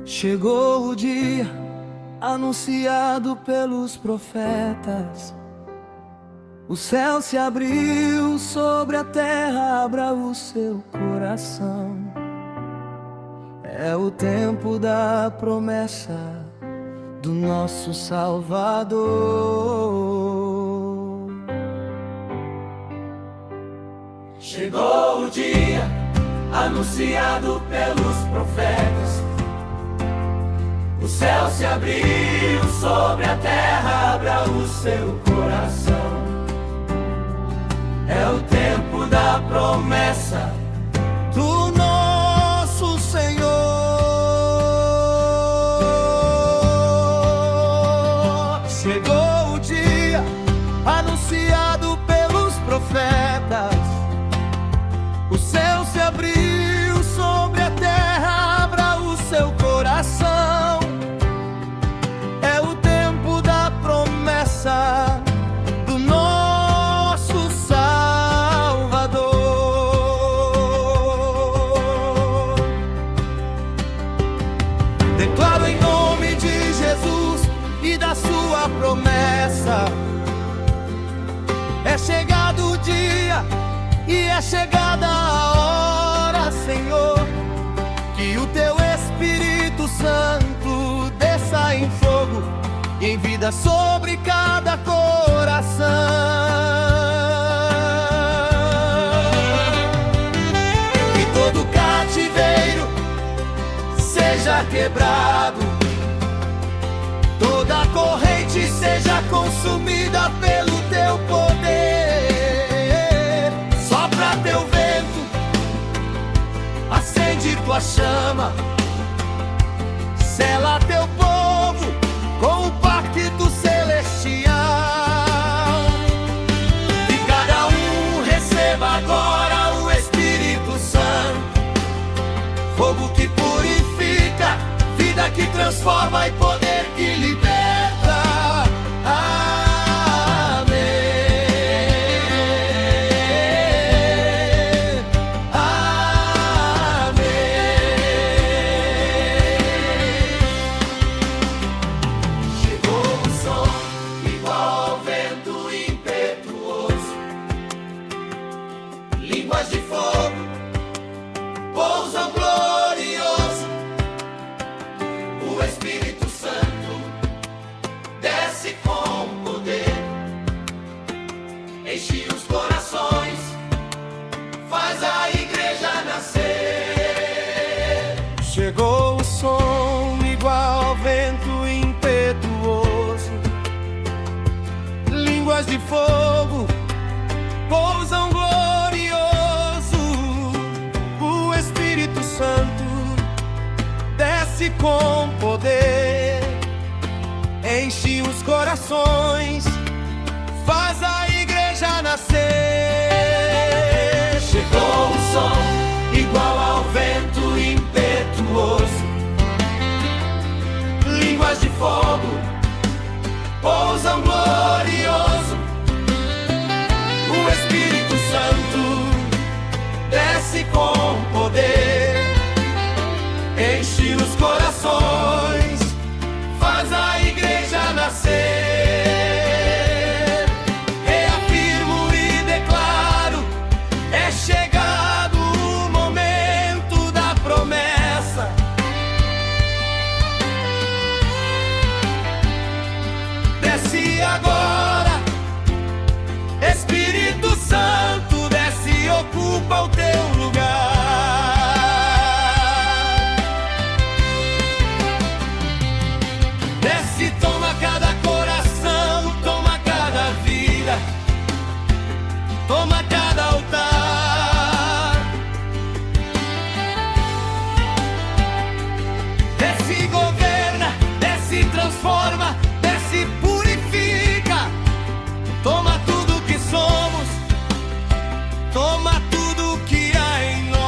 Chegou o dia anunciado pelos profetas. O céu se abriu sobre a terra, abra o seu coração. É o tempo da promessa do nosso Salvador. Chegou o dia anunciado pelos profetas. O céu se abriu sobre a terra, abra o seu coração. É o tempo da promessa Do nosso Senhor. Chegou o dia anunciado pelos profetas. O céu se abriu sobre a terra, abra o seu coração. É o tempo da promessa do nosso Salvador. Declaro em nome de Jesus e da sua promessa. É chegado o dia e é chegada a hora, Senhor, que o teu Espírito Santo desça em fogo e em vida sobre cada coração. Que todo cativeiro seja quebrado, toda corrente seja consumida pelo teu poder. Sopra teu vento, acende tua chama, sela teu povo com o pacto celestial. E cada um receba agora o Espírito Santo, fogo que purifica, vida que transforma e poder que liberta. Amém. Amém. Chegou o som igual ao vento impetuoso, línguas de fogo pousam glorioso. O Espírito Santo desce com poder, enche os corações, faz a igreja nascer. Chegou o som igual ao vento impetuoso, línguas de fogo pousam glorioso. O Espírito Santo desce com poder, enche os corações, faz a igreja nascer. Reafirmo e declaro, é chegado o momento da promessa. Desce agora, Espírito Santo, desce e ocupa o teu lugar. Desce, toma cada coração, toma cada vida, toma cada altar. Desce, governa, desce, transforma, desce, purifica. Toma tudo que somos, toma tudo que há em nós.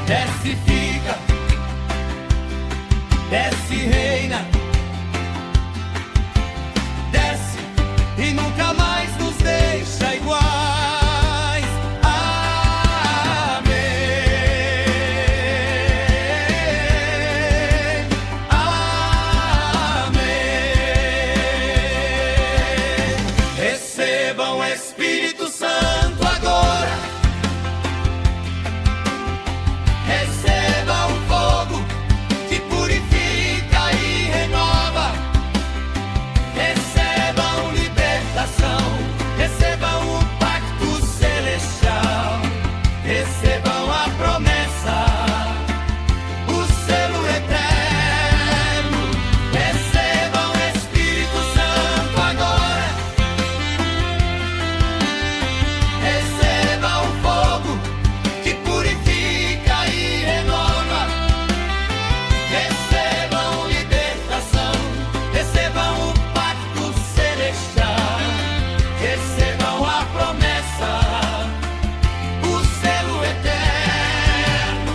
Desce, fica, desce, reina, desce e nunca mais nos deixa iguais. Amém. Amém. Recebam o Espírito Santo agora. Receba o fogo que purifica e renova. Recebam libertação, recebam o pacto celestial, recebam a promessa, o selo eterno. Recebam o Espírito Santo agora. Recebam o fogo que purifica e renova. Recebam libertação, recebam o pacto celestial, recebam a promessa, o selo eterno.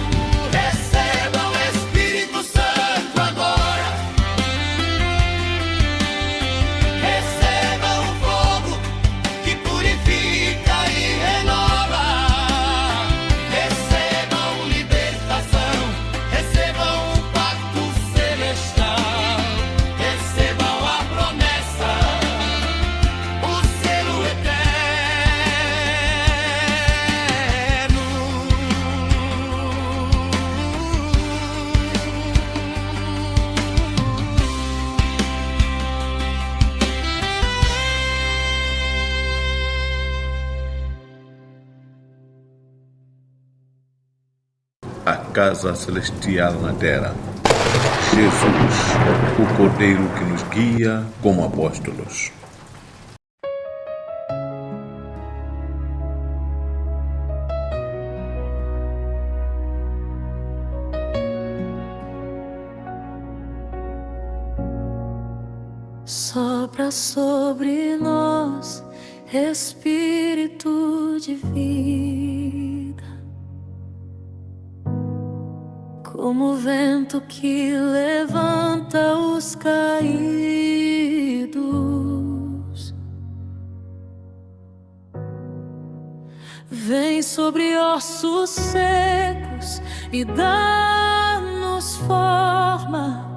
Recebam o Espírito Santo agora. Recebam o fogo que purifica e renova. Recebam libertação, recebam o pacto celestial, recebam a promessa, o selo eterno. A casa celestial na terra. Jesus, o Cordeiro que nos guia como apóstolos. Sopra sobre nós, Espírito de vida, como o vento que levanta os caídos. Vem sobre ossos secos e dá-nos forma,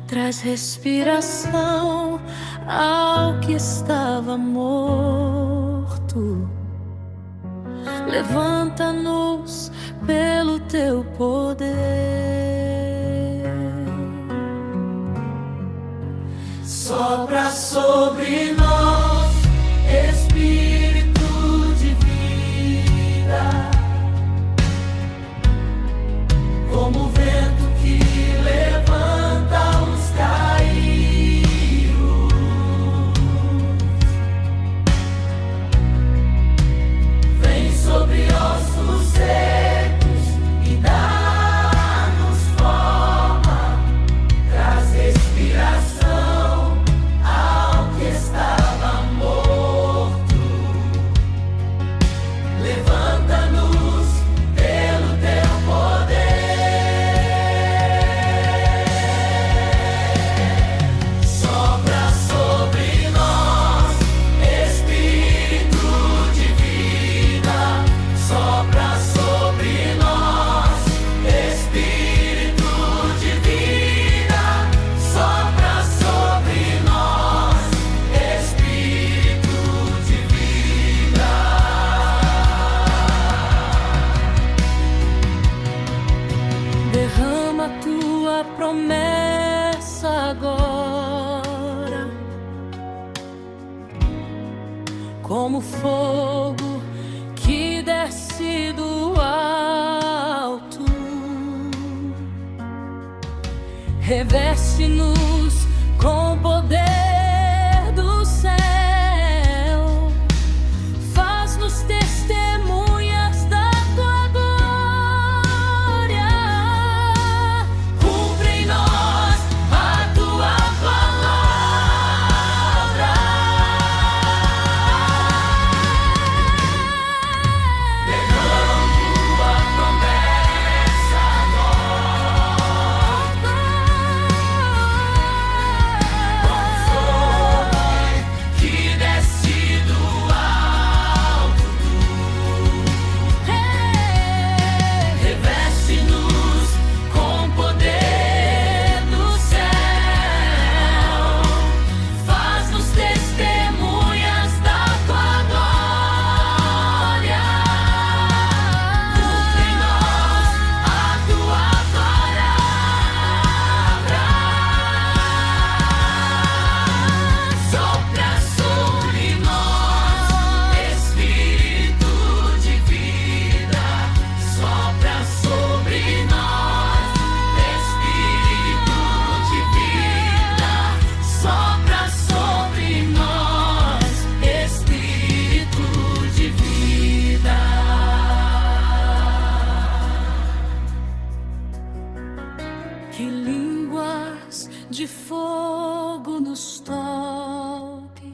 traz respiração ao que estava morto. Levanta-nos pelo teu poder. Sopra sobre nós, Espírito de vida, como fogo que desce do alto. Reveste-nos com o poder do céu, faz-nos testemunhas da tua glória. Cumpre em nós a tua palavra. Negando a promessa nova, que desce do alto. Reveste-nos com o poder do céu, faz-nos testemunhas da tua glória. Cumpre em nós a tua palavra. Sopra sobre nós, Espírito de vida. Sopra sobre nós, Espírito de vida. Sopra sobre nós, Espírito de vida. Que línguas de fogo nos toque,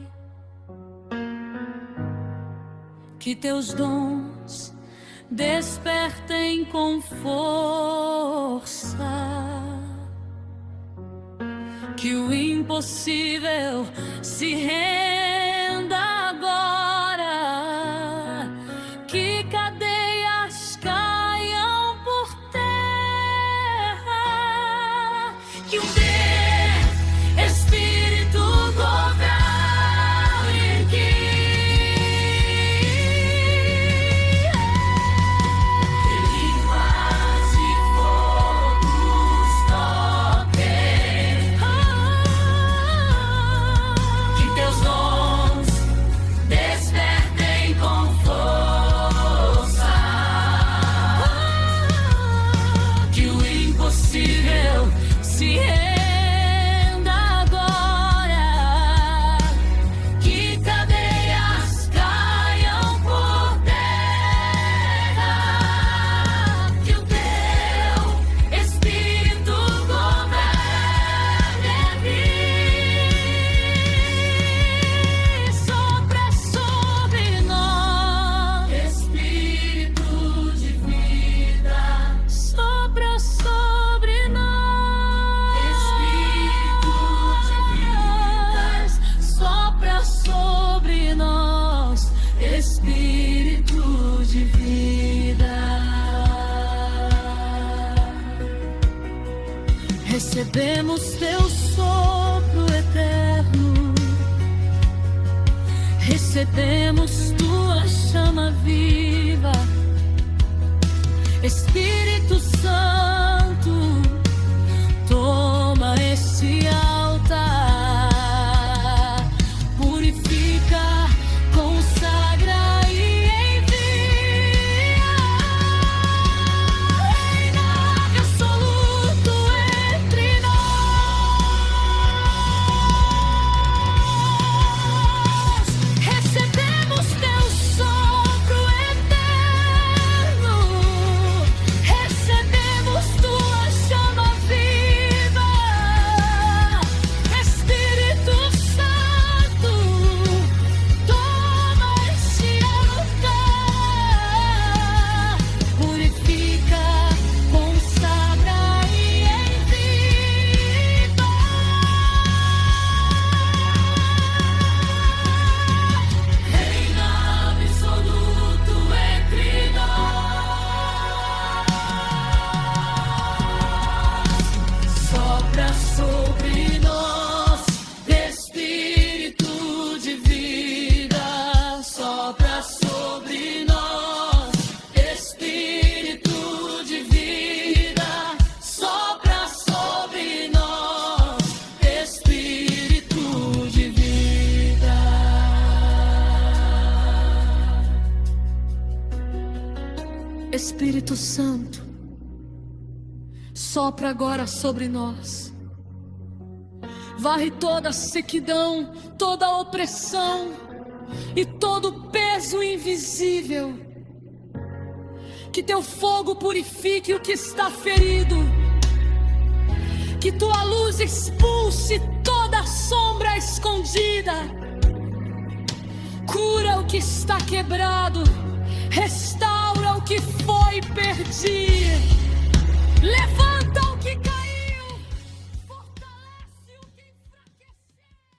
que teus dons despertem com força, que o impossível se renda agora, que cadeias caiam por terra, que o teu Espírito governe aqui. Que línguas de fogo nos toquem, que teus dons despertem com força, que o impossível se renda agora, que cadeias caiam por terra, que o teu Espírito governe aqui. Sopra sobre nós, Espírito de vida. Sopra sobre nós, Espírito de vida. Sopra sobre nós, Espírito de vida. Recebemos teu sopro eterno, recebemos tua chama viva, Espírito Santo, toma este altar, purifica, consagra e envia. Reina absoluto entre nós. Recebemos teu sopro eterno, recebemos Espírito Santo, sopra agora sobre nós. Varre toda a sequidão, toda a opressão e todo o peso invisível. Que teu fogo purifique o que está ferido. Que tua luz expulse toda a sombra escondida. Cura o que está quebrado. Restaura o que foi perdido. Levanta o que caiu. Fortalece o que enfraqueceu.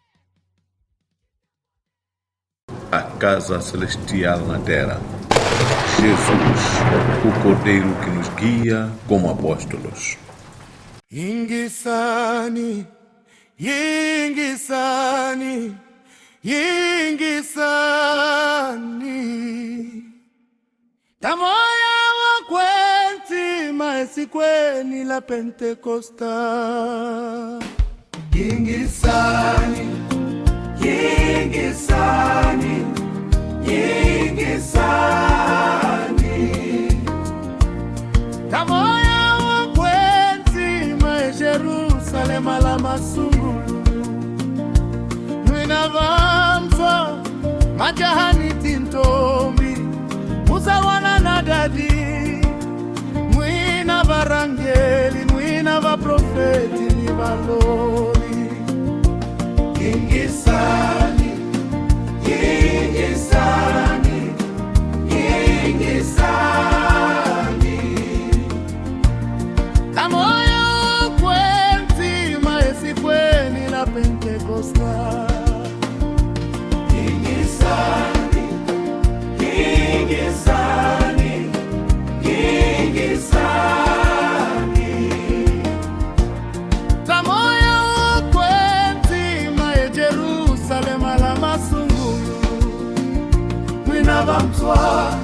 A casa celestial na terra. Jesus, o Cordeiro que nos guia como apóstolos. Yingisani, yingisani, yingisani. Tamoya wakwenti maesikweni la Pentekosta. Yingisani, yingisani, yingisani. Tamoya wakwenti mae Jerusalem la masungulu. Nwina vamfa majahani tintomi. Uzawana na dadi. Mwina varangeli, mwina vaprofeti ni valori. Yingisani, yingisani, yingisani. Tamoya kwenti maesikweni la Pentekosta. Yingisani, yingisani, yingisani. Tamoya kwenti mae Jerusalem la masungulu. Mwina vamtwa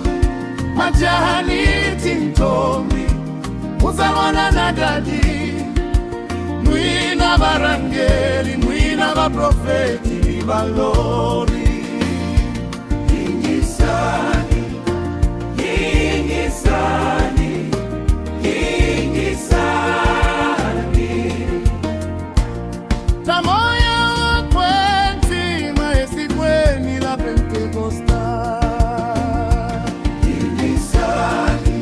majahani tintomi. Uzawana na dadi. Mwina varangeli, mwina vaprofeti valori. Yingisani, yingisani, yingisani. Tamoya kwenti maesikweni la Pentekosta. Yingisani,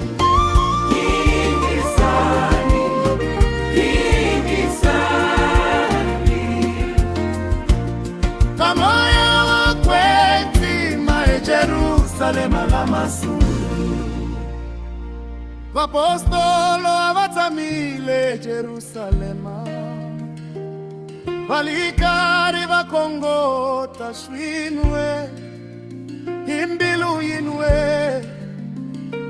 yingisani, yingisani. Tamoya kwenti mae Jerusalem la masungulu. Vapostolo avatamile Jerusalema. Valikari vakongota shwinwe. Imbilu yinwe.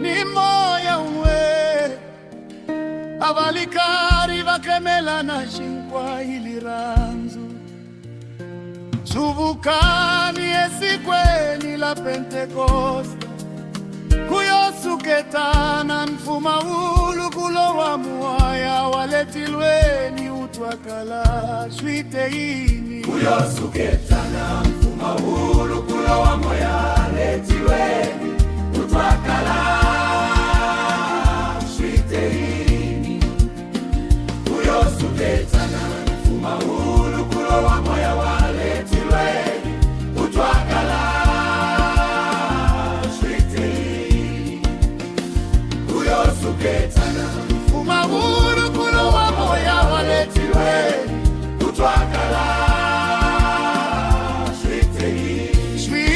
Ni moya unwe. Avalikari vakemela na shinkwa iliranzu. Chuvukani esikweni la Pentekosta. Kuyosuketana mfuma ulu kulowa muaya. Waletilweni utwakala shwiteini. Kuyosuketana mfuma ulu kulowa muaya. Waletilweni utwakala shwiteini. Kuyosuketana mfuma ulu kulowa muaya. Waletilweni utwakala shwiteini. Kuyosuketana mfuma ulu kulowa muaya. Waletilweni utwakala shwiteini. Shwi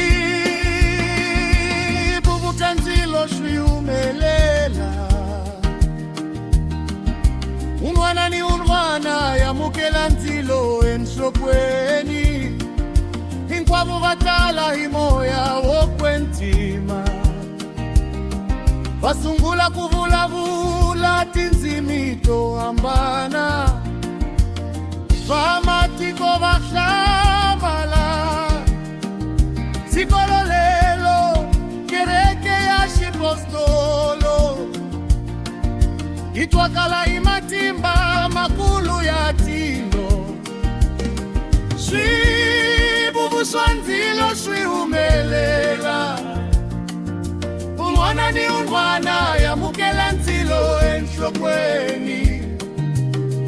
bubukanzilo shwi umelela. Unwana ni unwana ya mukela nzilo enshokweni. Inkwavu vatala himoya wokwentima. Vasungula kuvulavula tinzimito ambana. Vamatiko vahlambala. Sikololelo kereke ya shipostolo. Itwakala imatimba makulu ya tindo. Shwi bubuswanzilo shwi umelela. Umwana Wani unwana ya mukela ntilo enshokweni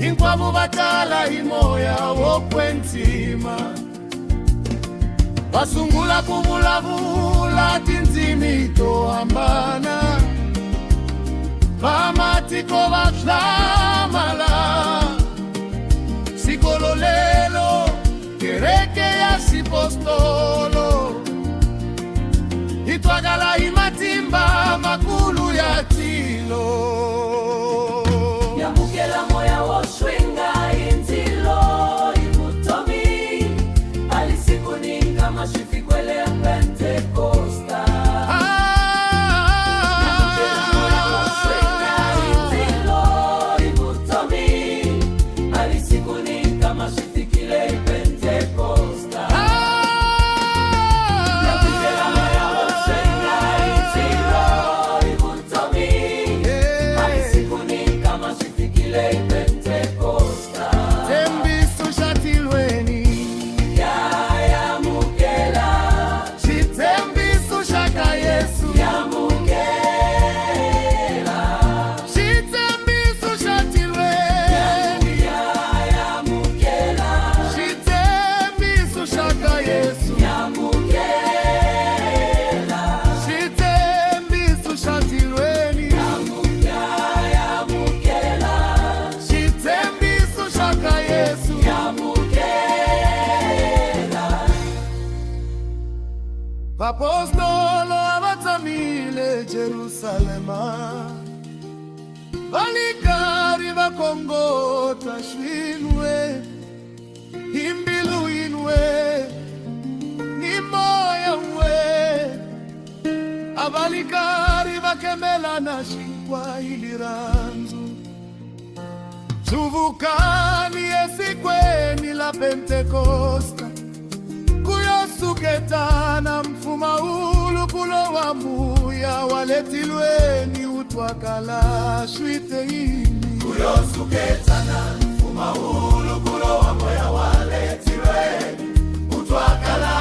Inkwabu batala imoya wokwentima Basungula kubulavula tinzimi toambana Pamatiko baklamala Sikololelo kereke ya sipostolo Itwagala imatimba makulu ya tilo Yamukela moya woshwenga intilo imutomi Alisikuninga mashifi kwele ya Pentekosta Yamukela moya woshwenga intilo imutomi Alisikuninga mashifi kile Pentekosta Yamukela moya woshwenga intilo imutomi Alisikuninga mashifi kile Pentekosta Tembisu shatilweni Yamukela Chitembisu shaka Yesu Yamukela Chitembisu shatilweni Yamukela Chitembisu shaka Yesu Yamukela Chitembisu shatilweni Yamukela Chitembisu shaka Yesu Yamukela Apostolo abatamile Jerusalema Balikari bakongota shwinwe Imbilu inwe Nimoya mwe Abalikari bakemela na shikwa iliranzu Chuvukani esikweni la Pentekosta Kuyosuketana mfuma ulu kulo wa muya Waletilweni utwakala shwite ini Kuyosuketana mfuma ulu kulo wa muya Waletilweni utwakala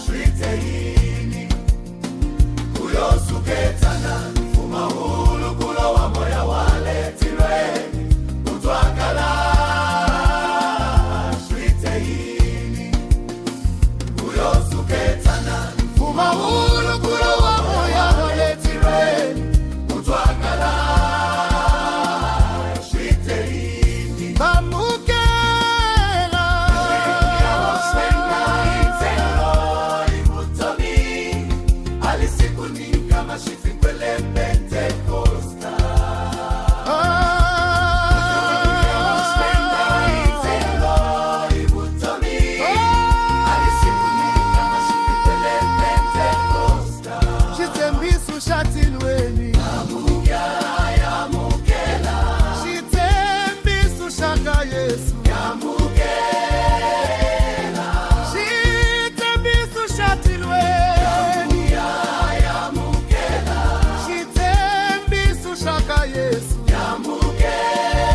shwite ini Kuyosuketana mfuma ulu kulo wa muya Waletilweni utwakala shwite ini Kuyosuketana mfuma ulu kulo wa muya Waletilweni utwakala shwite ini Bamukela Yawoswenga itelo imutomi Alisikuninga mashifi kwele Pentekosta Yawoswenga itelo imutomi Alisikuninga mashifi kwele Pentekosta Chitembisu shatilweni Yamukela Chitembisu shaka Yesu Yamukela Chitembisu shatilweni Yamukela Chitembisu shaka Yesu Yamukela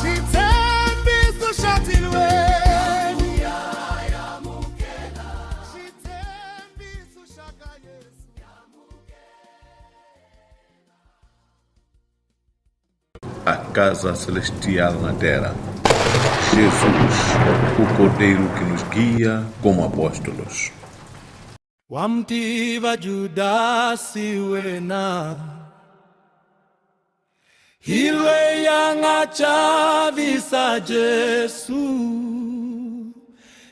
Chitembisu shatilweni Yamukela Chitembisu shaka Yesu A casa celestial na terra. Jesus, o Cordeiro que nos guia como apóstolos. Wamtiva Judasi wena Hilwe yanga chavisa Jesu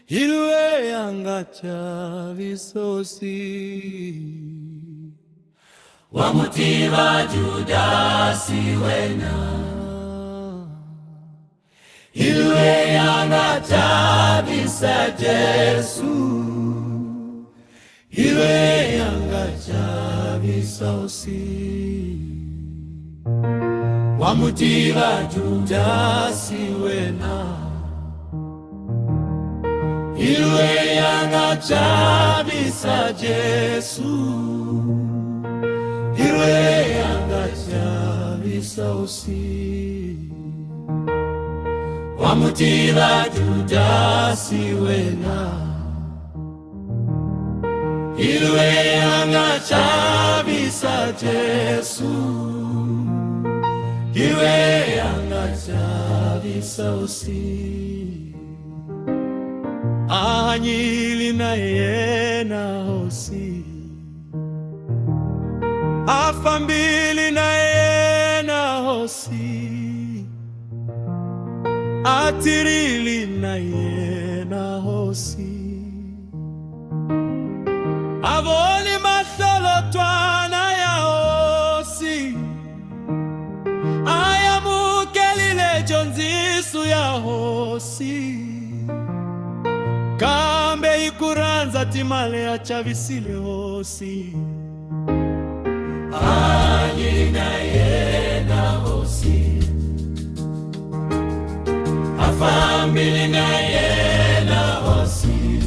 Hilwe yanga chavisosi Wamutiva Judasi wena Ilwe yanga tabisa Jesu Ilwe yanga tabisa osi Wamutiva Judasi wena Ilwe yanga tabisa Jesu Ilwe yanga tabisa osi Wamutiva Judasi wena Ilwe anga chabisa Jesu, ilwe anga chabisa osi. Anyili na yena osi, afambili na yena osi, atirili na yena osi. Avoli masolo twana ya osi, ayamukelile jonzisu ya osi. Kambe ikuranza timale achavisile osi. Anyina yena osi, afambili na yena osi,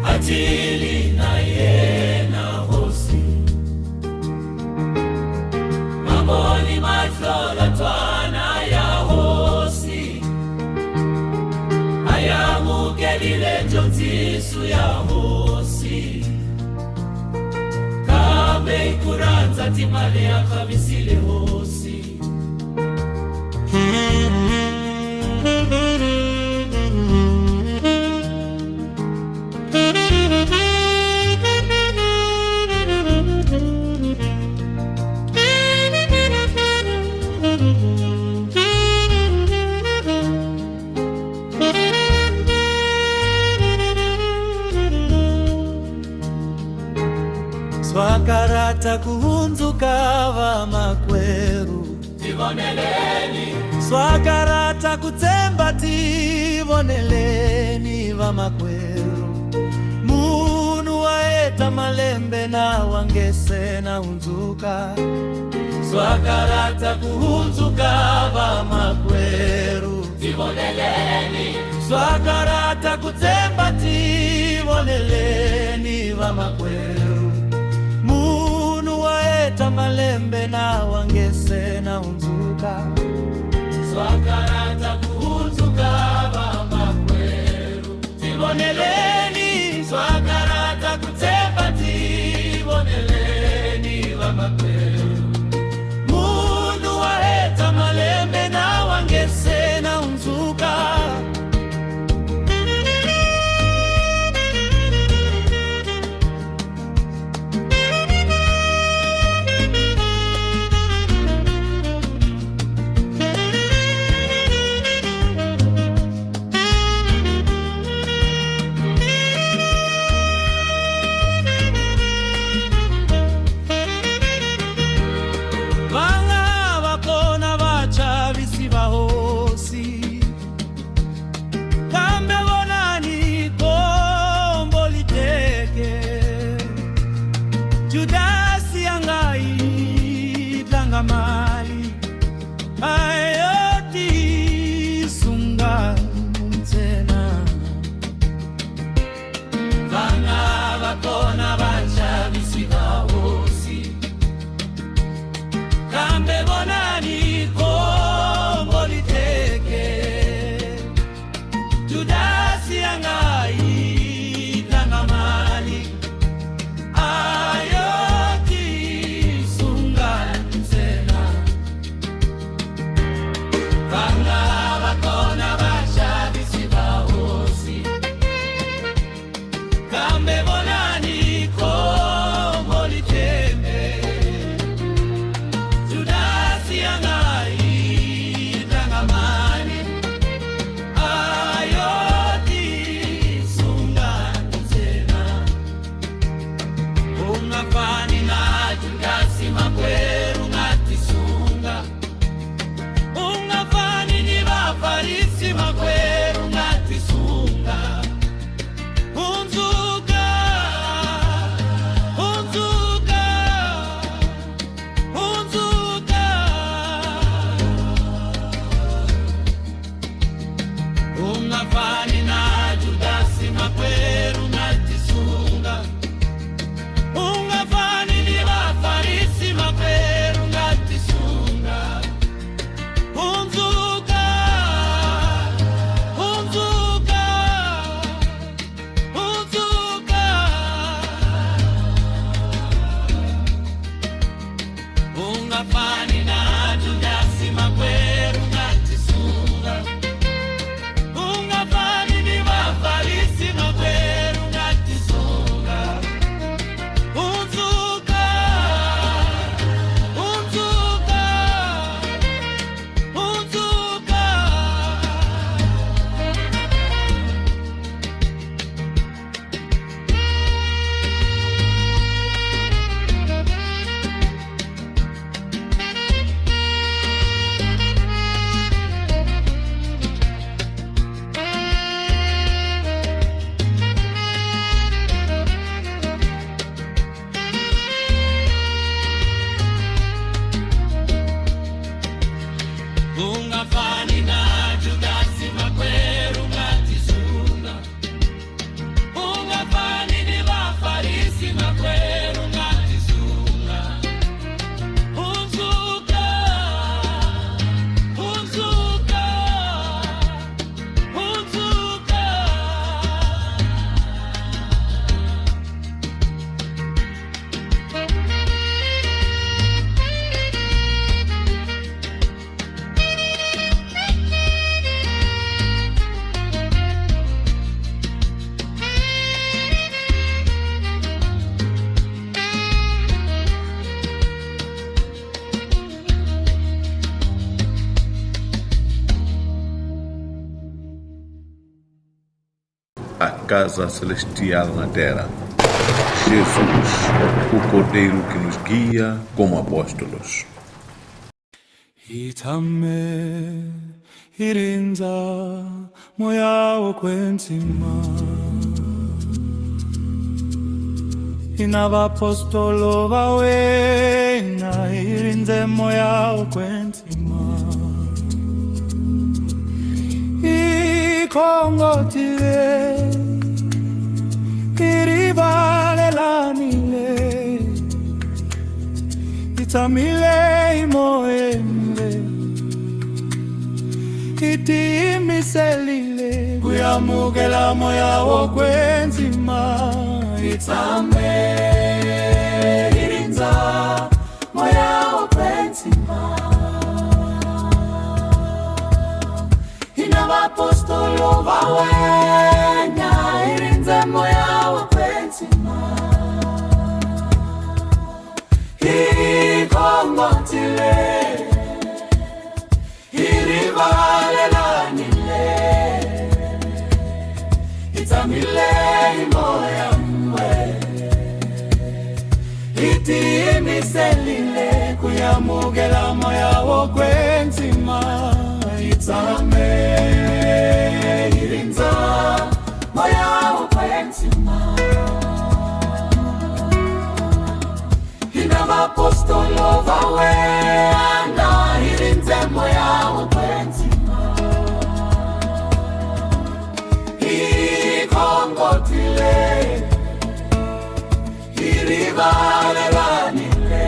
atili na yena osi. Mamboni matlola twana ya osi, ayamukelile jonzisu ya osi. Kambe ikuranza timale akavisile osi. Swakarata kuhunzuka va makweru tivoneleni, swakarata kutsemba tivoneleni va makweru. Munu waeta malembe na wangese na unzuka, swakarata kuhunzuka va makweru tivoneleni, swakarata kutsemba tivoneleni va makweru. Munu waeta malembe na wangese na unzuka, swakarata kuhunzuka va makweru tivoneleni, swakarata kutsemba tivoneleni va makweru. Munu waeta malembe na wangese na unzuka, Judasi angai tangamali ayoti sunga mtena. Vanga vakona vacha visiva osi, kambe bonani komboli teke. Judasi angai tangamali casa celestial na terra. Jesus, o Cordeiro que nos guia como apóstolos. Itame irinza moya wokwenzima inabapostolo bawena irinze moya wokwenzima ikongotile iribalelaniile itamile imoembe itimiselile kuyamukela moya wokwenzima itame irinza moya wokwenzima inabapostolo bawenya irinze moya wokwenzima ikongotile iribalelaniile itamile imoya mwe itimiselile kuyamukela moya wokwenzima itame irinza moya wokwenzima inabapostolo bawena irinze moya wokwenzima ikongotile iribalelaniile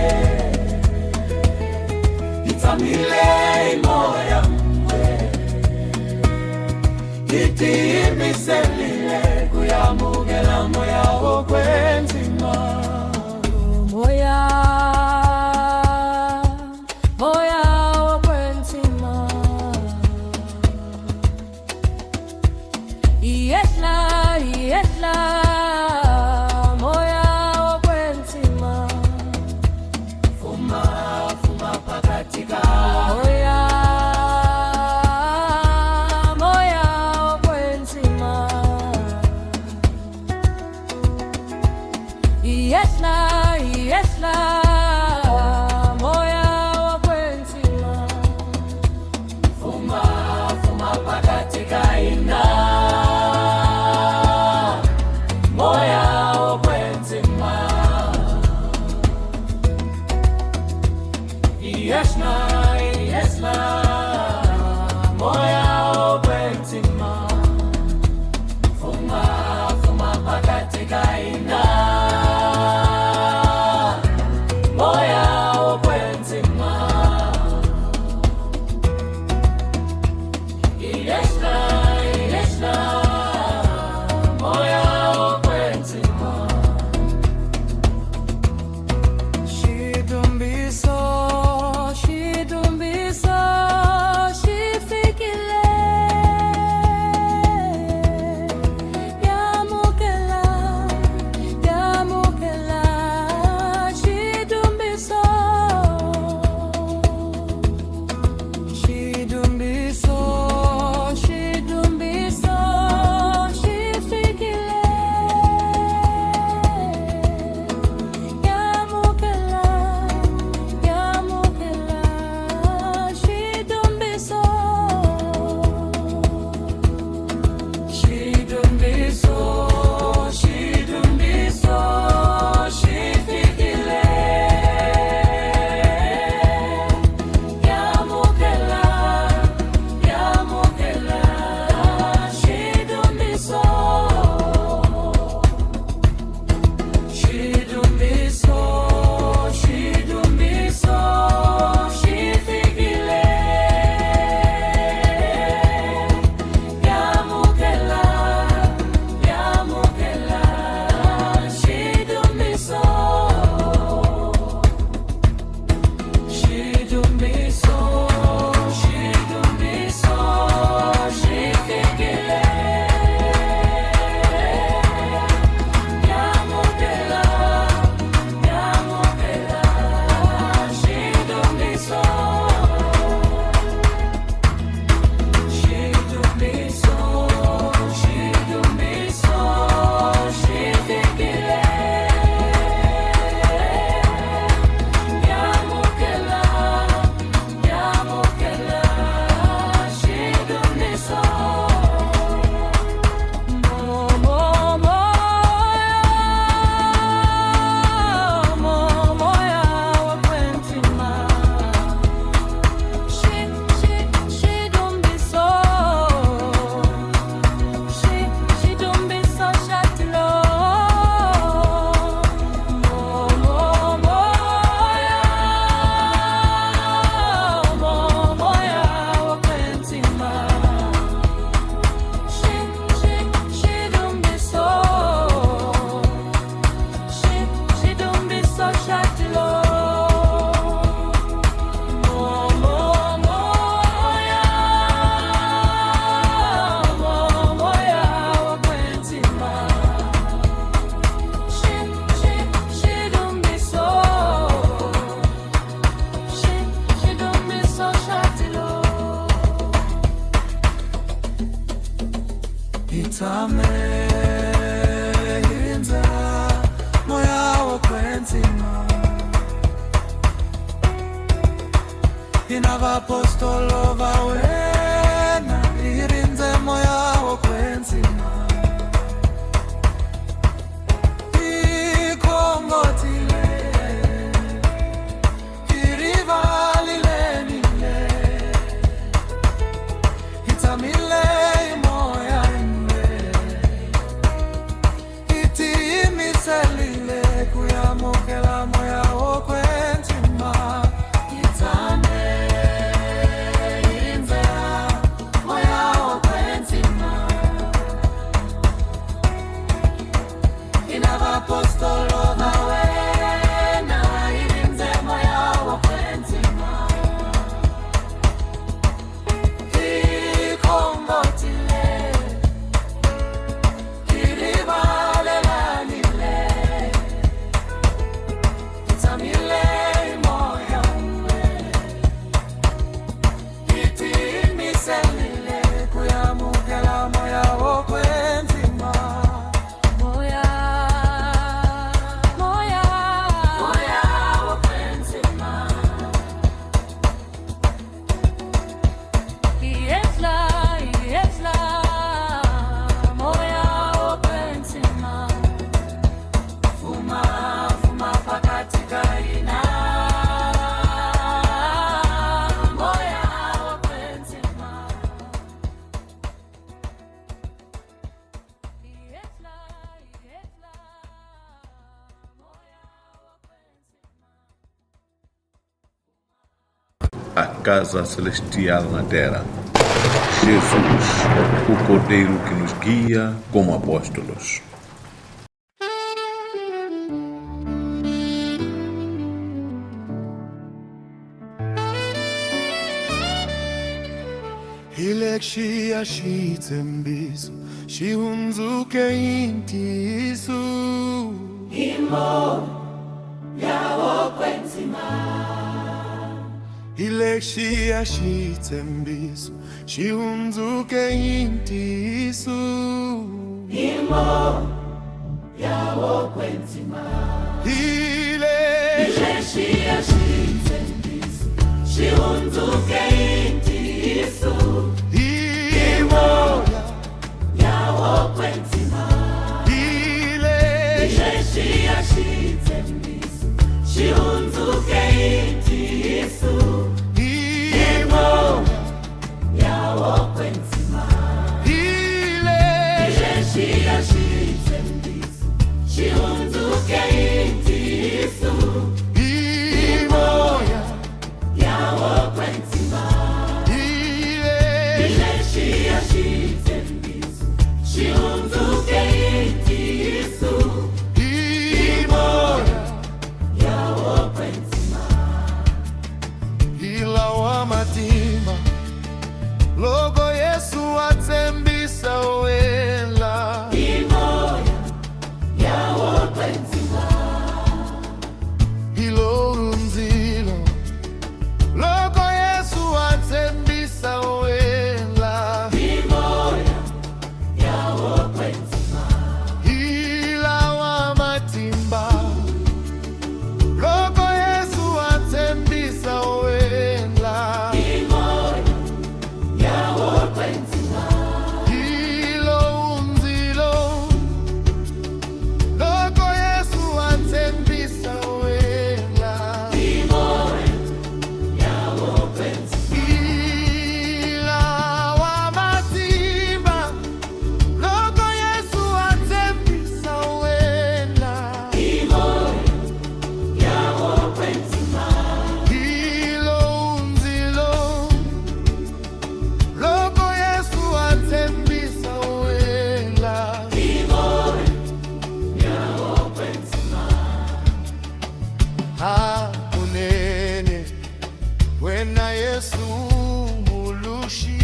itamile imoya mwe itimiselile kuyamukela moya wokwenzima Moya wokwenzima Yetla moya wokwenzima inavapostolo vawena irinze moya wokwenzima ikongotile irivalilelile itamile moya nne itimiselile kuyamukela moya wokwenzima Apostolo vawena irinze moya wokwenzima ikongotile irivalelelile itamile moya nne itimiselile kuyamukela moya wokwenzima A casa celestial na terra. Jesus, o Cordeiro que nos guia como apóstolos. Hilekshia shitembiso shihunzuke intisu imo yawo kwenzima Hilekshia shitembiso shihunzuke intisu imo yawo kwenzima Hilekshia shitembiso shihunzuke intisu imo yawo kwenzima Hilekshia shitembiso shihunzuke intisu imo yawo kwenzima Hilekshia shitembiso shihunzuke intisu imo yawo kwenzima Hilekshia shitembiso shihunzuke intisu imo yawo kwenzima ila wa matima logo Yesu atembisa wela imo yawo kwenzima ilo unzilo logo Yesu atembisa wela imo yawo kwenzima ila wa matimba logo Yesu atembisa wela imo yawo kwenzima ilo unzilo logo Yesu atembisa wela imo yawo kwenzima ila wa matimba logo Yesu atembisa wela imo yawo kwenzima ilo unzilo logo Yesu atembisa wela imo yawo kwenzima hakunene wena Yesu mulushi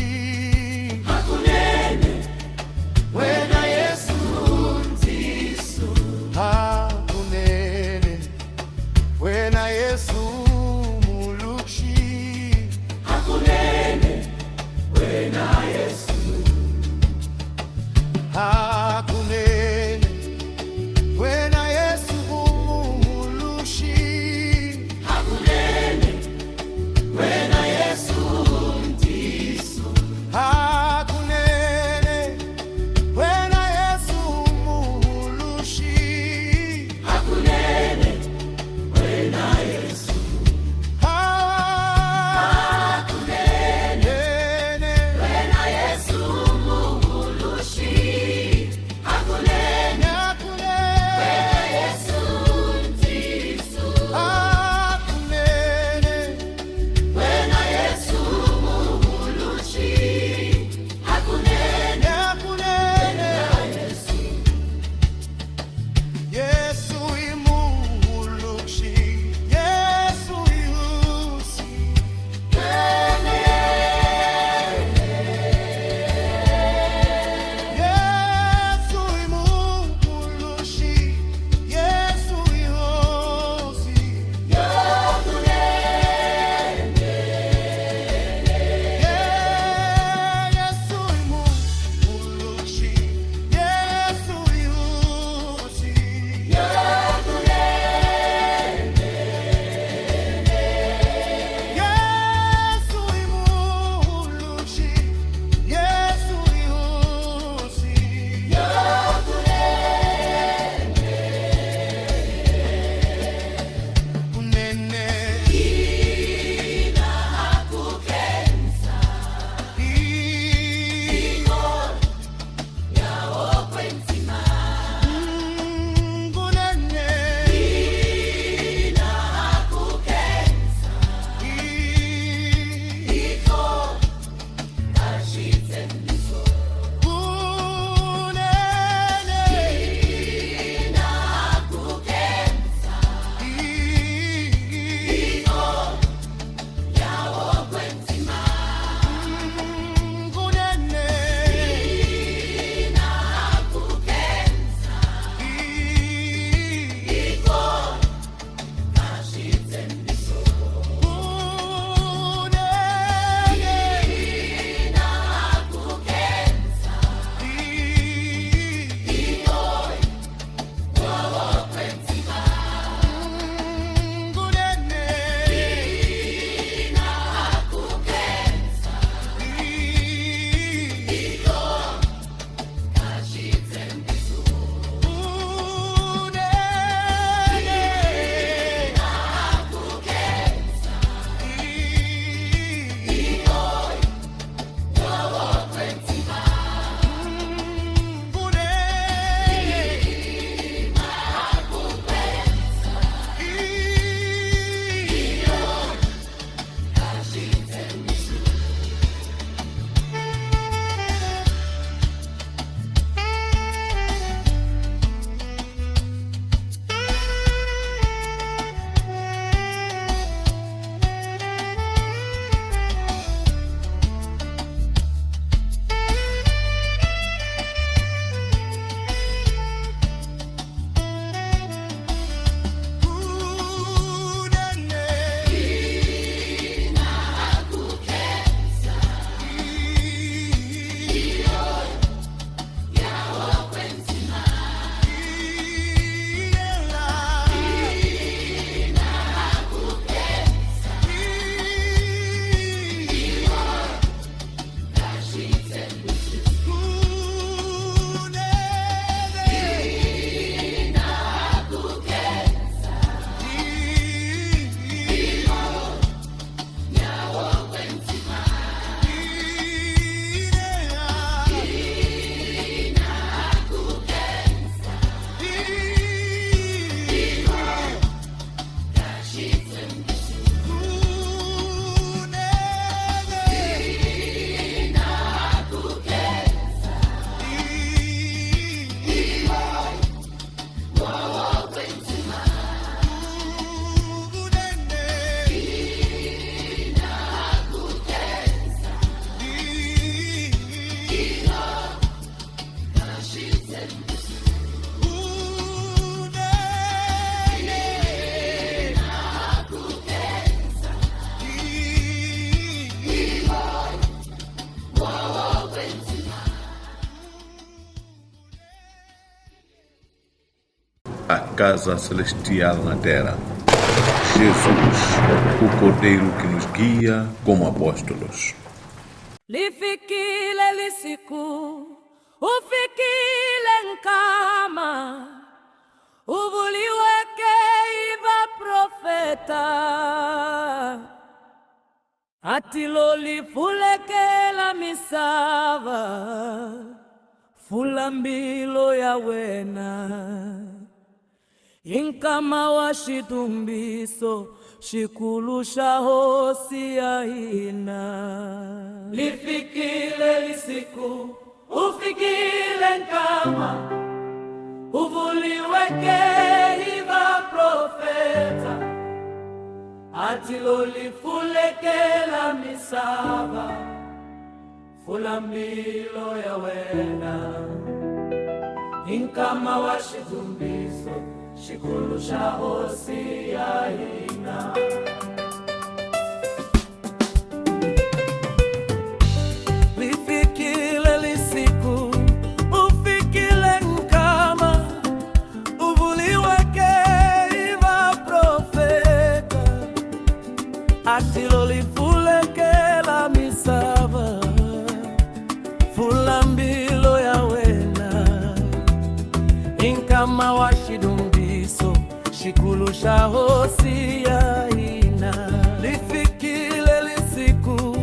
hakunene wena Yesu untisu hakunene wena Yesu mulushi hakunene wena Yesu hakunene wena Yesu mulushi A casa celestial na terra. Jesus, o Cordeiro que nos guia como apóstolos. Lifikile lisiku, ufikile nkama, uvuliweke iva profeta, atilo lifulekela misava, fulambilo ya wena. Inkama wa shitumbiso, shikulu shahosi ya hina. Lifikile lisiku, ufikile nkama, uvuliweke iva profeta, atilo lifulekela misava, fulambilo ya wena. Inkama wa shitumbiso, shikulu shahosi ya hina. Lifikile lisiku, ufikile nkama, uvuliweke iva profeta, atilo lifulekela misava, fulambilo ya wena. Inkama wa shidumbiso, shikulu shahosi ya hina. Lifikile lisiku,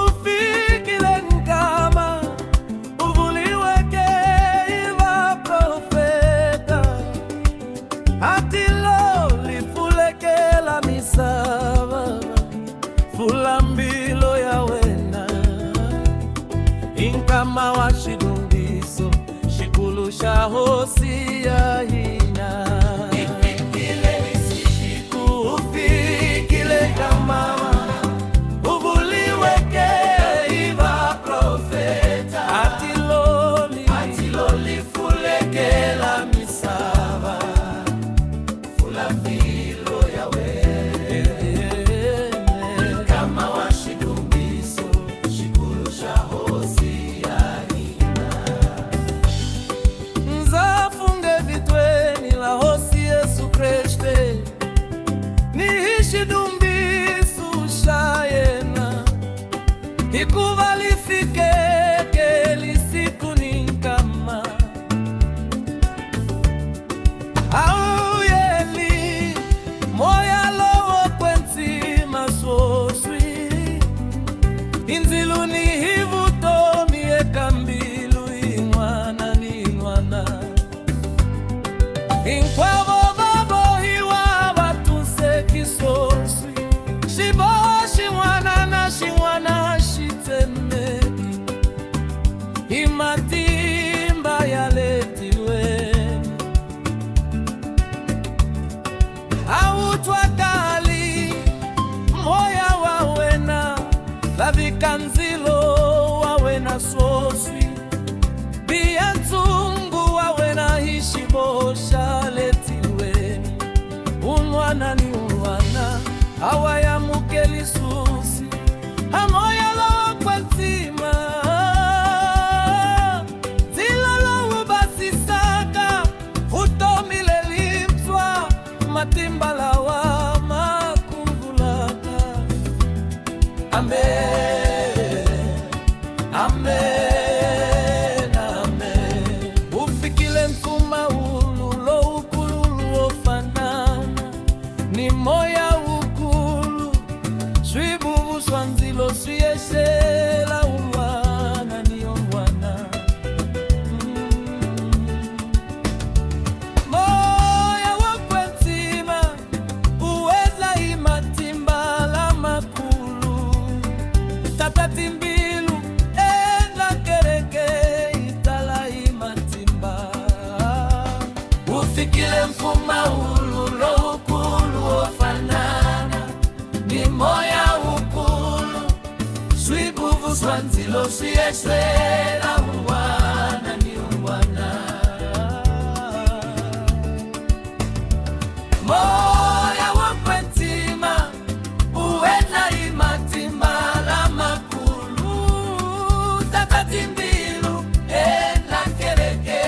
ufikile nkama, uvuliweke iva profeta, atilo lifulekela misava, fulambilo ya wena. Inkama wa shidumbiso, shikulu shahosi ya hina. Lifikile lisiku, ufikile nkama, uvuliweke iva profeta, atilo lifulekela misava, fulambilo ya wena. Inkama wa shidumbiso, shikulu shahosi ya hina. Nzafunge vitweni la hosi Yesu Kriste, niishi dumbisu shayena, ikuva lifikeke lisiku ninkama, au yeli moya lowo kwentima soswi, inzilu ni hivuto mieka mbilu ingwana ni ingwana. Inkwavo babo hiwa batuse kisoswi, shibo shingwana shitemeki, imatimba yaletiwe, autwakali moya wawena, lavikanzilo wawena soswi, biyanzungu wawena hishibosha letiwe. Unwana ni unwana, awaya mukeli susi, amoya lo kwentima, zilalo ubasisaka, utomile limtwa, matimbala wa makungulaka. Amen, amen, amen. Ufikile mfuma ululo ukulu ofanana, ni moya ukulu, shwibu swanzilo swiyeshela uwana ni uwana. Moya wakwentima, uweza Swanzilo siyeswela uwana ni uwana. Moya wakwentima uwena imatima la makulu tatatimbilu ena kereke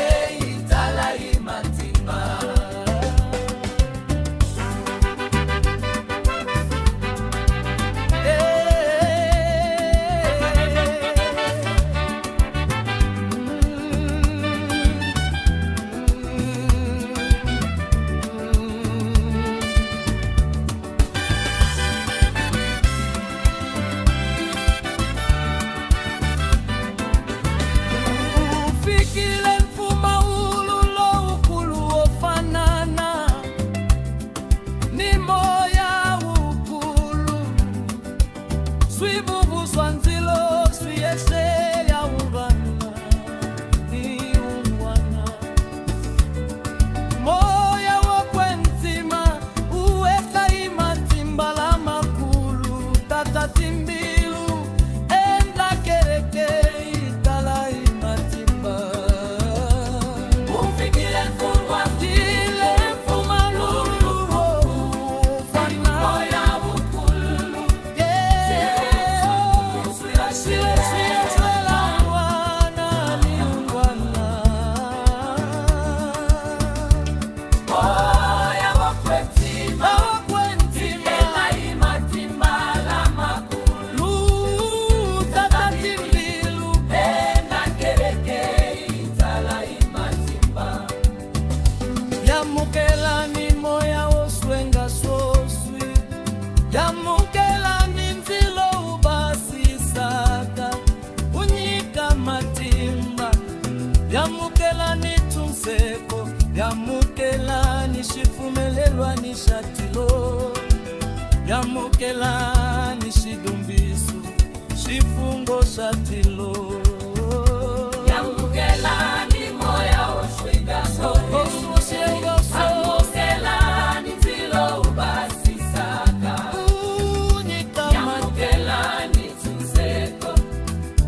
itala imatima. Ufikile mfuma ululo ukulu ofanana ni moya ukulu swibubu swanzilo swiyese ya ungana ni ungwana. Moya wakwentima uweka imatimba la makulu tatatimbilu enda kereke itala imatimba. Ufikile mfuma dile mfuma lulu ufana moya ukulu siyeswela wana ni ungwana. Moya wakwentima ela imatimba la makulu tatatimbilu enda kereke itala imatimba. Yamukela ni moya oswenga soswi yamukela ni nzilo ubasisaka unyika matimba. Yamukela ni tunseko yamukela ni shifumelelwa ni shatilo. Yamukela ni shidumbisu shifungo shatilo. Yamukela ni moya oswenga soswi yamukela ni nzilo ubasisaka unyika yamukela ni tunseko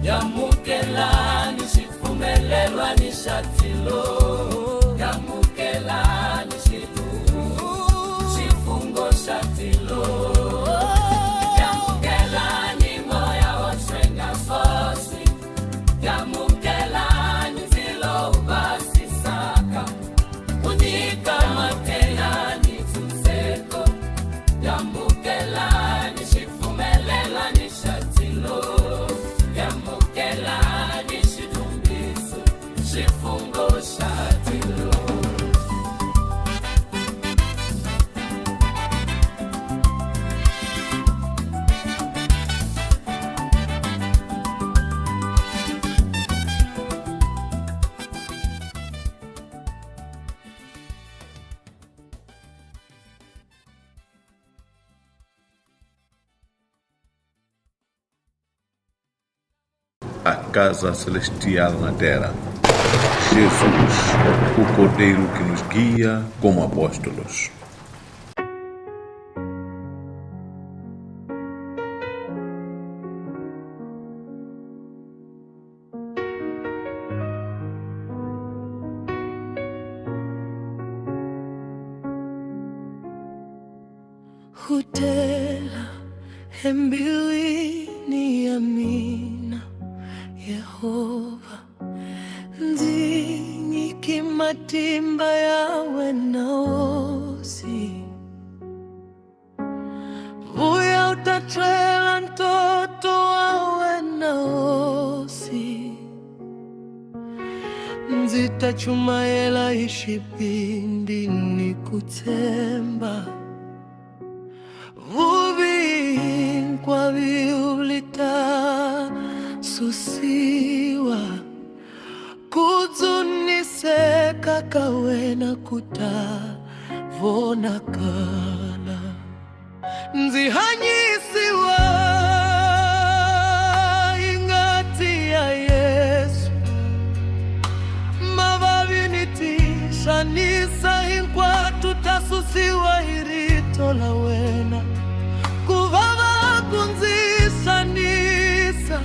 yamukela ni shifumelelwa ni shatilo. Yamukela ni shifungo shatilo. Yamukela ni moya oswenga soswi yamukela ni nzilo ubasisaka unyika matela ni tunseko yamukela ni shifumelela ni shatilo. Yamukela ni shidumbisu shifungo shatilo. A casa celestial na terra. Jesus, o Cordeiro que nos guia como apóstolos. Hutela hembiwini amina Yehova nzingi matimba yawe naosi vuya utatwela ntoto wawe naosi nzita chuma yela ishipindi ni kutemba vubi kwa viulita susiwa kuzuniseka kawena kutavona kala nzihanyisiwa ingati ya Yesu mavavinitisha nisa inkwa tutasusiwa irito la wena kuvava kunzisa nisa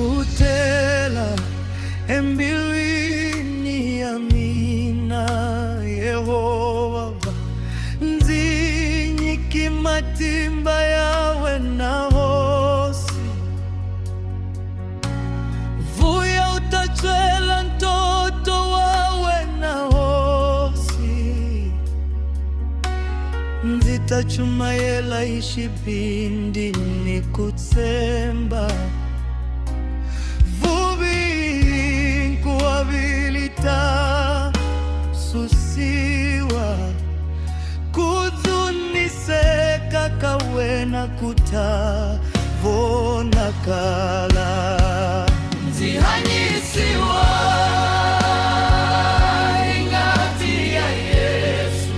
Utela embilwini yamina Yehova nzinyiki matimba yawe na hosi vuya utachwela ntoto wawe na hosi nzitachuma yela ishibindi ni kutsemba kuabilita susiwa kudhuniseka kawena kutavona kala nzihanyisiwa ingati ya Yesu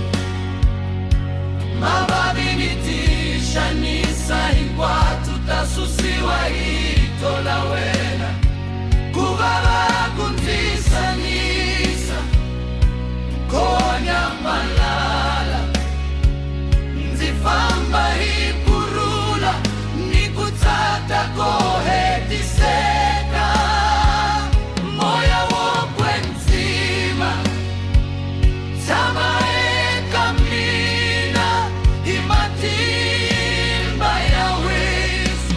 mababilitisha nisahingwa tutasusiwa itola wena kubaba kunzisanisa konya malala nzifamba hipurula nikutata kohetiseka moya wokwenzima tamaeka mina imatimba ya Yesu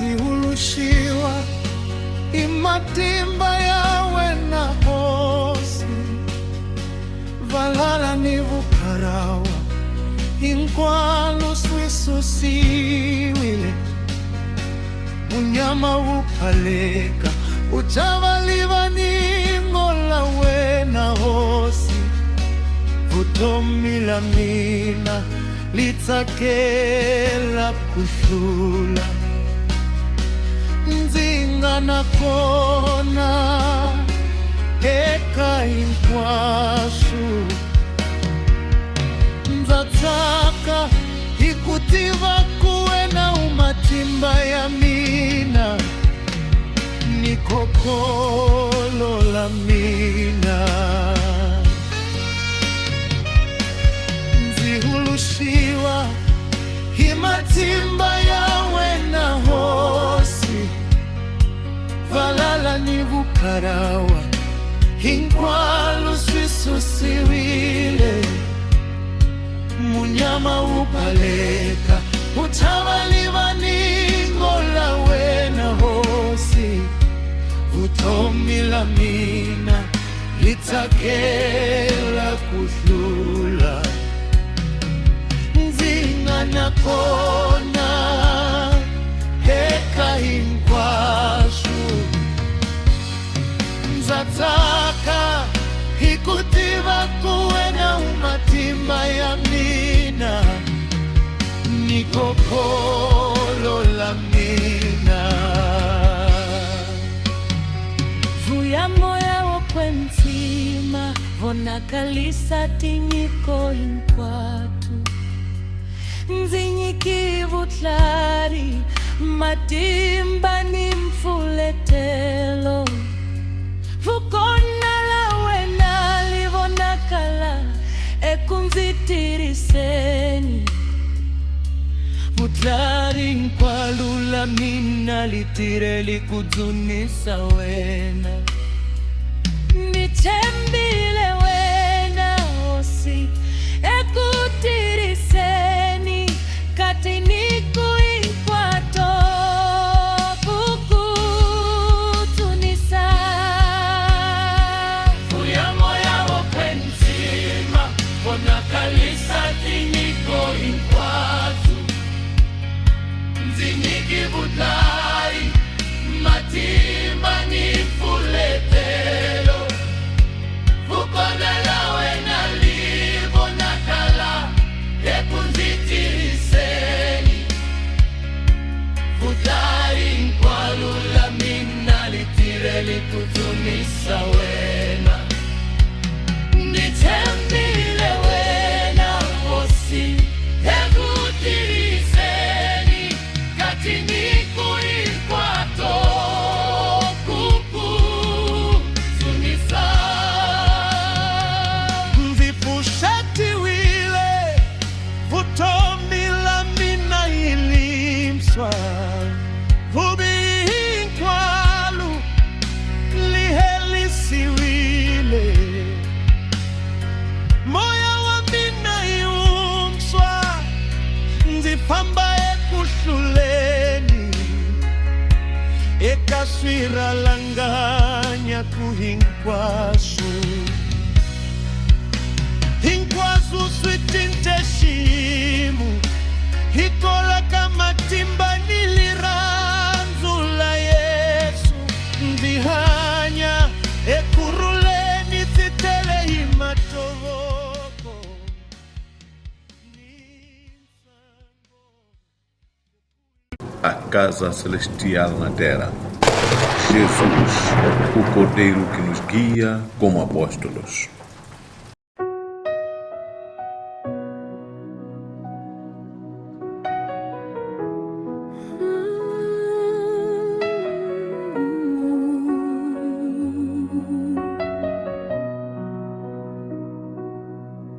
nzihulushiwa imatimba yawe na hosi valala ni vukarawa inkwalo swisusiwile unyama upaleka uchavaliva ningola wena hosi vutomila mina litsakela kushula nzinga nakona eka inkwashu nzatsaka ikutiva kuwe na umatimba ya mina nikokolo la mina nzihulushiwa imatimba yawe na hosi valala ni vukarawa inkwalo swisusiwile munyama upaleka utavaliva ningola wena hosi utomila mina litakela kushula nzinga nakona heka inkwashu nzataka ikutiva kuwe na umatimba ya mina nikokolo la mina vuya moya wokwenzima vonakalisa tinyiko inkwatu nzinyikivutlari matimba ni mfuletelo vukona lawe nalivonakala ekunzitiriseni vutlari nkwalula mina litire likudzunisa wena nitembile wena osi ekutiriseni katiniku inkwato kukutunisa vuya moya wokwenzima vonakalisa tiniko inkwatu nzinyikivudlai matimba nifuletelo vukona lawe nalivonakala ekunzitiriseni vudlai nkwalula mina litire likutunisa wena nitembile wena hosi ekutiriseni katiniku swira langanya ku hinkwaso switinteshimu hikola kama timba niliranzula Yesu ndihanya ekuruleni titele himatovoko. A casa celestial na terra. Jesus, o Cordeiro que nos guia como apóstolos.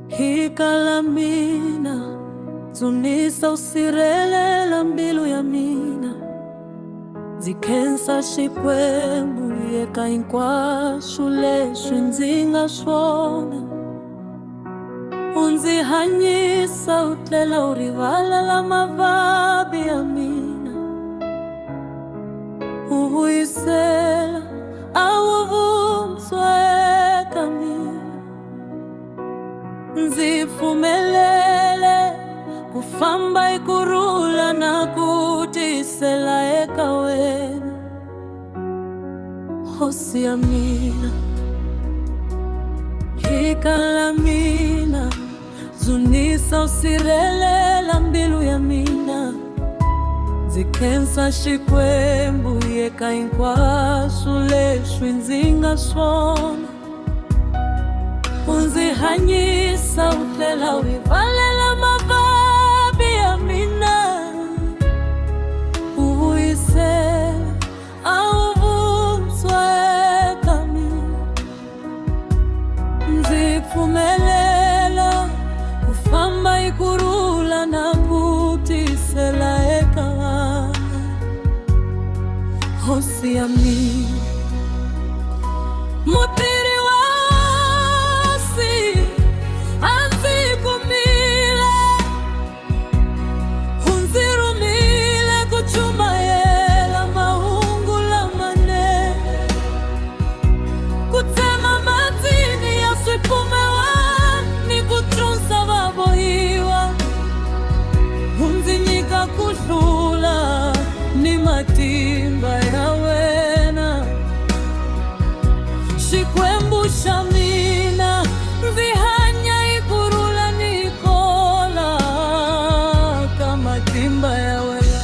Hikalamina zunisa usirelela mbilu ya mina zikensa shikwembu yeka inkwashu leshu nzinga shona unzihanyisa utlela urivala la mavabi ya mina uhuyisela awuvumsweka mina nzifumelele kufamba ikurula na kutisela eka wena hosi ya mina hikala mina zunisa usirelela mbilu ya mina zikensa shikwembu yeka inkwashu leshu nzinga shona unzihanyisa utlela uivalela mavabi ya mina uhuyisela awuvumsweka mina nzifumelela kufamba ikurula na kutisela eka hosi ya mina mutiri wasi anzikumile unzirumile kuchumayela mahungu la manene kutema matini ya swipumewa ni kutrunsa vabohiwa unzinyika kuhlula ni matimba ya wena shikwembu sha mina nzihanya ikurula nikola kama timba ya wena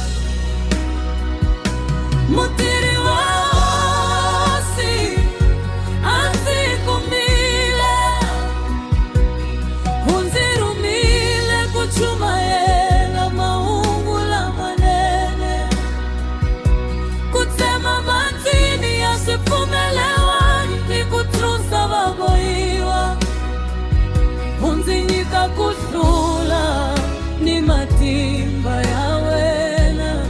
mutiri wasi anzikumile unzirumile kuchumayela mahungu la manene kutema matini ya swipumelewa ni kutrunsa vabohiwa unzinyika kuhlula ni matimba ya wena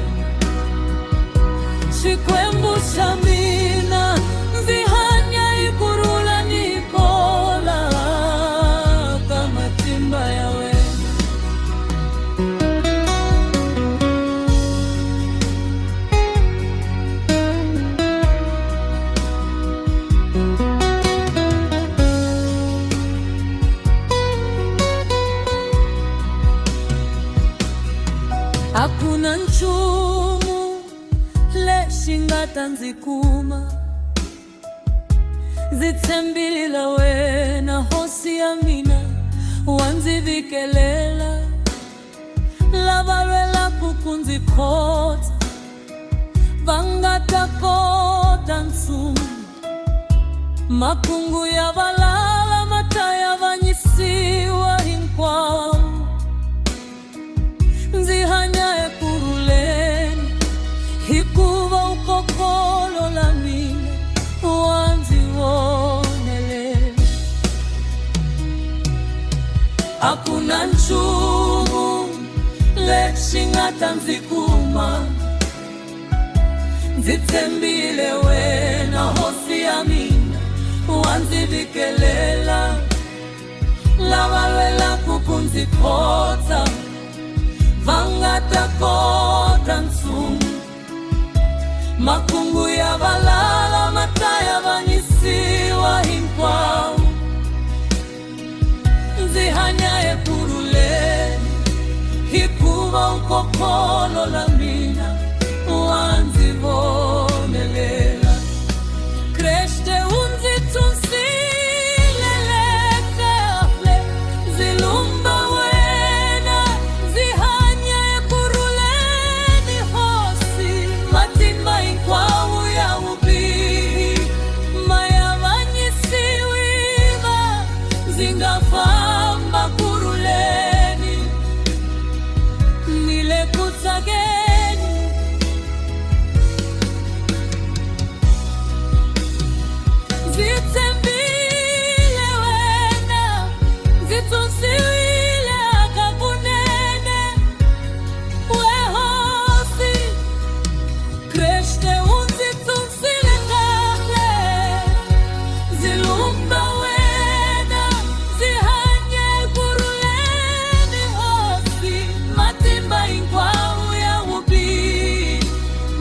shikwembu sha mina nzihanya ikurula nikola kama timba ya wena hakuna nchumu leshingata nzikuma zitsembilila wena hosi ya mina wanzivikelela lavalwela kukunzikota vangatakota nsumu makungu ya valala mataya vanyisiwa hinkwawo nzihanya ekuruleni hikuva ukokolo la mina wanzionelele hakuna nchumu leshingata nzikuma nzitsembile wena hosi ya mina wanzivikelela lavalwela kukunzikota vangatakota nsumu makungu ya balala mataya vanisiwa hinkwao nzihanyaye kuruleni hikuva ukokolo la mina wanzivomelela Kreste unzitunsilelekele zilumba wena zihanyaye kuruleni hosi matima ikwawu ya ubihi mayavanyisiwiva zingafamba kuruleni nilekutsageni zitsembile wena zitunsiwile akakunene wehosi Kreste unzitunsile kahle zilumba wena zihanye kuruleni hosi matimba inkwawu ya ubihi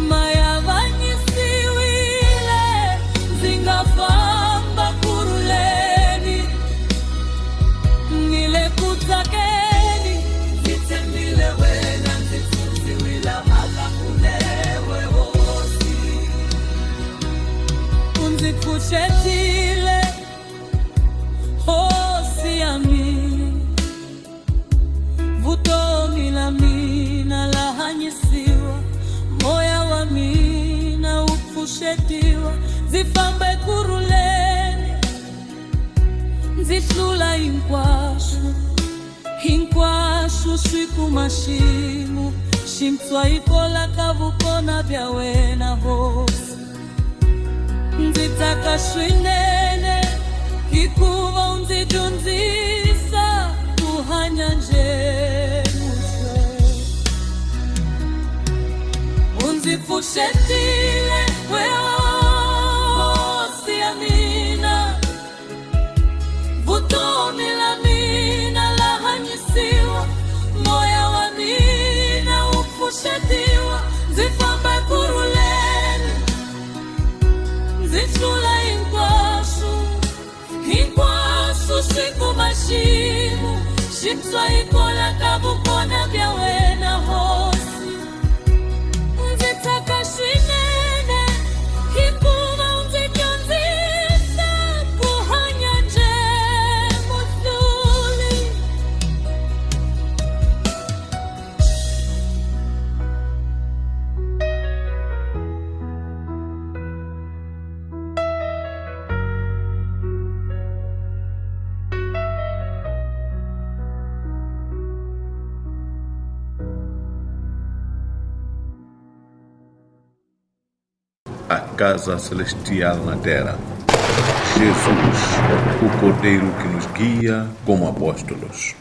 mayavanyisiwile zingafamba kuruleni nilekutsakeni zitsembile wena nzitunsiwila akakunewe hosi unzipushetile hosi yami vutomi la mina lahanyisiwa moya wa mina upushetiwa zifambe kuruleni nzihlula hinkwashu swiku mashimu shimtswa ikola kavukona vya wena hosi nzitsaka swinene hikuva unzidyondzisa kuhanya njemuswe unzipfushetile wehosi ya mina vutomi la mina lahanyisiwa moya wa mina upfushetiwa zifambe kuruleni nzihlula hinkwashu swiku mashimu shimtswa ikola kavukona vya wena hosi nzitsaka swinene hikuva unzidyondzisa kuhanya njemuhluli A casa celestial na terra. Jesus, o Cordeiro que nos guia como apóstolos.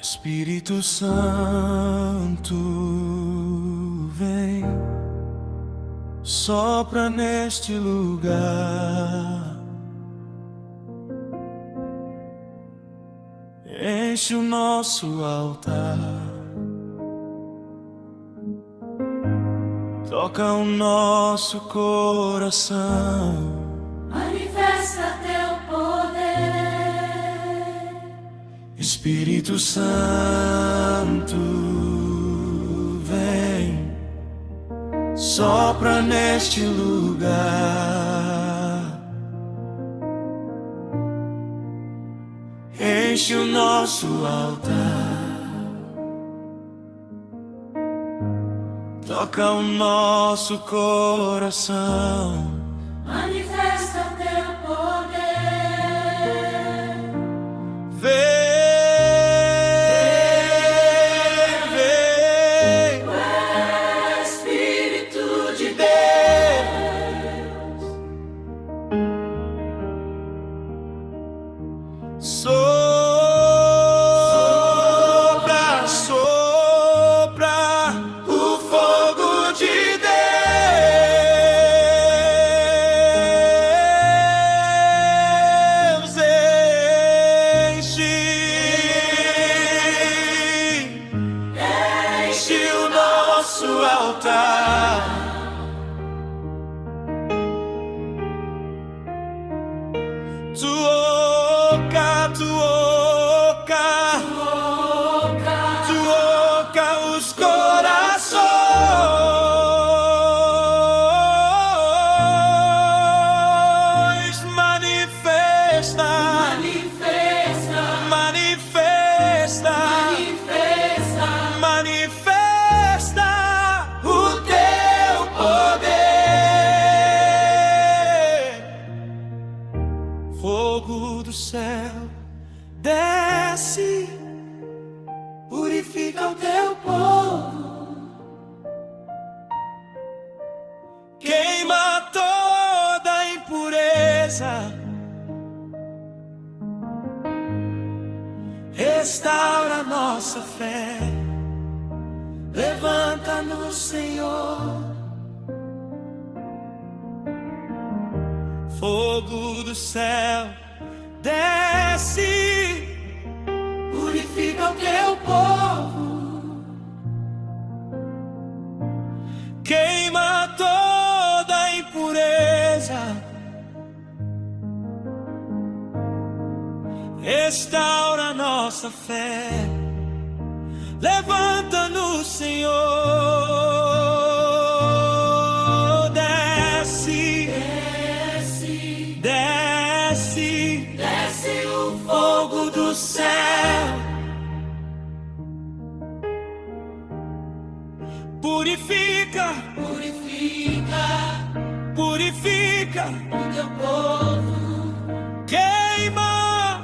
Espírito Santo, vem, sopra neste lugar, enche o nosso altar, toca o nosso coração, manifesta teu poder, Espírito Santo, vem, sopra neste lugar, enche o nosso altar, toca o nosso coração, manifesta teu poder, vem. Sopra, sopra o fogo de Deus. Tuoca, tuoca, tuoca os corações. Manifesta, manifesta, manifesta o teu poder. Fogo do céu desce, purifica o teu povo, queima toda impureza, restaura nossa fé. Levanta-nos, Senhor. Fogo do céu desce, purifica o teu povo, queima toda impureza, restaura nossa fé. Levanta-nos, Senhor. Desce, desce, desce o fogo do céu. Purifica, purifica o teu povo. Queima,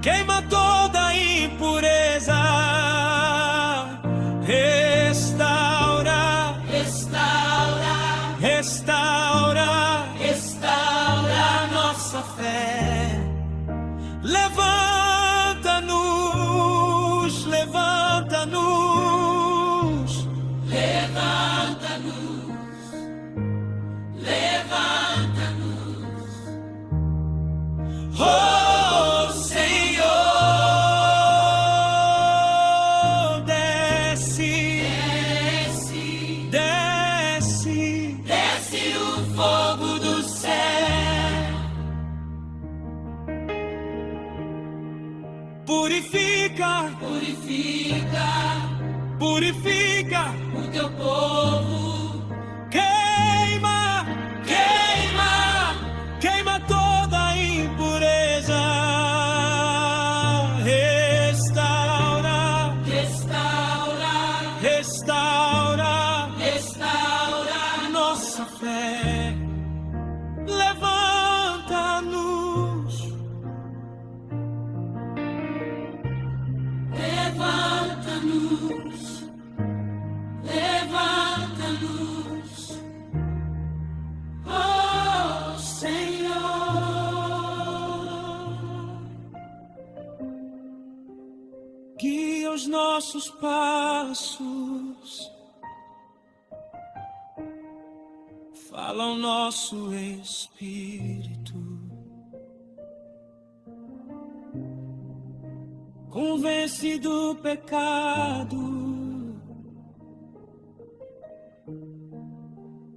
queima toda impureza. Restaura, restaura nossa fé. Levanta-nos, levanta-nos, oh Senhor, desce, desce o fogo do céu. Purifica, purifica o teu povo. Queima, queima toda impureza. Restaura, restaura nossa fé. Levanta-nos, oh Senhor. Guia os nossos passos, fala o nosso espírito, convence do pecado,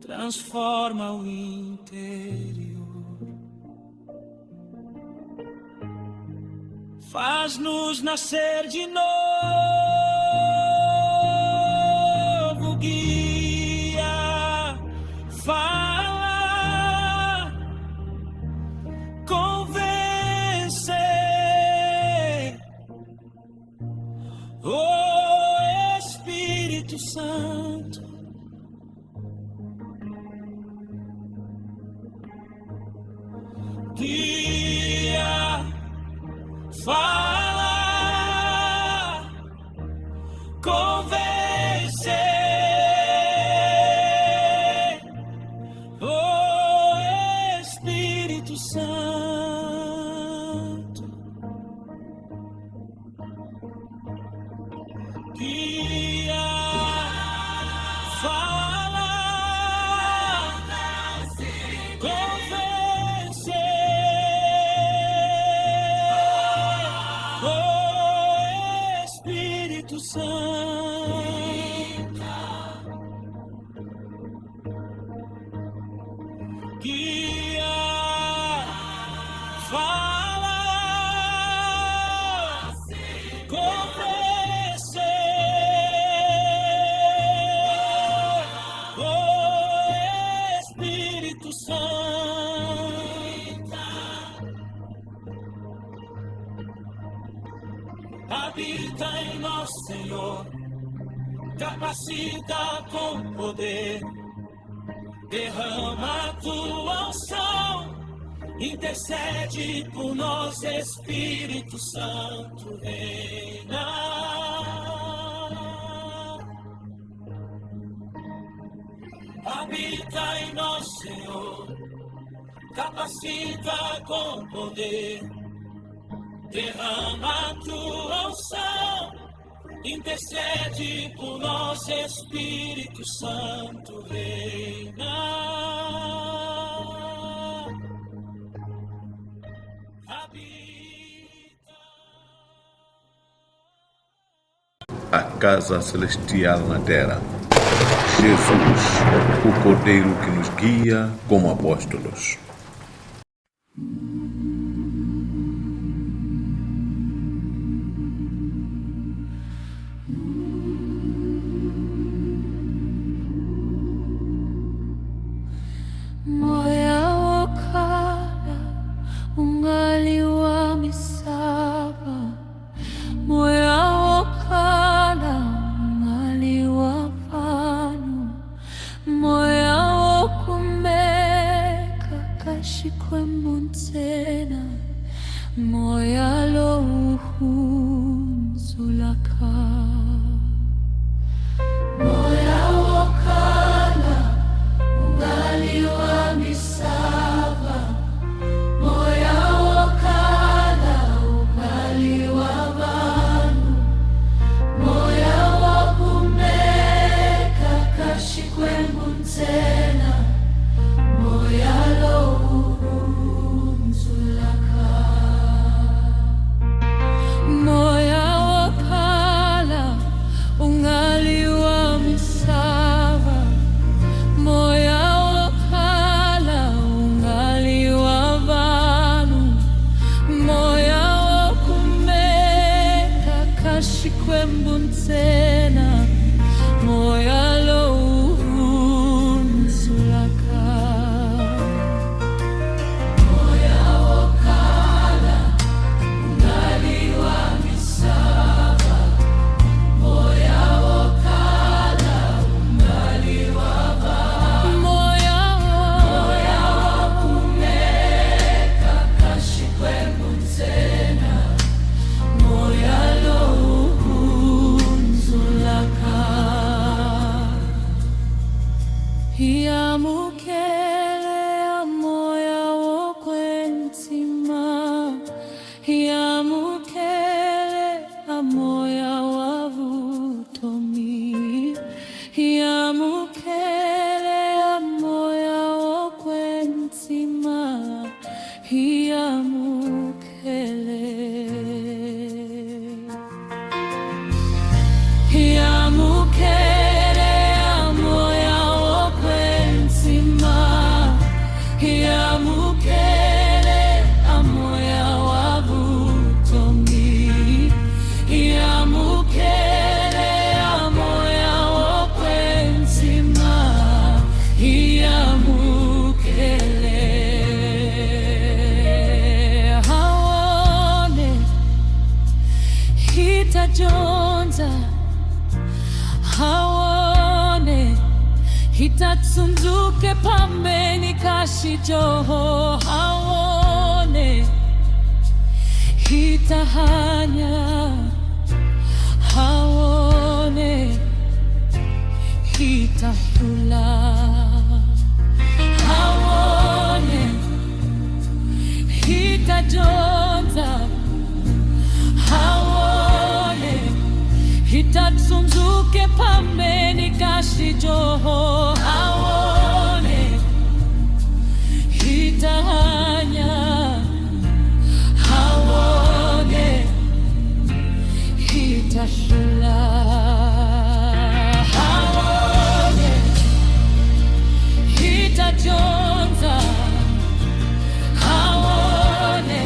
transforma o interior, faz-nos nascer de novo, guia, fala, convence, oh Espírito Santo. Guia, fala, convence, oh Espírito Santo. Guia, fala, convence, oh Espírito Santo. Guia, Espírito Santo, habita em nós, Senhor, capacita com poder, derrama a tua unção, intercede por nós, Espírito Santo, reina. Habita em nós, Senhor, capacita com poder, derrama a tua unção, intercede por nós, Espírito Santo, reina. Habita. A casa celestial na terra. Jesus, o Cordeiro que nos guia como apóstolos. Moya wakala ungali wamisaba, moya wakala ungali wapanu, moya wakumeka kashikwe muntena, moya lo uhunzulaka. Moya wakala ungali wamisaba, moya wakala ungali wabanu, moya wakumeka kashikwe muntena, moya lo uhunzulaka. Moya wakala ungali wamisaba, moya wakala ungali wabanu, moya wakumeka kashikwe mbuntena, moya lo uhunzulaka. Moya wakala ungali wamisaba, moya wakala ungali wabanu, moya wakumeka kashikwe mbuntena, moya lo uhunzulaka. Yamukele ya moya wokwentima, yamukele ya moya wavutomi, yamukele ya moya wokwentima, yamukele. Yamukele ya moya wokwentima, yamukele ya moya wavutomi, yamukele ya moya wokwentima, yamukele. Haone hitajonza, haone hitatsunduke pambeni kashijoho, haone hitahanya, haone hitahula, haone hitajonza, haone hitatsunduke pambeni kashijoho, haone hitahanya, haone hitashula, haone hitajonza, haone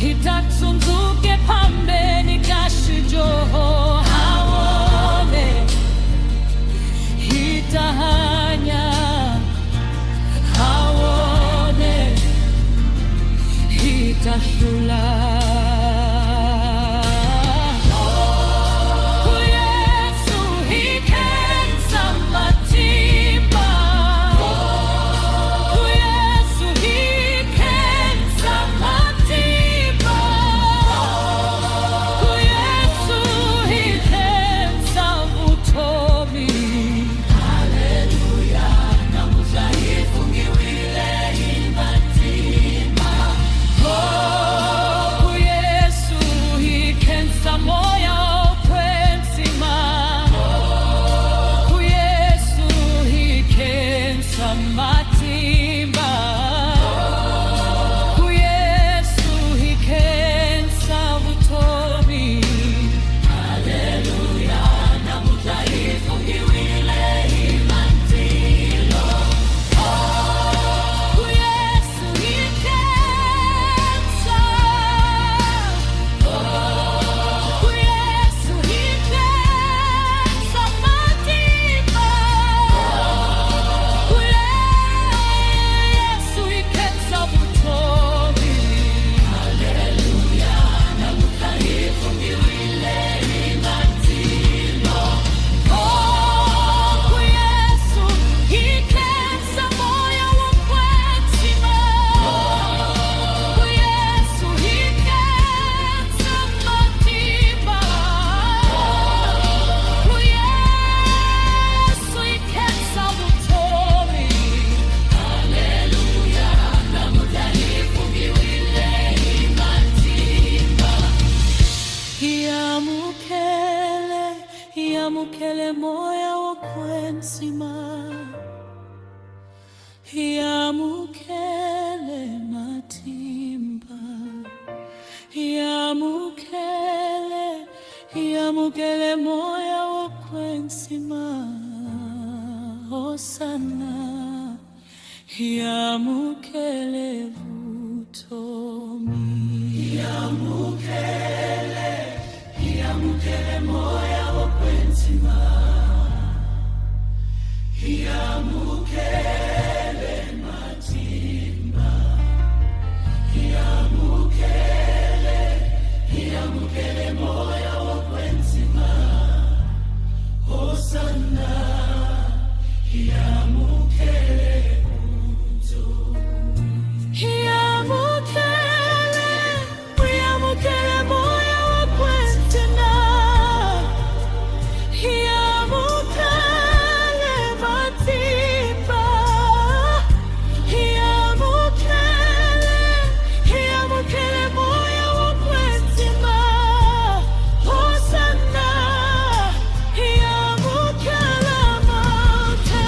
hitatsunduke pambeni kashijoho, haone hitahanya, haone shula. Yamukele moya wokwensima, yamukele matimba, yamukele moya wokwensima, Hosana, yamukele vutomi, yamukele moya wokwensima, yamukele matimba, yamukele moya wokwensima, Hosana, yamukele vutomi, yamukele moya wokwensima, yamukele matimba, yamukele moya wokwensima, Hosana, yamukele matimba,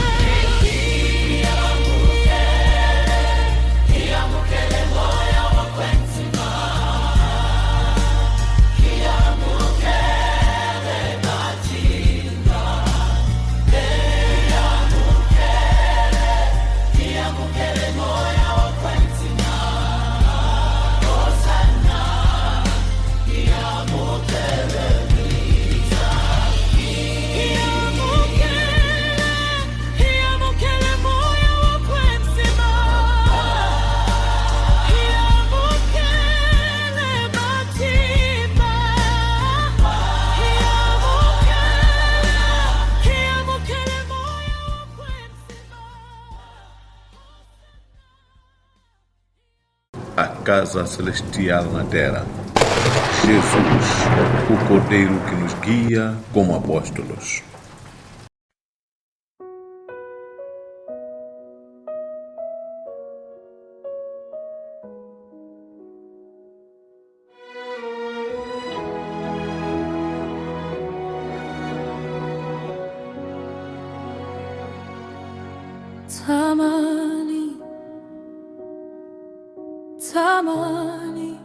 yamukele moya wokwensima, A casa celestial na terra. Jesus, o Cordeiro que nos guia como apóstolos. Tamani, tamani,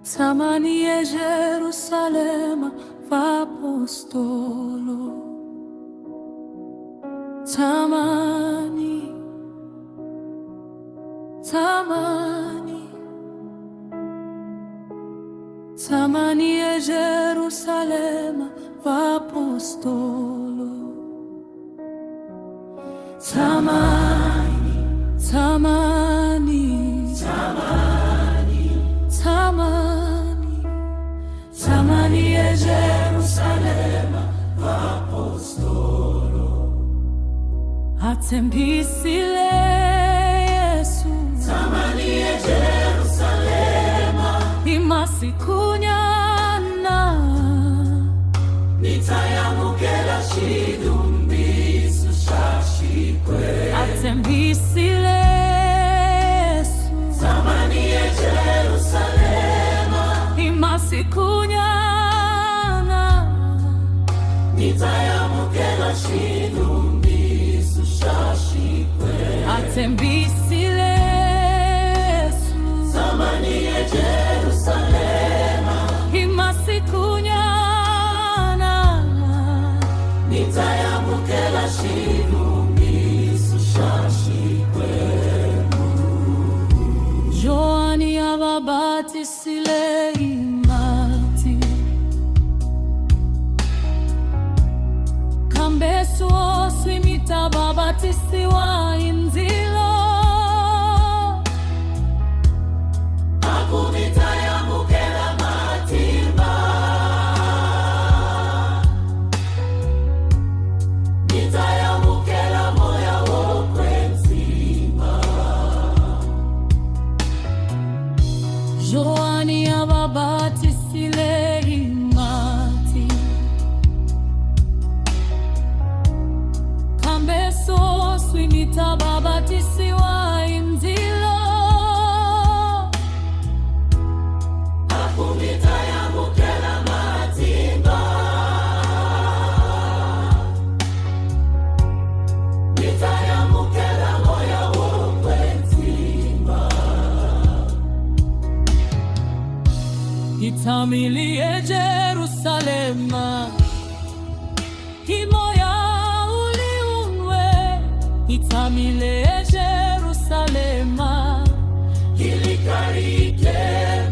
tamani e Jerusalema v'apostolo. Tamani, tamani, tamani e Jerusalema v'apostolo. Tamani, tamani, atembisile Yesu Tamanie Jerusalema imasikunyana nitayamukela shidumbisu shashikwe atembisile Yesu Tamanie Jerusalema imasikunyana nitayamukela shidumbisu shashikwe atembisile Yesu Tamanie Jerusalema imasikunyana nitayamukela shidumbisu shashikwe Joani ababatisile imati Kambesu oswimita babatisiwa inzilo nitayamukela matimba nitayamukela moya wokwenzima Joani ababatisile imati Kambesu oswimita babatisiwa inzilo nitayamukela matimba nitayamukela moya wokwenzima Itamilie Jerusalema imoya uliunwe Itamilie Jerusalema ilikarike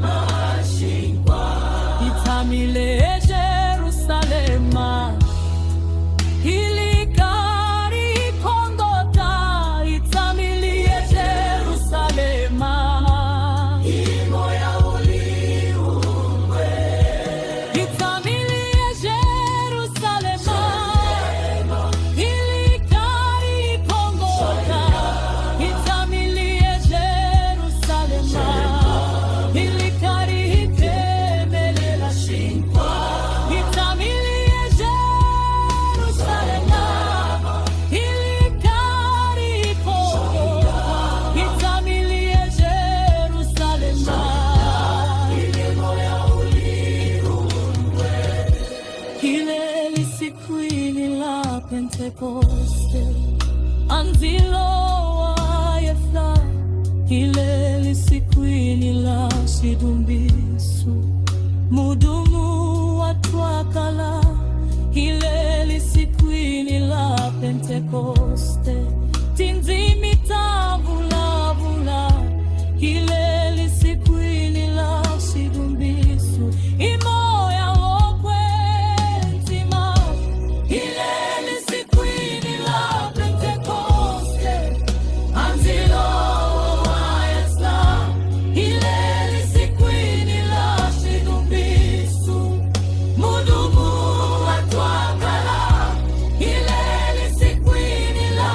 mashingwa Itamilie Jerusalema ilikari pondota Itamilie Jerusalema imoya uliumwe Itamilie Jerusalema ilikari pondota Itamilie Jerusalema ilikari ikemelela shingwa Itamilie Jerusalema ilikari pondota Itamilie Jerusalema imoya uliumwe Ile lisikwini la Pentekoste Anzilo wa Yefla Ile lisikwini la Shidumbisu Mudumu wa Twakala Ile lisikwini la Pentekoste Tinzimi tabula bula Ile lisikwini la Shidumbisu Imoya wokwenzima Ile lisikwini la Pentekoste Anzilo wa Yesla Ile lisikwini la Shidumbisu Mudumu wa Twakala Ile lisikwini la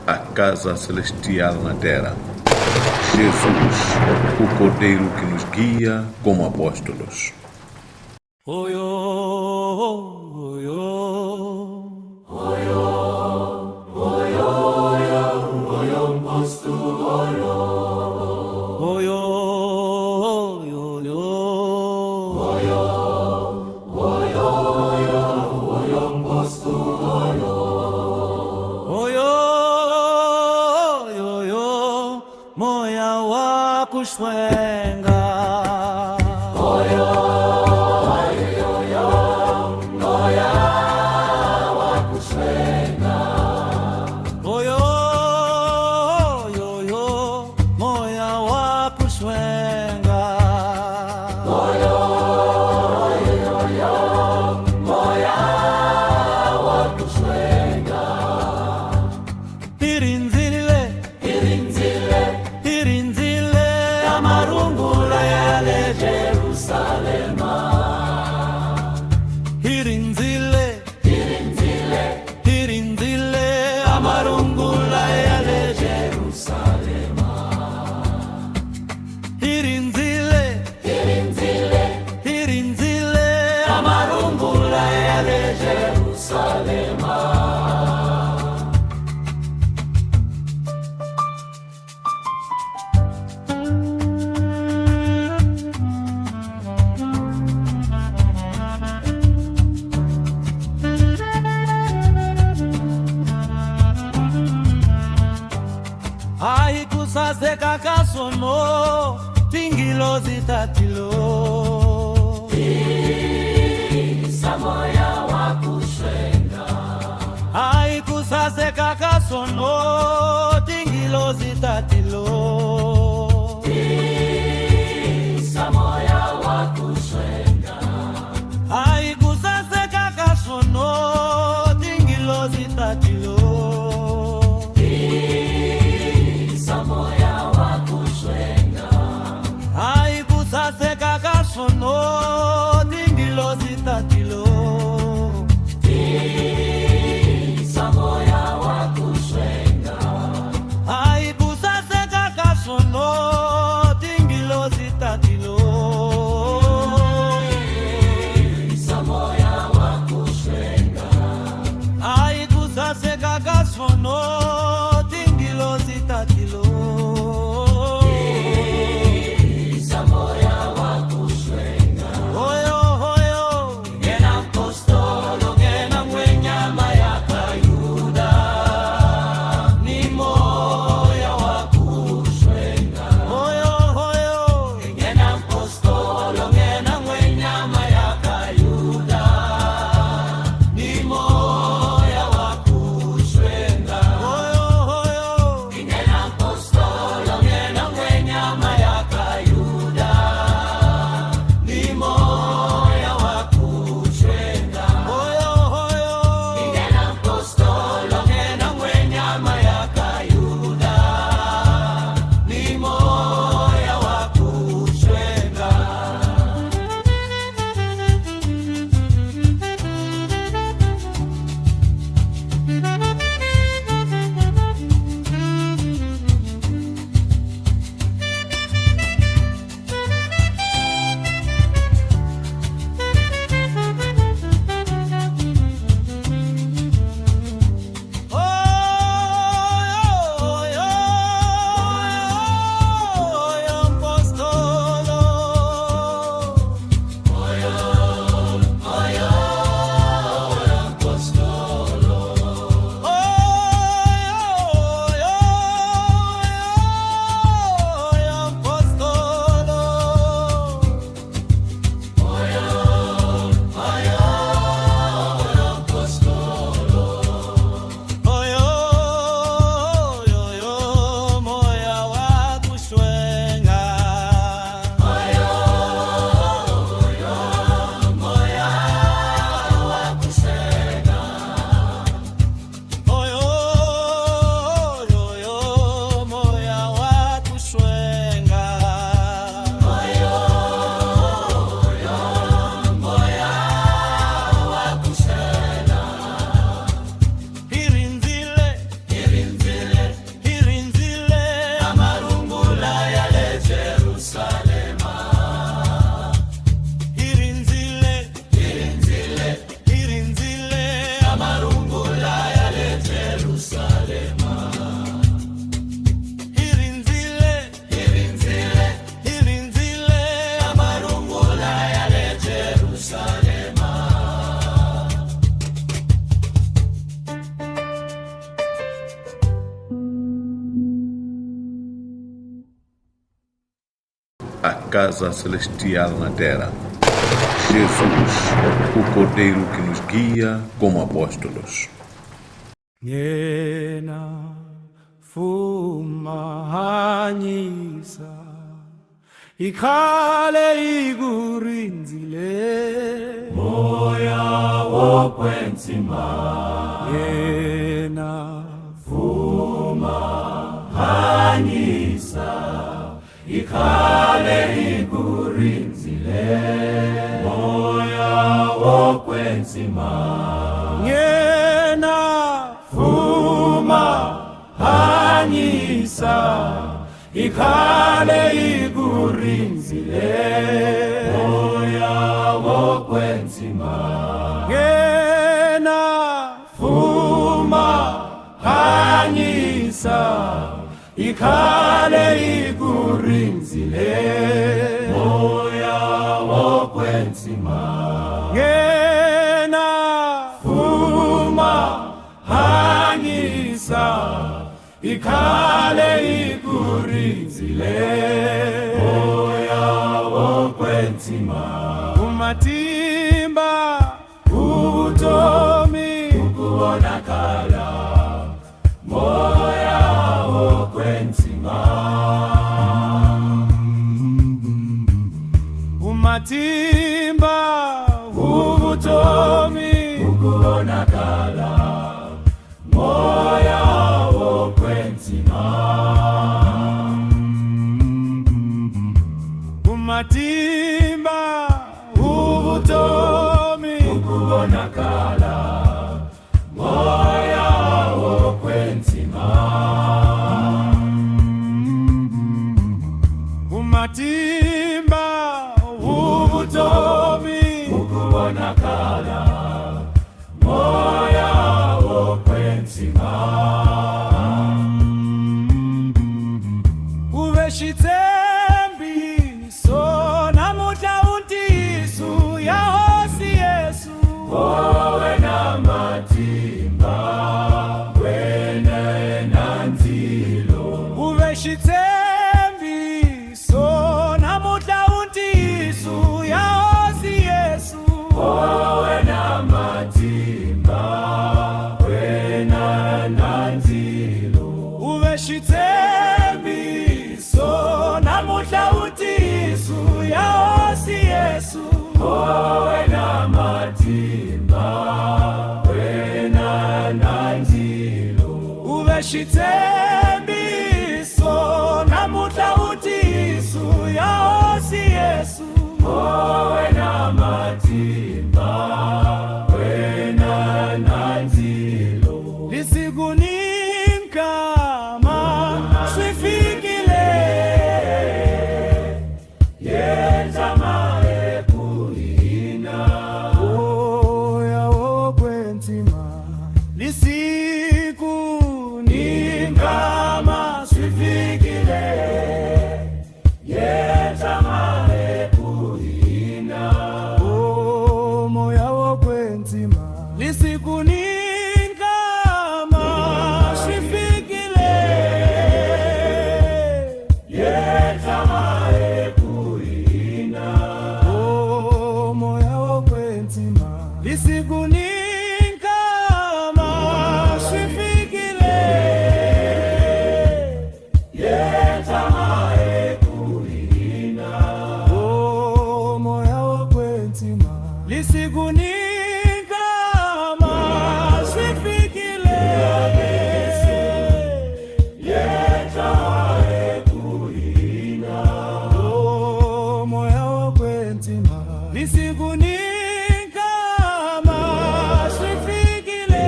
a casa celestial na terra. Jesus, o Cordeiro que nos guia como apóstolos. Moya wa kushwenga aikusaseka kasono tingilo zitatilo samoya wa kushwenga aikusaseka kasono tingilo zitatilo samoya wa kushwenga aikusaseka kasono tingilo zitatilo aikusaseka kasono tingilo zitatilo samoya wa kushwenga a casa celestial na terra. Jesus, o Cordeiro que nos guia como apóstolos. Yena fumahanyisa ikhale igurinzile moya wokwenzima yena fumahanyisa ikhale igurinzile moya wokwenzima yena fumahanyisa ikhale igurinzile moya wokwenzima yena fumahanyisa ikhale igurinzile moya wokwenzima yena fumahanyisa ikhale igurinzile moya wokwenzima umatimba ubutomi ukubonakala moya wokwenzima umatimba ubutomi ukubonakala moya wokwenzima umatimba ubutomi ukubonakala moya wokwenzima umatimba ubutomi ukubonakala moya wokwenzima uveshitsembi sona mutla untisu ya hosi Yesu wena matimba wena nanzilo uveshitsembi sona mutla untisu ya hosi Yesu wena matimba wena nanzilo uveshitsembi sona mutla untisu ya hosi Yesu wena matimba wena nanzilo uveshitsembi sona mutla untisu ya hosi Yesu wena matimba wena nanzilo lisigunikama swifikile yenzama ekuina moya wokwenzima lisigunikama swifikile yenzama ekuina moya wokwenzima lisigunikama swifikile yenzama ekuina moya wokwenzima lisigunikama swifikile yenzama ekuina moya wokwenzima lisigunikama swifikile yenzama ekuina moya wokwenzima lisigunikama swifikile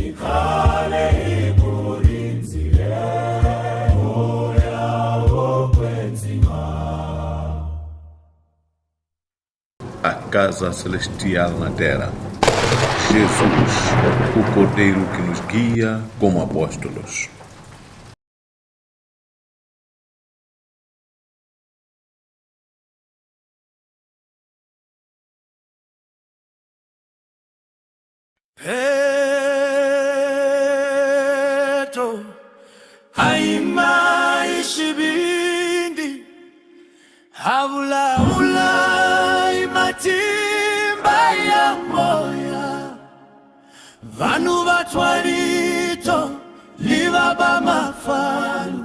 ikhale igurinzile moya wokwenzima A casa celestial na terra. Jesus, o Cordeiro que nos guia como apóstolos. Petro haimaishi Havulamulai matimba ya moya Vanu vatwarito livaba mafalu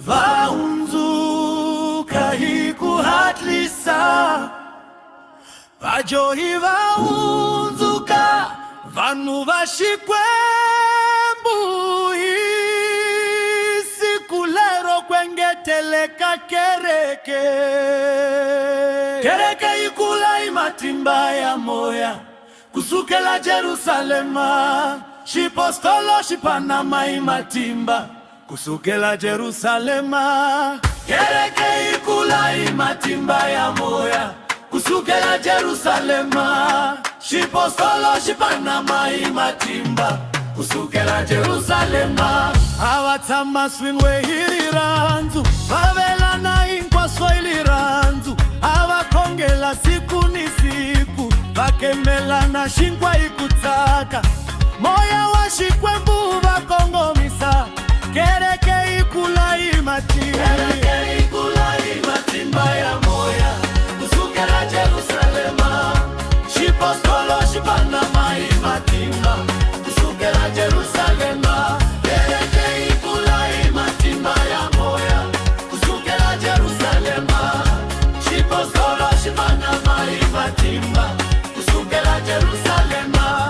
Vaunzuka hikuhatlisa Vajohi vaunzuka Vanu vashikwembu Sikulero kwengeteleka kereke Kereke ikula imatimba ya moya Kusukela Jerusalema Shipostolo shipanama imatimba Kusukela Jerusalema Kereke ikula imatimba ya moya Kusukela Jerusalema Shipostolo shipanama imatimba Kusukela Jerusalema Awatama swingwe hiriranzu Vavela na inkwa swahiliranzu Awakongela siku ni siku Vakemela na shinkwa ikutaka Moya wa shikwembu vakongomisa Kereke ikula imatimba Kereke ikula imatimba ya moya Kusukela Jerusalema Shipostolo shipanama imatimba Kusukela Jerusalema Kereke ikula imatimba ya moya Kusukela Jerusalema Shipostolo shipanama imatimba Kusukela Jerusalema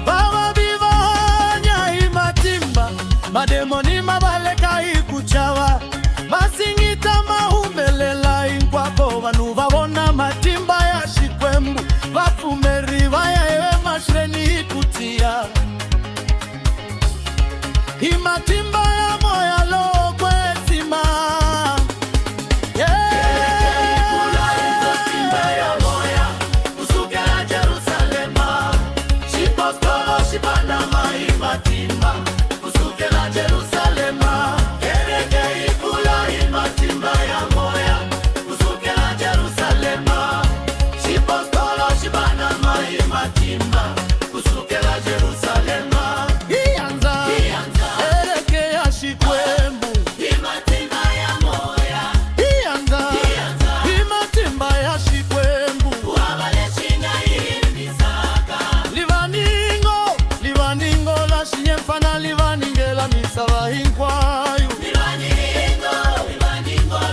Baba bivanya imatimba Mademoni mabaleka ikuchawa Masingita mahumelela inkwako Vanu vavona matimba ya shikwembu Vafumeri vaya ewe mashreni ikutia Imatimba ya moya lokwe sima Imatimba kusukela Jerusalema Kereke ikula imatimba ya moya kusukela Jerusalema Shipostolo shipanama imatimba kusukela Jerusalema Ianza Kereke ya shikwembu imatimba ya moya Ianza imatimba ya shikwembu Wabale china imisaka Livaningo la shinyemfana livaningela misava hinkwayo Livaningo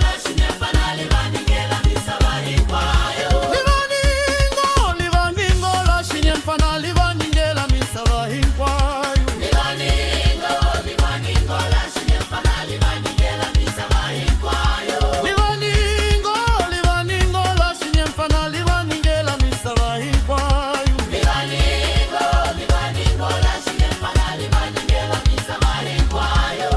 la shinyemfana livaningela misava hinkwayo Livaningo la shinyemfana livaningela misava hinkwayo Livaningo la shinyemfana livaningela misava hinkwayo Livaningo la shinyemfana livaningela misava hinkwayo Livaningo la shinyemfana livaningela misava hinkwayo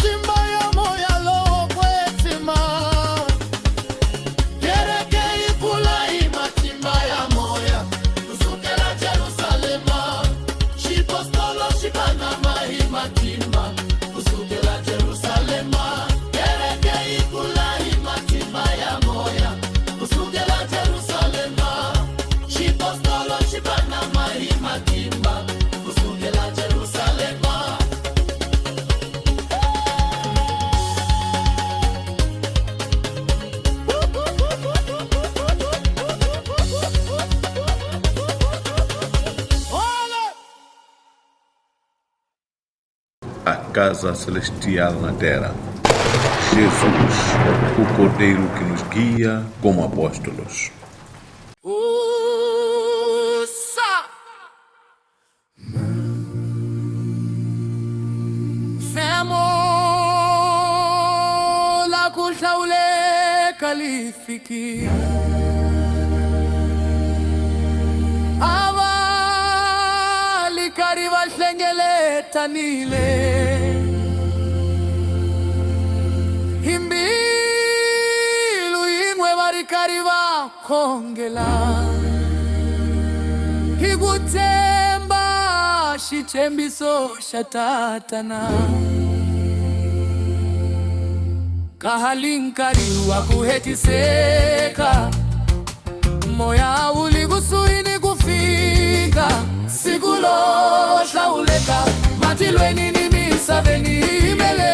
matimba ya moya lo kwetima kereke ikula imatimba ya moya kusukela Jerusalema shipostolo shikana mahimatimba kusukela Jerusalema kereke ikula imatimba ya moya kusukela Jerusalema shipostolo shikana mahimatimba kusukela Jerusalema. A casa celestial na terra. Jesus, o Cordeiro que nos guia como apóstolos. La kuhlawuleka lifikile abalikari bahlengeletanile imbilu yingwe barikari bakhongela ikuthemba xithembiso xa tatana kahalinkari wa kuhetiseka moya uli kusuhini kufika siku lo hlawuleka matilweni ni misaveni imele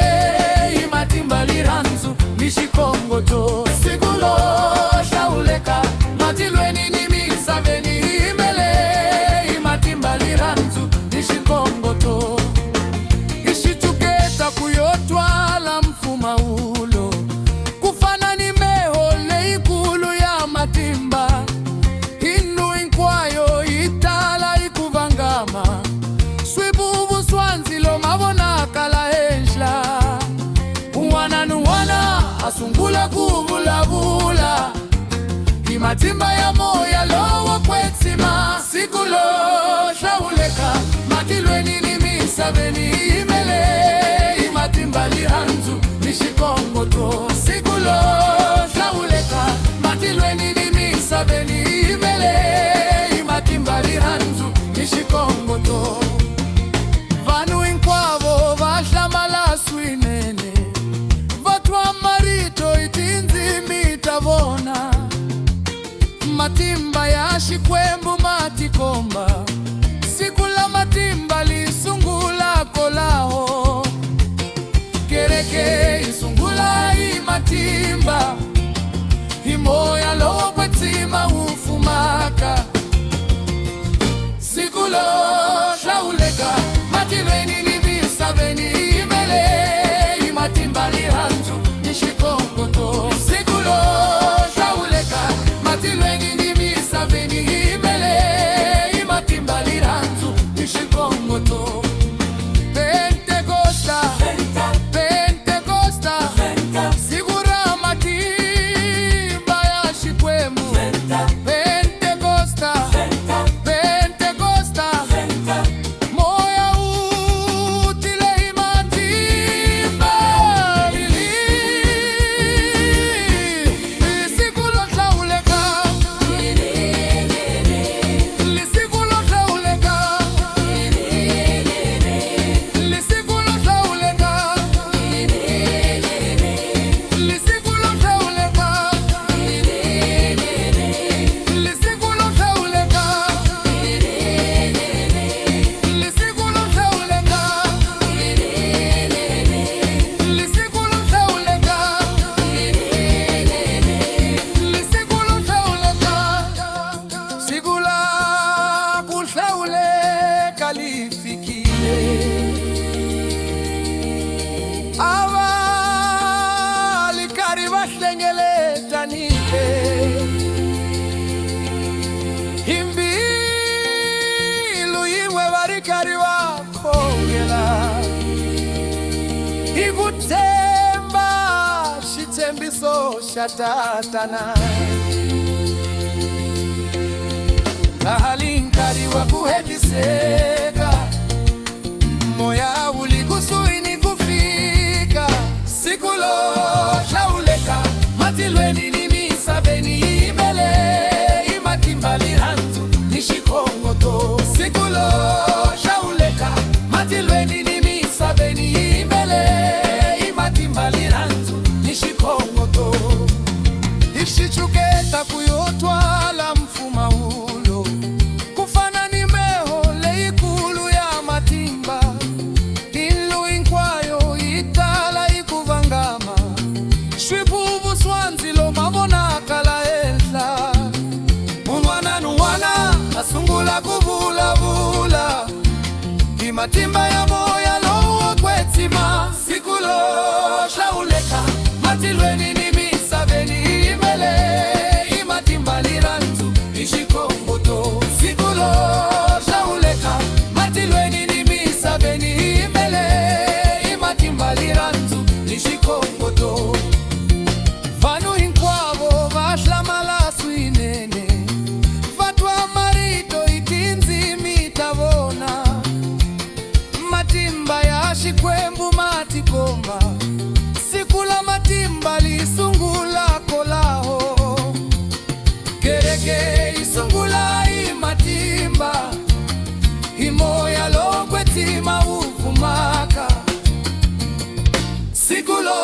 imatimba liranzu ni xikongoto siku lo hlawuleka matilweni ni misaveni imele imatimba liranzu ni xikongoto ixituketa kuyotwala mfuma ulo kufana ni meho leikulu ya matimba inu inkwayo itala ikuvangama swibuvu swanzilo mavonakala henhla un'wana ni un'wana asungula kuvulavula imatimba ya moya lowo kwetsima siku lo hlawuleka matilweni ni misaveni imele imatimba liranzu ni xikongoto siku lo hlawuleka matilweni ni misaveni imele imatimba liranzu ni xikongoto vanhu hinkwavo va hlamala swinene va twa marito hi tindzimi ta vona matimba ya xikwembu matikomba siku la matimba lisungula kolaho kereke isungula imatimba imoya lowo kwetsima ufumaka siku lo hlawuleka matilweni ni misaveni imele imatimba liranzu ni xikongoto siku lo hlawuleka matilweni ni misaveni imele imatimba liranzu ni xikongoto Pentecosta Pentecosta siku ra matimba ya xikwembu Pentecosta Pentecosta moya utile imatimba siku lo hlawuleka siku lo hlawuleka siku lo hlawuleka siku lo hlawuleka siku lo hlawuleka siku lo hlawuleka siku lo hlawuleka siku lo hlawuleka siku la kuhlawuleka lifikile abalikari bahlengeletanile imbilu yingwe barikari bakhongela ikuthemba xithembiso xa tatana kahalinkari wa kuhetiseka moya uli kusuhini kufika shauleka matilweni nimisabeni imele imatimbali ranzu nishikongoto sikulo shauleka matilweni nimisabeni imele imatimbali ranzu nishikongoto ishichuketa kuyotwala mfuma ulo kufana nimeho leikulu ya matimba ilu inkwayo itala ikuvangama shwipuvu swanzilo mavona kala elha unwana nuwana asungula kuvula vula imatimba ya moya lowo kwetima sikulo shauleka matilweni nimisabeni imele imatimbali ranzu ishikongoto sikulo shauleka matilweni nimisabeni imele imatimbali ranzu ishikongoto vanu inkwavo vashlamala swinene vatwa marito itinzi mitavona matimba ya shikwembu matikomba sikula matimba lisungula kolaho gereke isungula imatimba imoya lokwetima uvumaka sikulo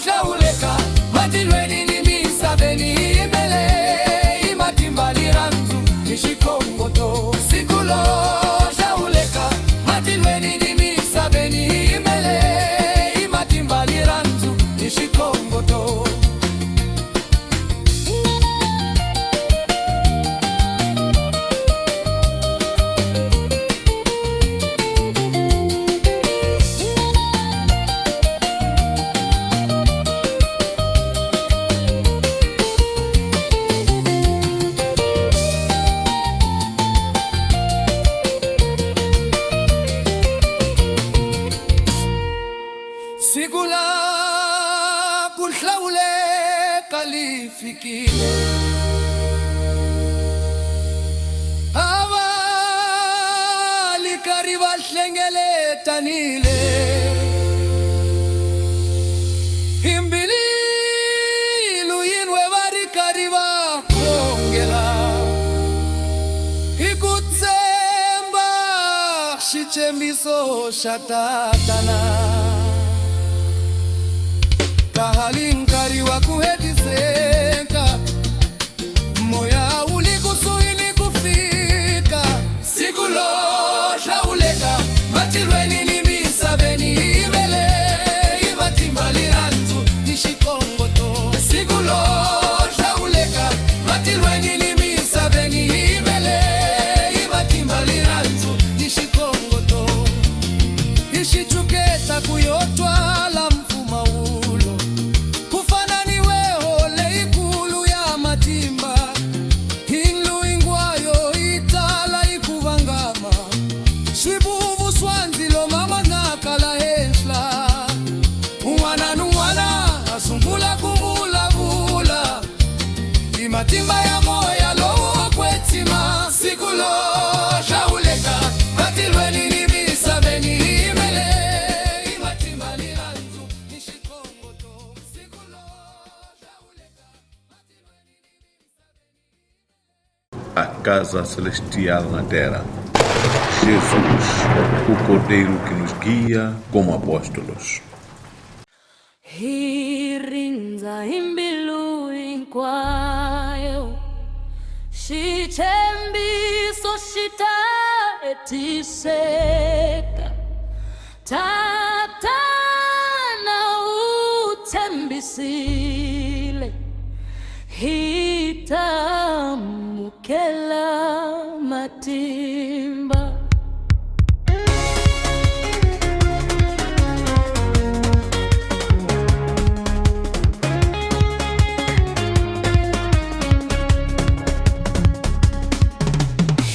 shauleka matilweni nimisabeni imele imatimba liranzu ishikongoto sikulo shauleka matilweni nimisabeni imele imatimba liranzu ishikongoto sikula kuhlawuleka lifikile abalikari bahlengeletanile imbililu yinwe barikari bakongela ikutsemba shichembiso shatatana kahalinkari wa kuhediseka moya ulikusuili kufika sikulo shauleka matilweni nimisabeni imele imatimbali ranzu nishikongoto sikulo shauleka matilweni nimisabeni imele imatimbali ranzu nishikongoto ishichuketa kuyotwala mfuma ulo kufana niweho leikulu ya matimba ilu ingwayo itala ikuvangama shwipuvu swanzilo mama nakala heshla uwana nuwana asungula kuvula vula imatimba ya moya lowo kwetima sikulo shauleka matilweni nimisabeni imele imatimba liranzu nishikongoto sikulo shauleka matilweni A casa celestial na terra. Jesus, o Cordeiro que nos guia como apóstolos. Hirinza imbilu inkwayo shitembiso shita etiseka tatana utembisile hitamukela matimba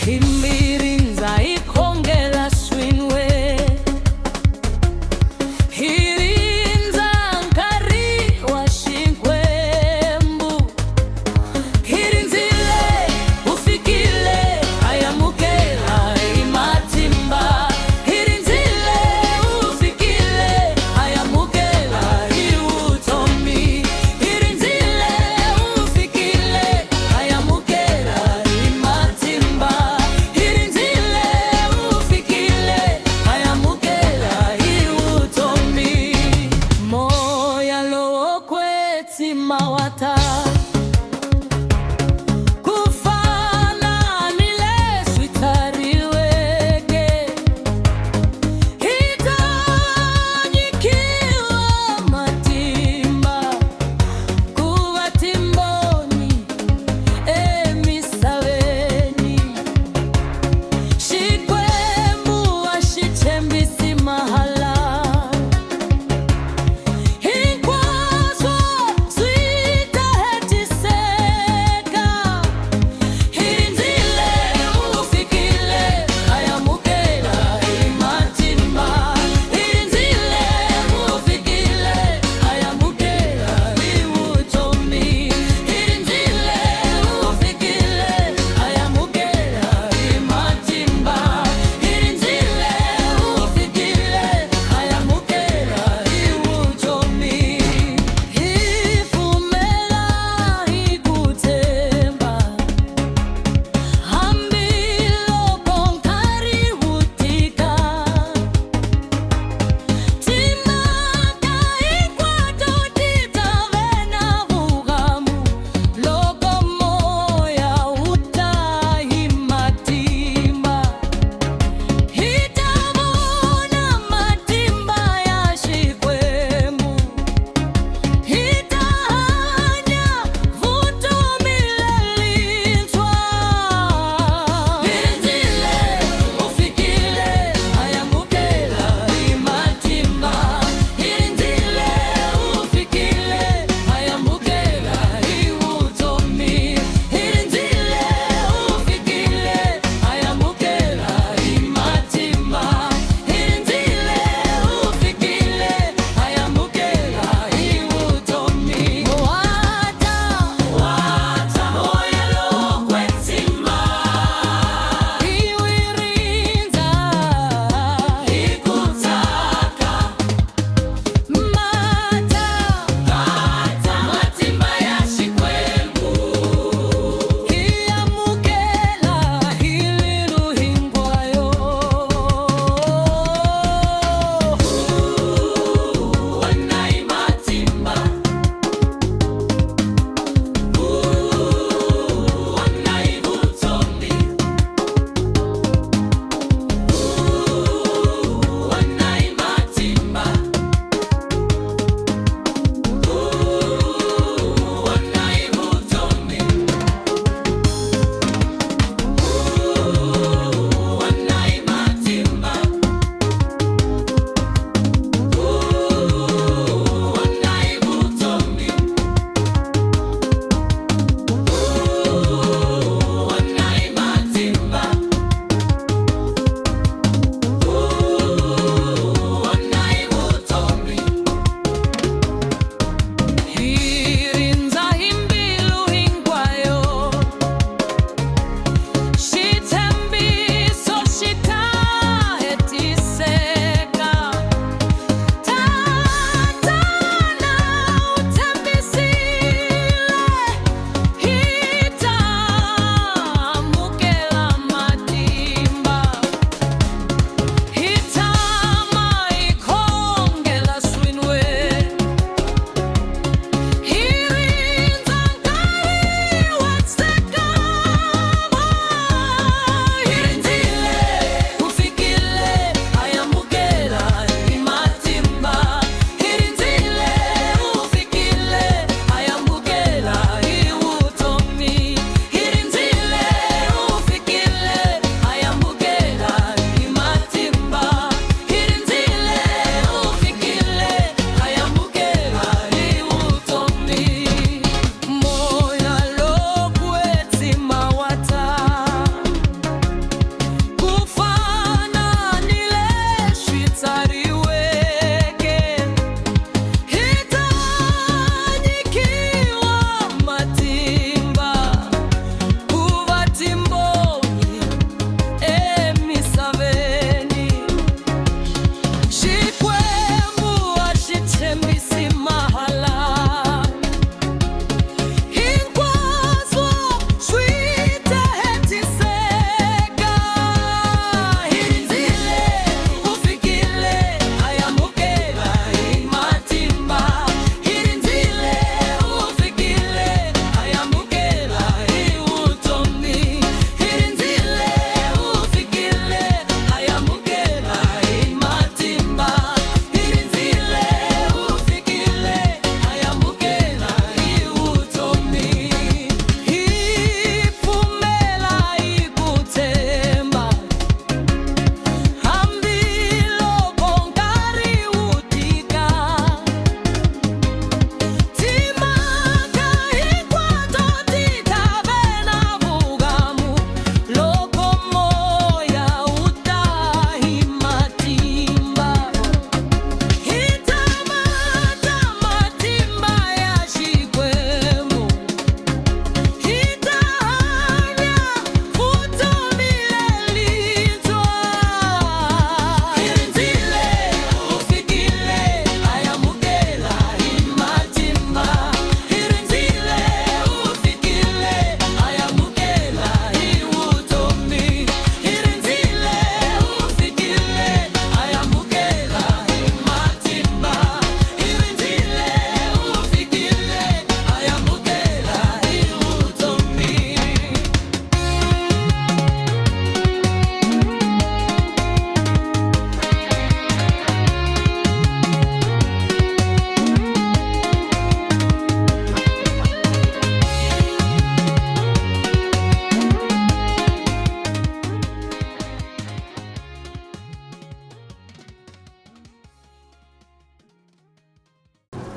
Himirinza ikongela swinwe Hirinza nkari wa shikwembu Hirinzile ufikile ayamukela simawata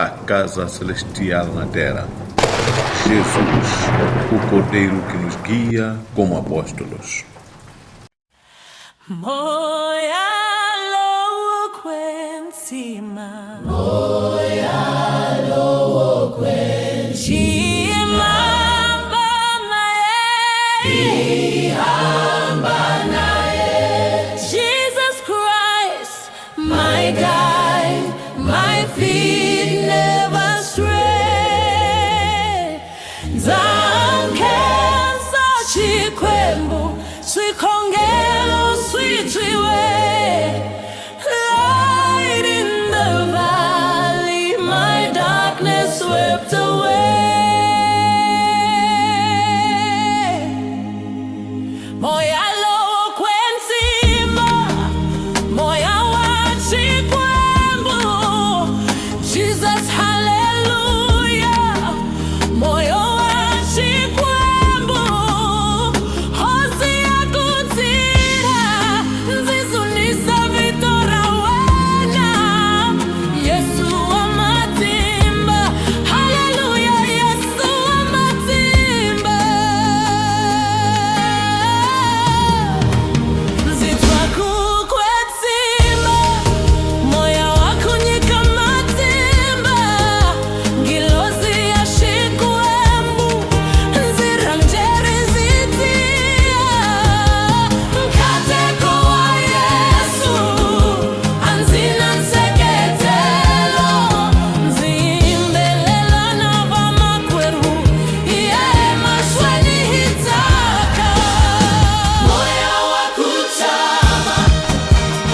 a casa celestial na terra. Jesus, o Cordeiro que nos guia como apóstolos. Moya loquentima, Jesus Christ, my guide, my feet never stray. Zamkhenza chikwembu, swikhongelo swithiwe. Light in the valley, my darkness swept away. Moya loquentima, moya wachikwembu, Jesus hallelujah. Moya wachikwembu, hosi yakutira, nzizunisa vitora wena. Yesu wa matimba, hallelujah. Yesu wa matimba. Zitwa kukwetima, moya wakunyika matimba. Ngilozi ya shikwembu, nziranjeri zitia. Mkateko wa Yesu, anzina nseketelo. Nzimbelela na vamakweru, iye mashweni hitaka. Moya wakutama,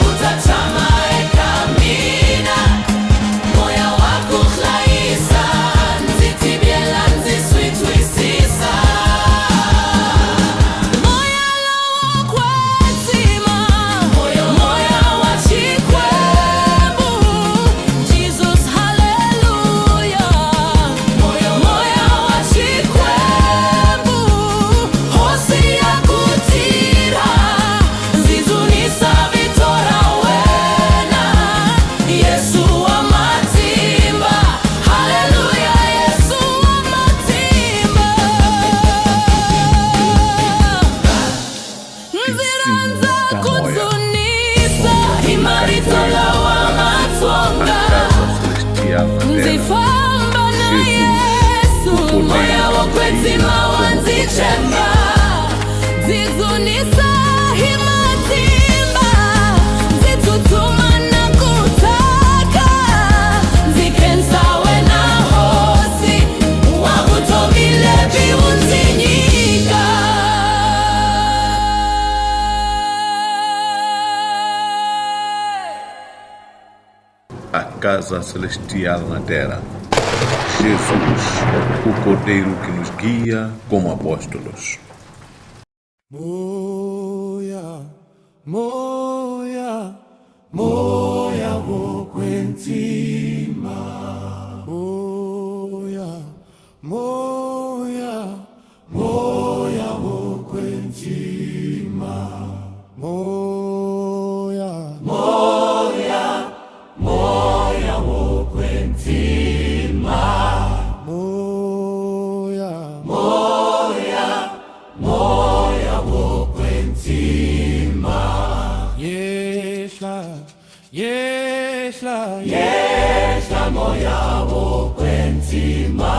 utatama ekamina. Moya wakuhlaisa, nzitibyela nziswitwisisa. Moya loquentima, moya wachikwembu, Jesus hallelujah. Moya wachikwembu, hosi yakutira, nzizunisa vitora wena. Yesu wa matimba, hallelujah. Yesu wa matimba. Nziranza kuzunisa, imaritola wa A matonga. casa celestial na terra. Nzifamba na Yesu, moya wokwetima wanzichemba. Zizunisa himatimba, nzitutuma na kutaka. Nzikensa wena hosi, wakutobile biunzinyika. A casa celestial na terra. Jesus, o Cordeiro que nos guia como apóstolos. Moya, moya, moya wokwentima. Moya, moya, moya wokwentima. Moya, moya, moya wokwentima. Moya, moya, moya wokwentima. Yeshla, yeshla, yeshla moya wokwentima.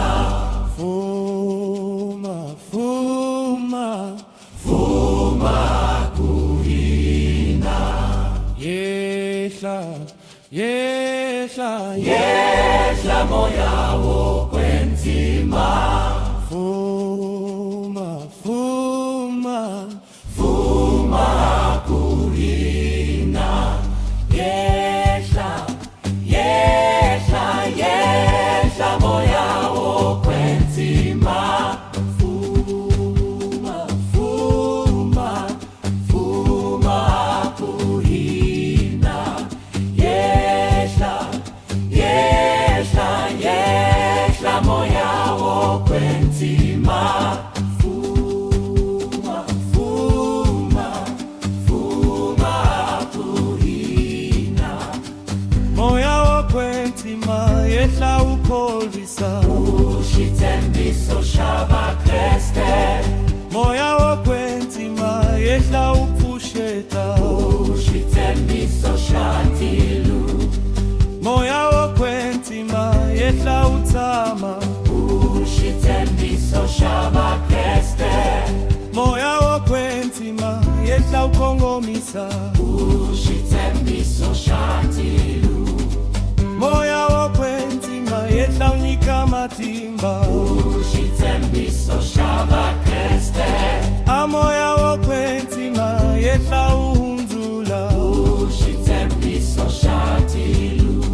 Fuma, fuma, fuma kuhina. Yeshla, yeshla, yeshla moya wokwentima. Fuma, fuma, fuma kuhina. Yeshla, yeshla, yeshla moya wokwentima. Fuma, fuma, fuma kuhina. Yeshla, yeshla, yeshla moya wokwentima. Fuma, fuma, fuma kuhina. Moya wokwentima, yeshla ukolvisa ushitembiso shava kreste moya wokwentima yehla uphusheta ushitembiso shatilu moya wokwentima yehla utama ushitembiso shava kreste moya wokwentima yehla ukongomisa ushitembiso shatilu moya wokwentima yehla unika matimba ushitembiso shava kreste amoya wokwentima yehla uhunzula ushitembiso shatilu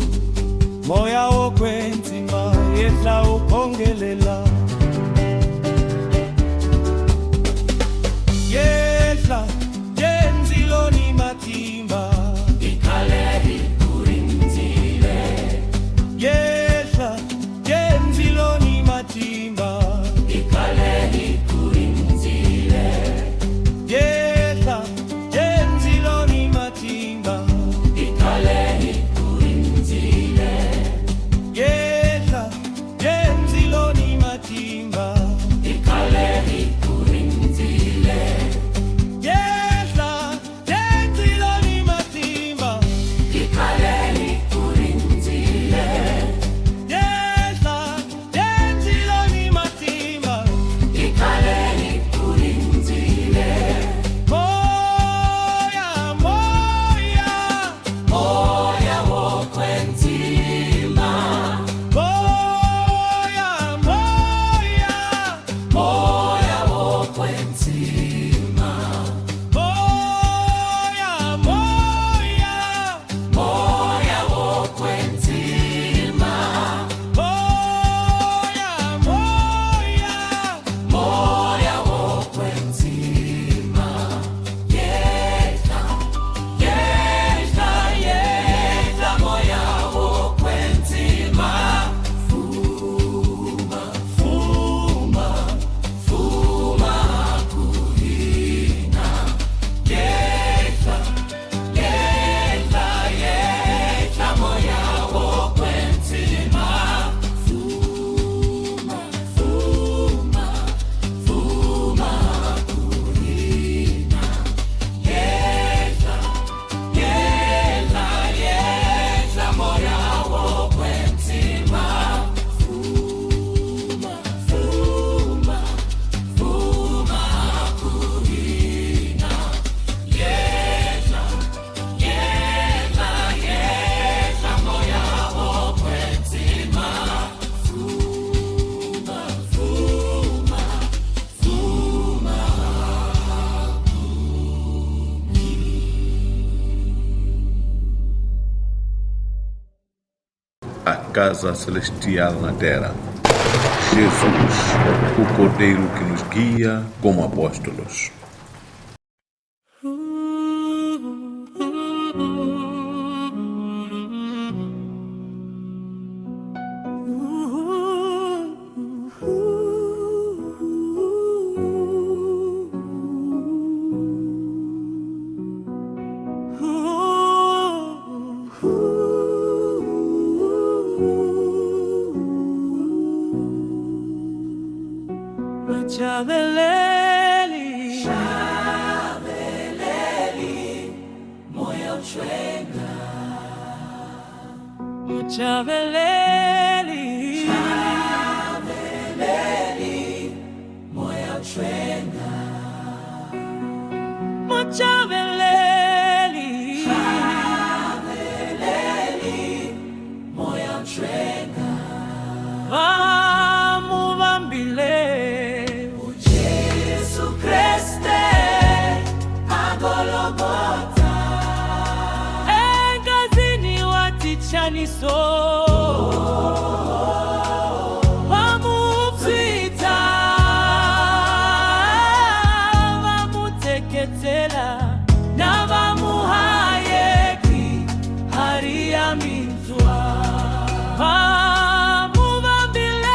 moya wokwentima yehla upongelela yehla jenzilo ni matimba ikalehi kurinzile yehla jenzilo ni matimba ikalehi kurinzile yehla jenzilo ni matimba ikalehi kurinzile yehla jenzilo ni matimba ikalehi kurinzile yehla jenzilo ni matimba ikalehi kurinzile yehla jenzilo ni matimba ikalehi kurinzile moya moya moya wokwentima moya moya moya wokwentima moya moya moya wokwentima moya moya moya wokwentima yehla yehla yehla moya wokwentima fuma fuma fuma kuhina yehla yehla yehla moya wokwentima fuma fuma fuma kuhina yehla yehla yehla moya wokwentima fuma fuma fuma kuhina yehla yehla yehla moya wokwentima fuma fuma fuma A casa celestial na terra. Jesus, o Cordeiro que nos guia como apóstolos. Chabeleli, Chabeleli, moya uchwenga. Chabeleli, Chabeleli, moya uchwenga. Chabeleli, Chabeleli, moya uchwenga. Vamos vambile. Engazini watichaniso wamupita wamuteketela na wamuhayeki hari ya minzwa wamuvambile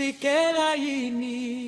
Sikeraini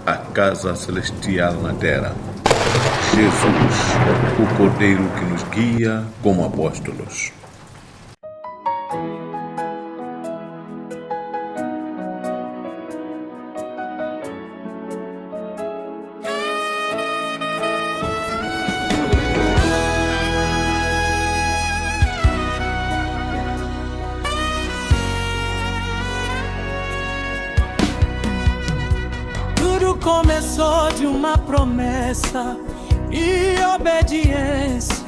a casa celestial na terra. Jesus, o Cordeiro que nos guia como apóstolos. Começou de uma promessa e obediência.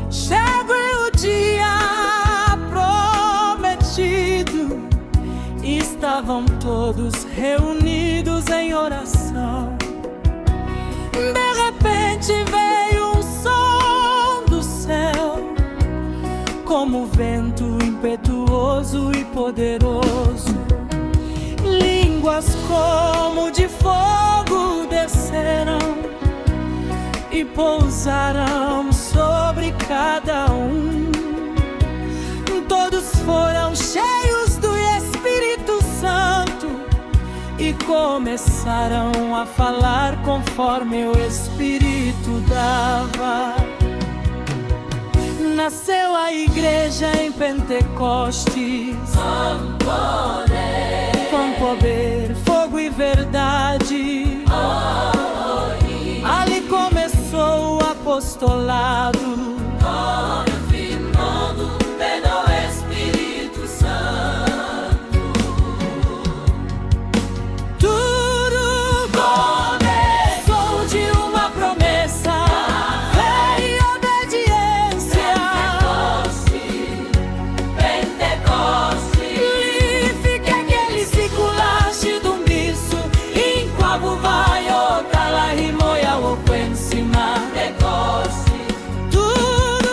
Chegou o dia prometido, estavam todos reunidos em oração. De repente veio um som do céu, como vento impetuoso e poderoso. Línguas como de fogo desceram e pousaram sobre cada um. Todos foram cheios do Espírito Santo começaram a falar conforme o Espírito dava. Nasceu a igreja em Pentecostes, com poder, fogo e verdade. Ali começou o apostolado, Firmando pelo Espírito Santo. tudo começou de uma promessa, fé e obediência. Pentecoste, Fica aquele circulaste do miso, enquanto vai o calarimoia o encima. Pentecoste,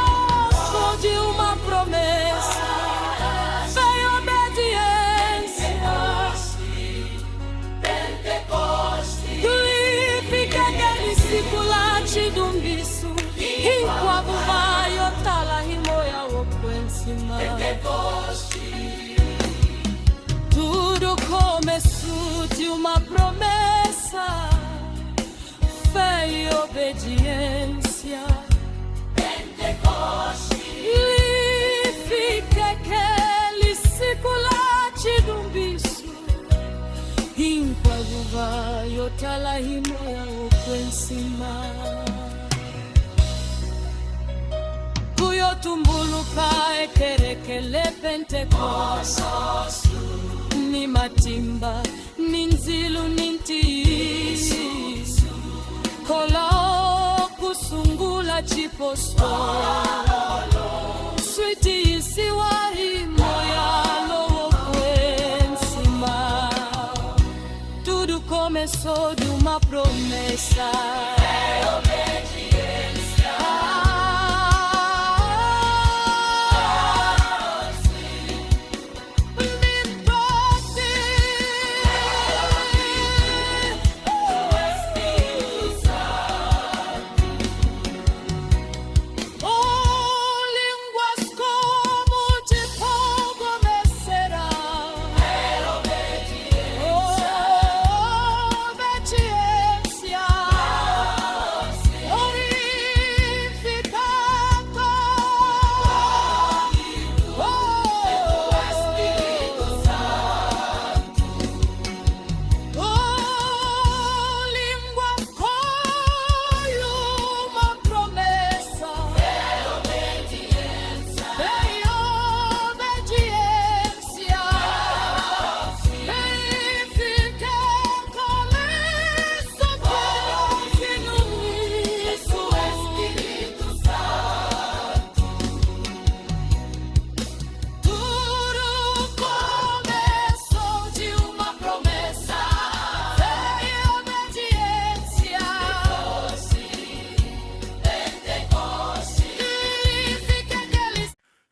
Tudo começou de uma promessa, fé e obediência. Pentecoste, Fica aquele circulante do miso, enquanto vai o calarimoia o encima. Pentecoste, Tudo começou de uma promessa, fé e obediência. Pentecoste, Fica aquele circulante do bicho, enquanto vai o talahimoya o encima. Tumbuluka ekerekele Pentecost, ni matimba ninzilu ninti kolao kusungula chiposto switi isiwari moya lowo kwensima. Tudo começou de uma promessa,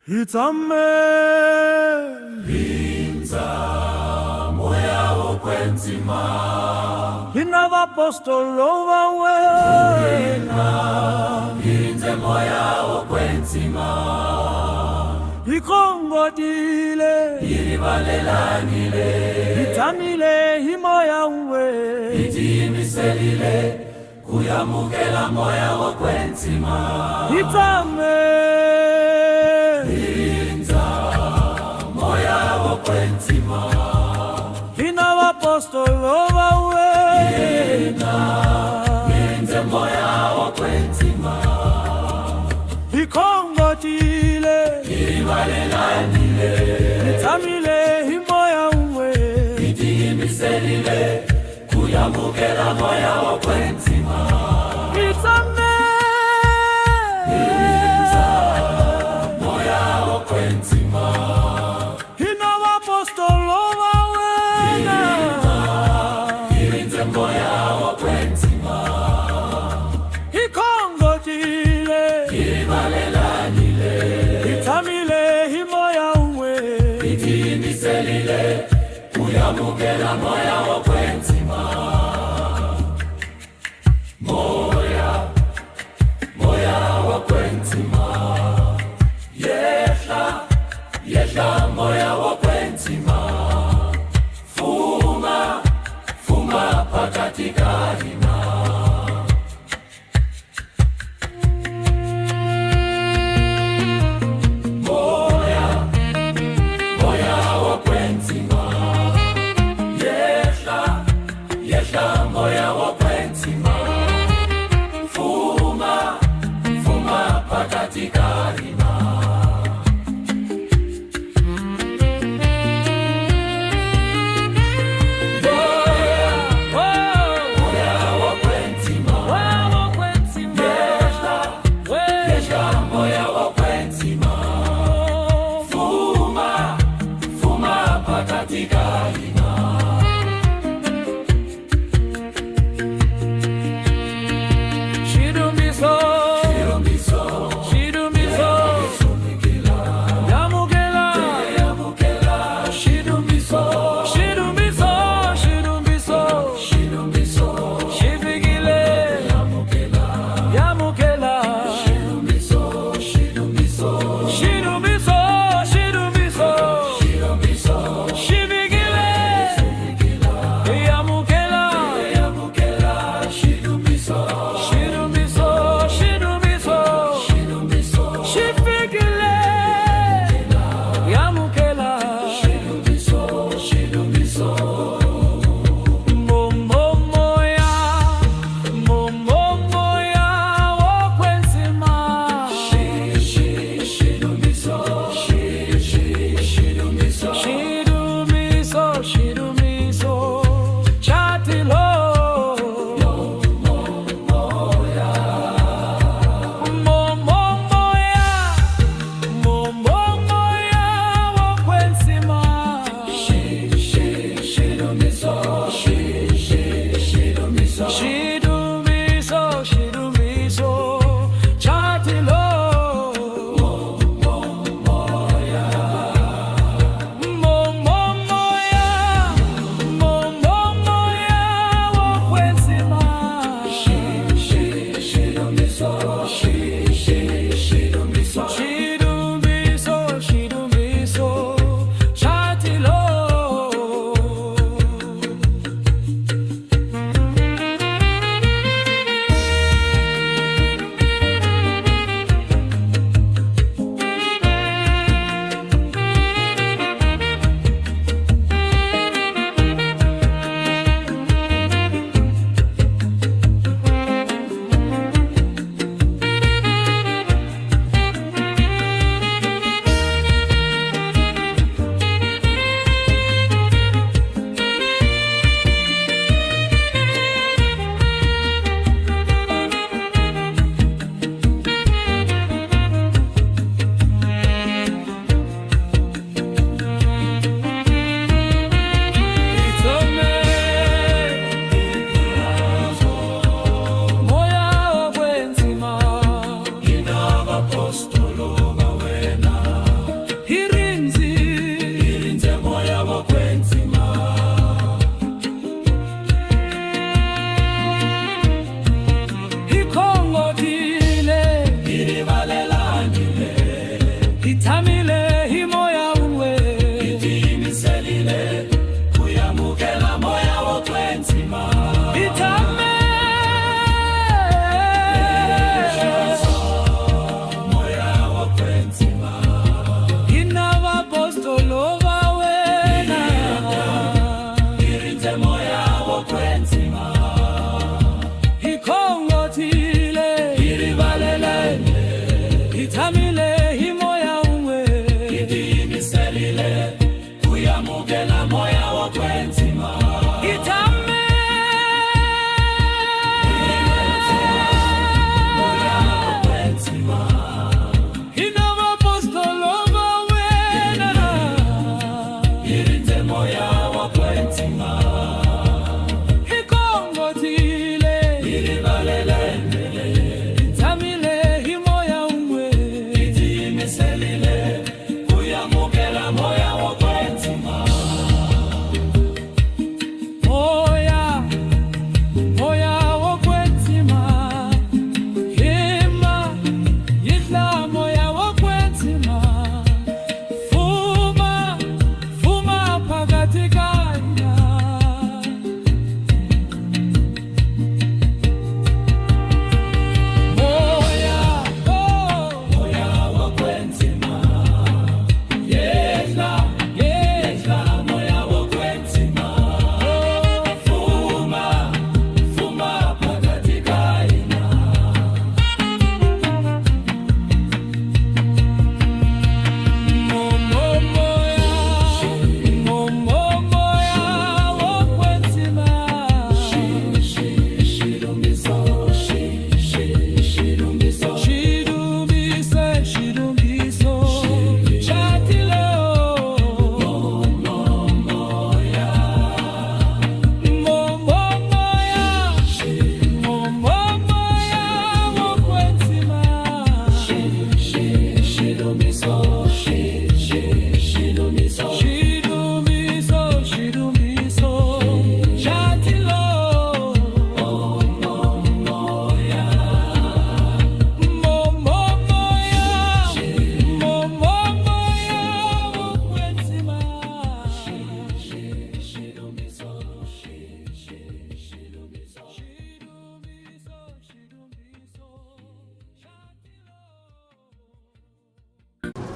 Itame Inza moya okwenzima Ina vapostolo vawe Inze moya okwenzima Ikongodile Irivalelangile Itamile himoya uwe Itimiselile kuyamukela moya okwenzima Itame okwenzima Ina vapostolo vawe Inze moya okwenzima Ikongotile Irivalelangile Itamile himoya uwe Itimiselile kuyamukela moya okwenzima Itame moya okwenzima moya okwenzima Ikongotile Irivalelangile Itamile himoya uwe Itimiselile kuyamukela moya okwenzima Moya okwenzima Yehla moya okwenzima Fuma phakathi kahina Moya okwenzima Yehla moya okwenzima Fuma phakathi kahina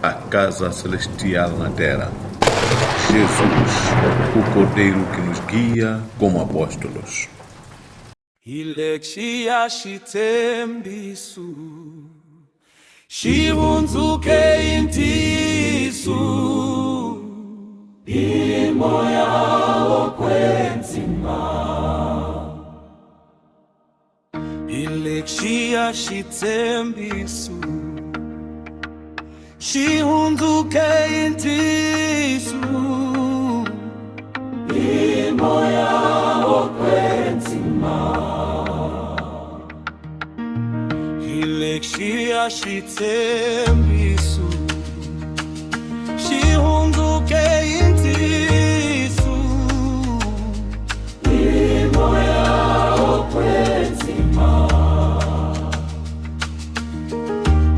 a casa celestial na terra. Jesus, o Cordeiro que nos guia como apóstolos. Ilekshia shitembisu shihunzuke intisu imoya okwenzima. Ilekshia shitembisu shihunzuke intisu imoya okwenzima. Ilekshia shitembisu shihunzuke intisu imoya okwenzima.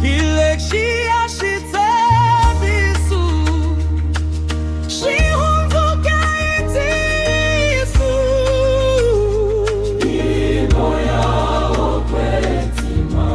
Ilekshia shitembisu shihunzuke intisu imoya okwenzima.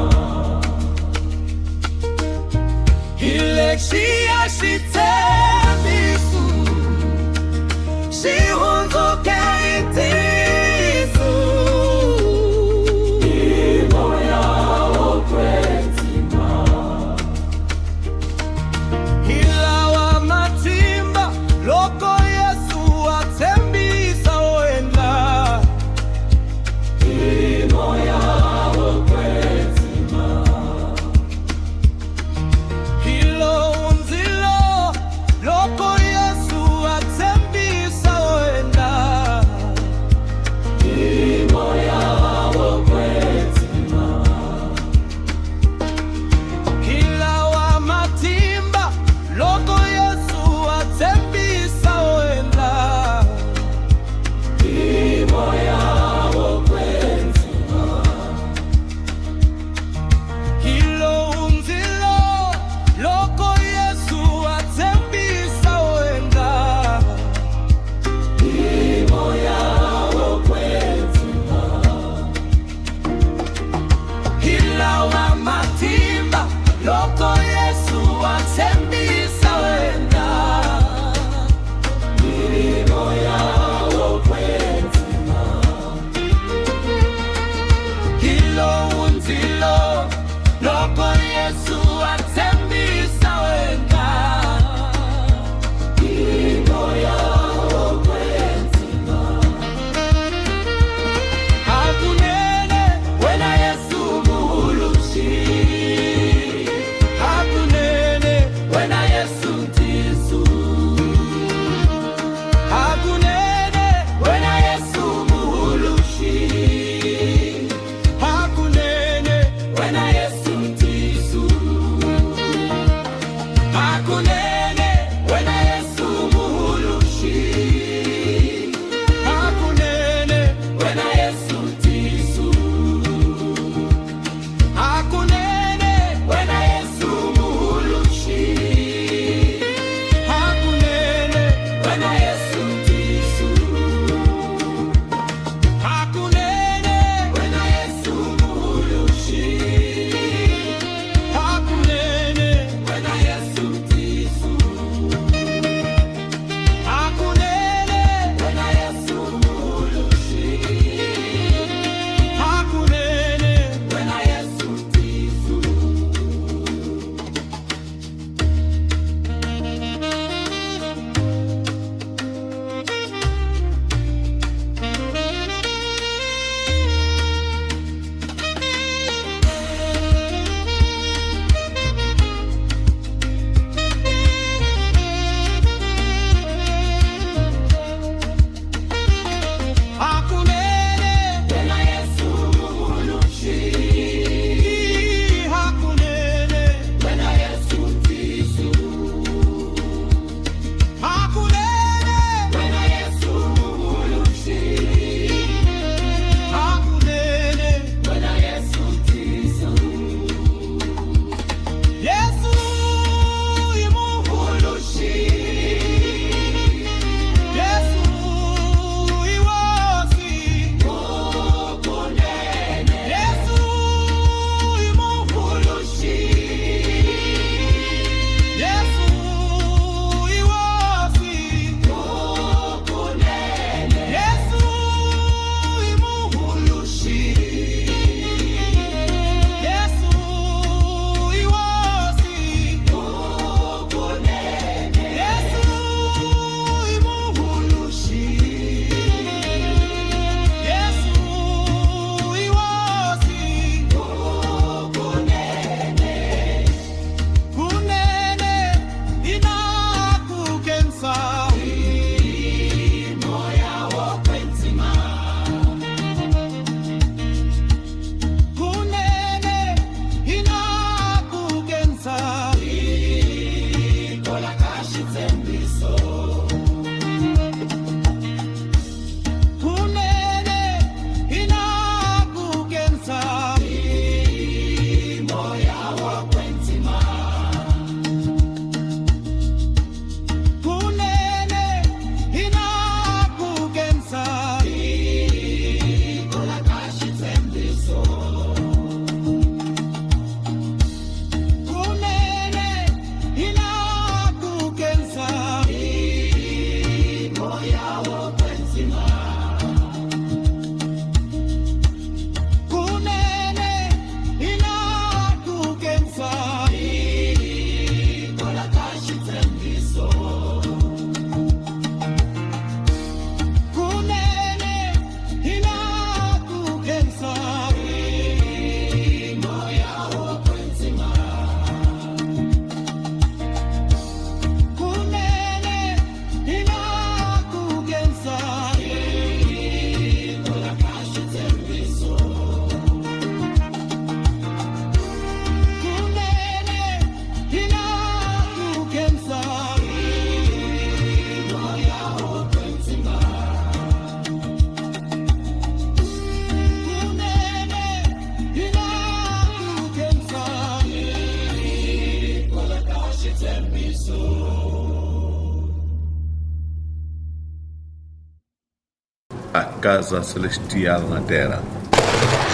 casa celestial na terra.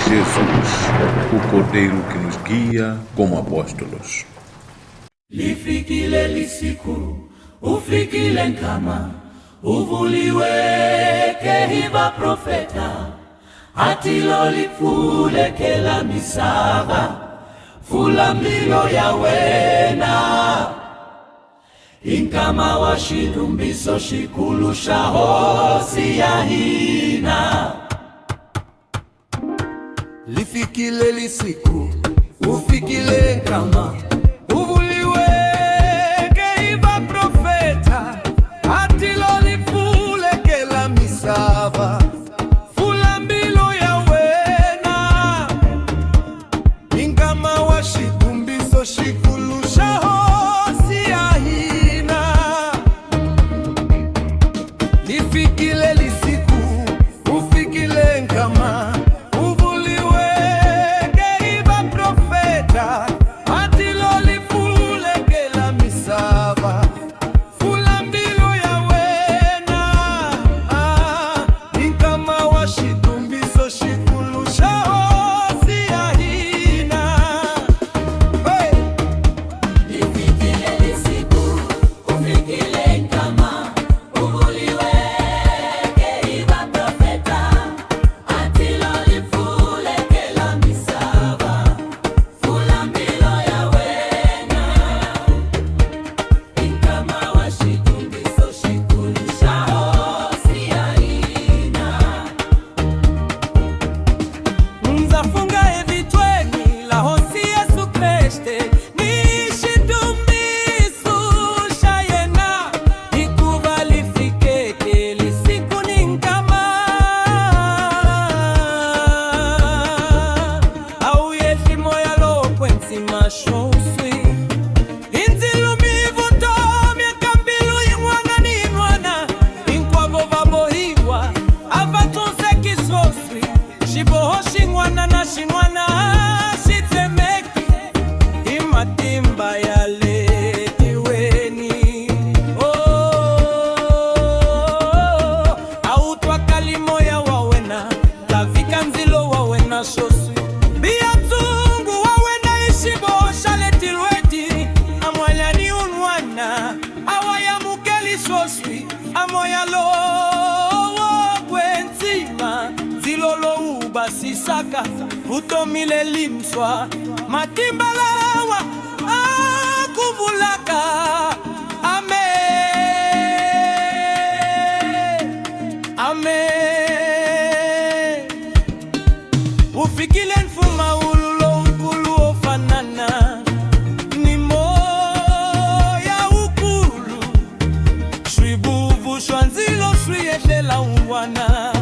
Jesus, o Cordeiro que nos guia como apóstolos. Lifikile lisiku, ufikile nkama, uvuliweke hiva profeta, atilo lifulekela misava, fulambilo ya wena. Inkama washidumbiso shikulusha hosi ya hina. Lifikile lisiku, ufikile kama, uvuliweke iva profeta, atilo lifulekela misava, fulambilo ya wena. Inkama washidumbiso shikulusha hosi ya hina. Lifikile lisiku, ufikile nkama, saka utomile limswa matimbalawa akuvulaka. Amen, amen. Ufikile nfuma ululo ukulu ofanana, ni moya ukulu shribuvu shwanzilo shrietela uwana.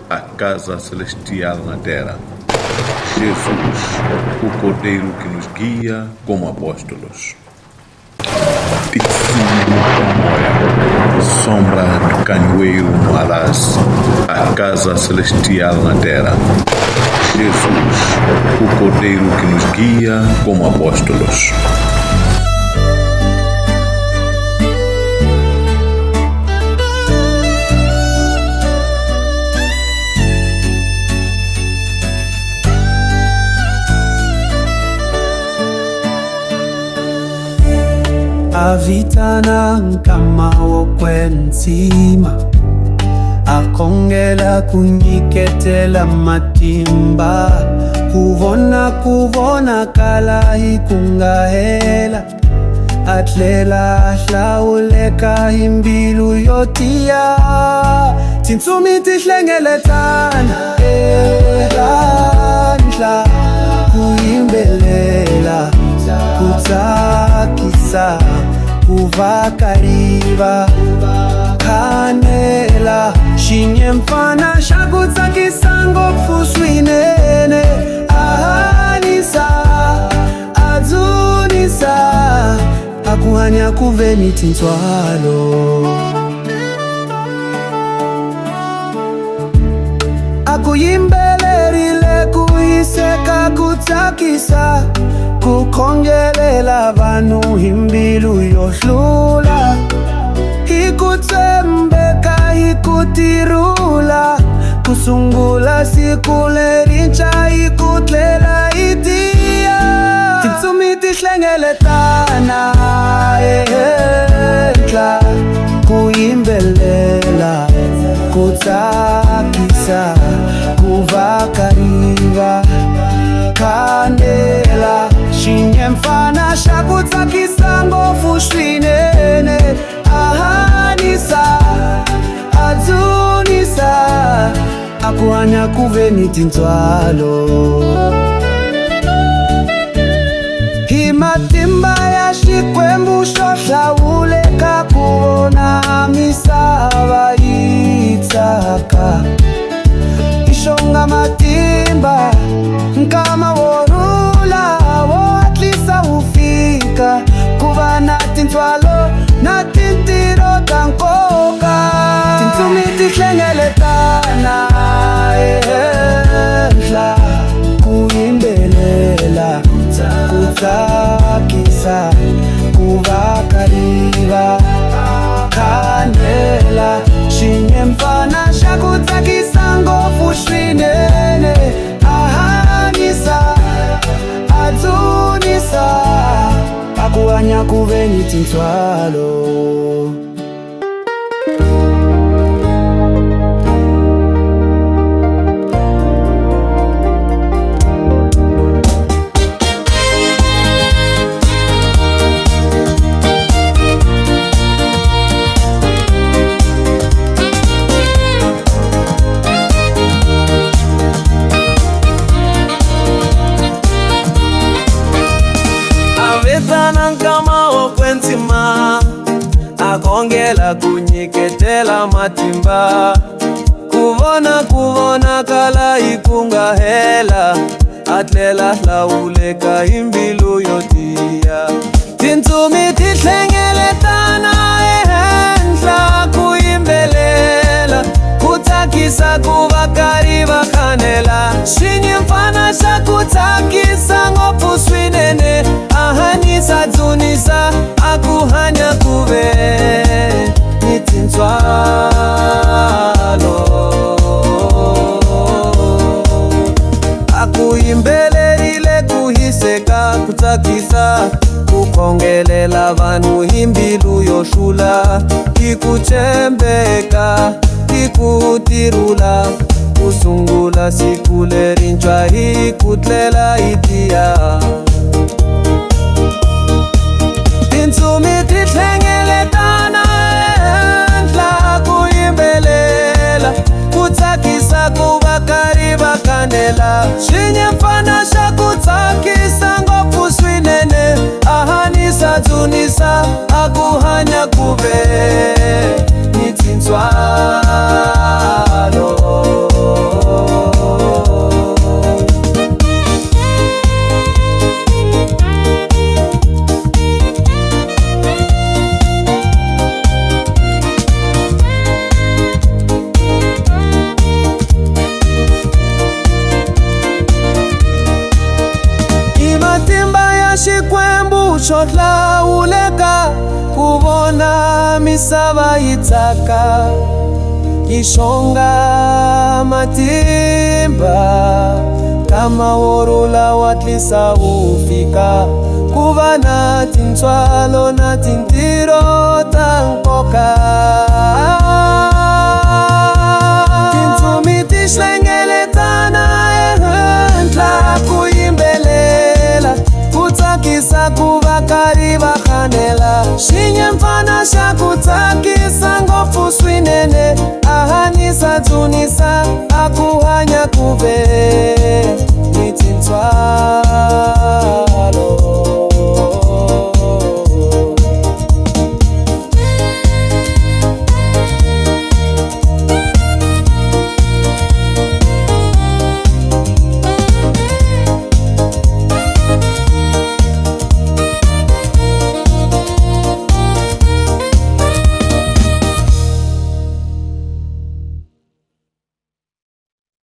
a casa celestial na terra. Jesus, o Cordeiro que nos guia como apóstolos. Sombra de canhoeiro no araz, a casa celestial na terra. Jesus, o Cordeiro que nos guia como apóstolos. Avitana kama wokwenzima akongela kunyiketela matimba kuvona kala ikungahela atlela hlawuleka imbilu yotiya tinsumi tihlengeletana elandla kuyimbelela kutsakisa kuvakariva kanela shinye mfana shakutsakisa ngopfu swinene ahanisa adzunisa akuhanya kuveni tintswalo akuyimbelerile kuhiseka kutsakisa kukhongelela vanhu imbilu yohlula ikutsembeka ikutirula kusungula siku lerintshwa ikutlela itiya tintsumi tihlengeletana ehenhla kuyimbelela kutsakisa kuvakariva kanela shinye mfana shakutsakisa ngopfu swinene ahanisa adzunisa akuhanya kuveni tintswalo himatimba ya xikwembu xo hlawuleka kuvona misava yitsaka ishonga matimba nkama worula woatlisa ufika kuva na tintswalo na tintiro ta nkoka tintsumi tihlengeletana ehenhla kuyimbelela kutsakisa kuvakariva kanela shinye mfana shakutsakisa ngopfu swinene ahanisa adzunisa akuhanya kuveni tintswalo akongela kunyiketela matimba kuvona kala ikungahela atlela hlawuleka imbilu yotiya tintsumi tihlengeletana ehenhla kuyimbelela kutsakisa kuvakariva kanela shinye mfana shakutsakisa ngopfu swinene ahanisa dzunisa akuhanya kuve ni tintswalo akuyimbelerile kuhiseka kutsakisa kukhongelela vanhu imbilu yohlula ikutsembeka ikutirula kusungula siku lerintshwa ikutlela itiya tintsumi tihlengeletana ehenhla kuyimbelela kutsakisa kuvakariva kanela shinye mfana shakutsakisa ngopfu swinene ahanisa dzunisa akuhanya kuve ni tintswalo misava itaka kishonga matimba kama orula watlisa ufika kuva na tintswalo na tintiro ta nkoka tintsumi ti hlengeletana ehenhla ku yimbelela ku tsakisa ku va karhi va khanela xinyempfana xa ku tsakisa ngopfu swinene a hanyisa dzunisa a ku hanya ku ve ni tintswalo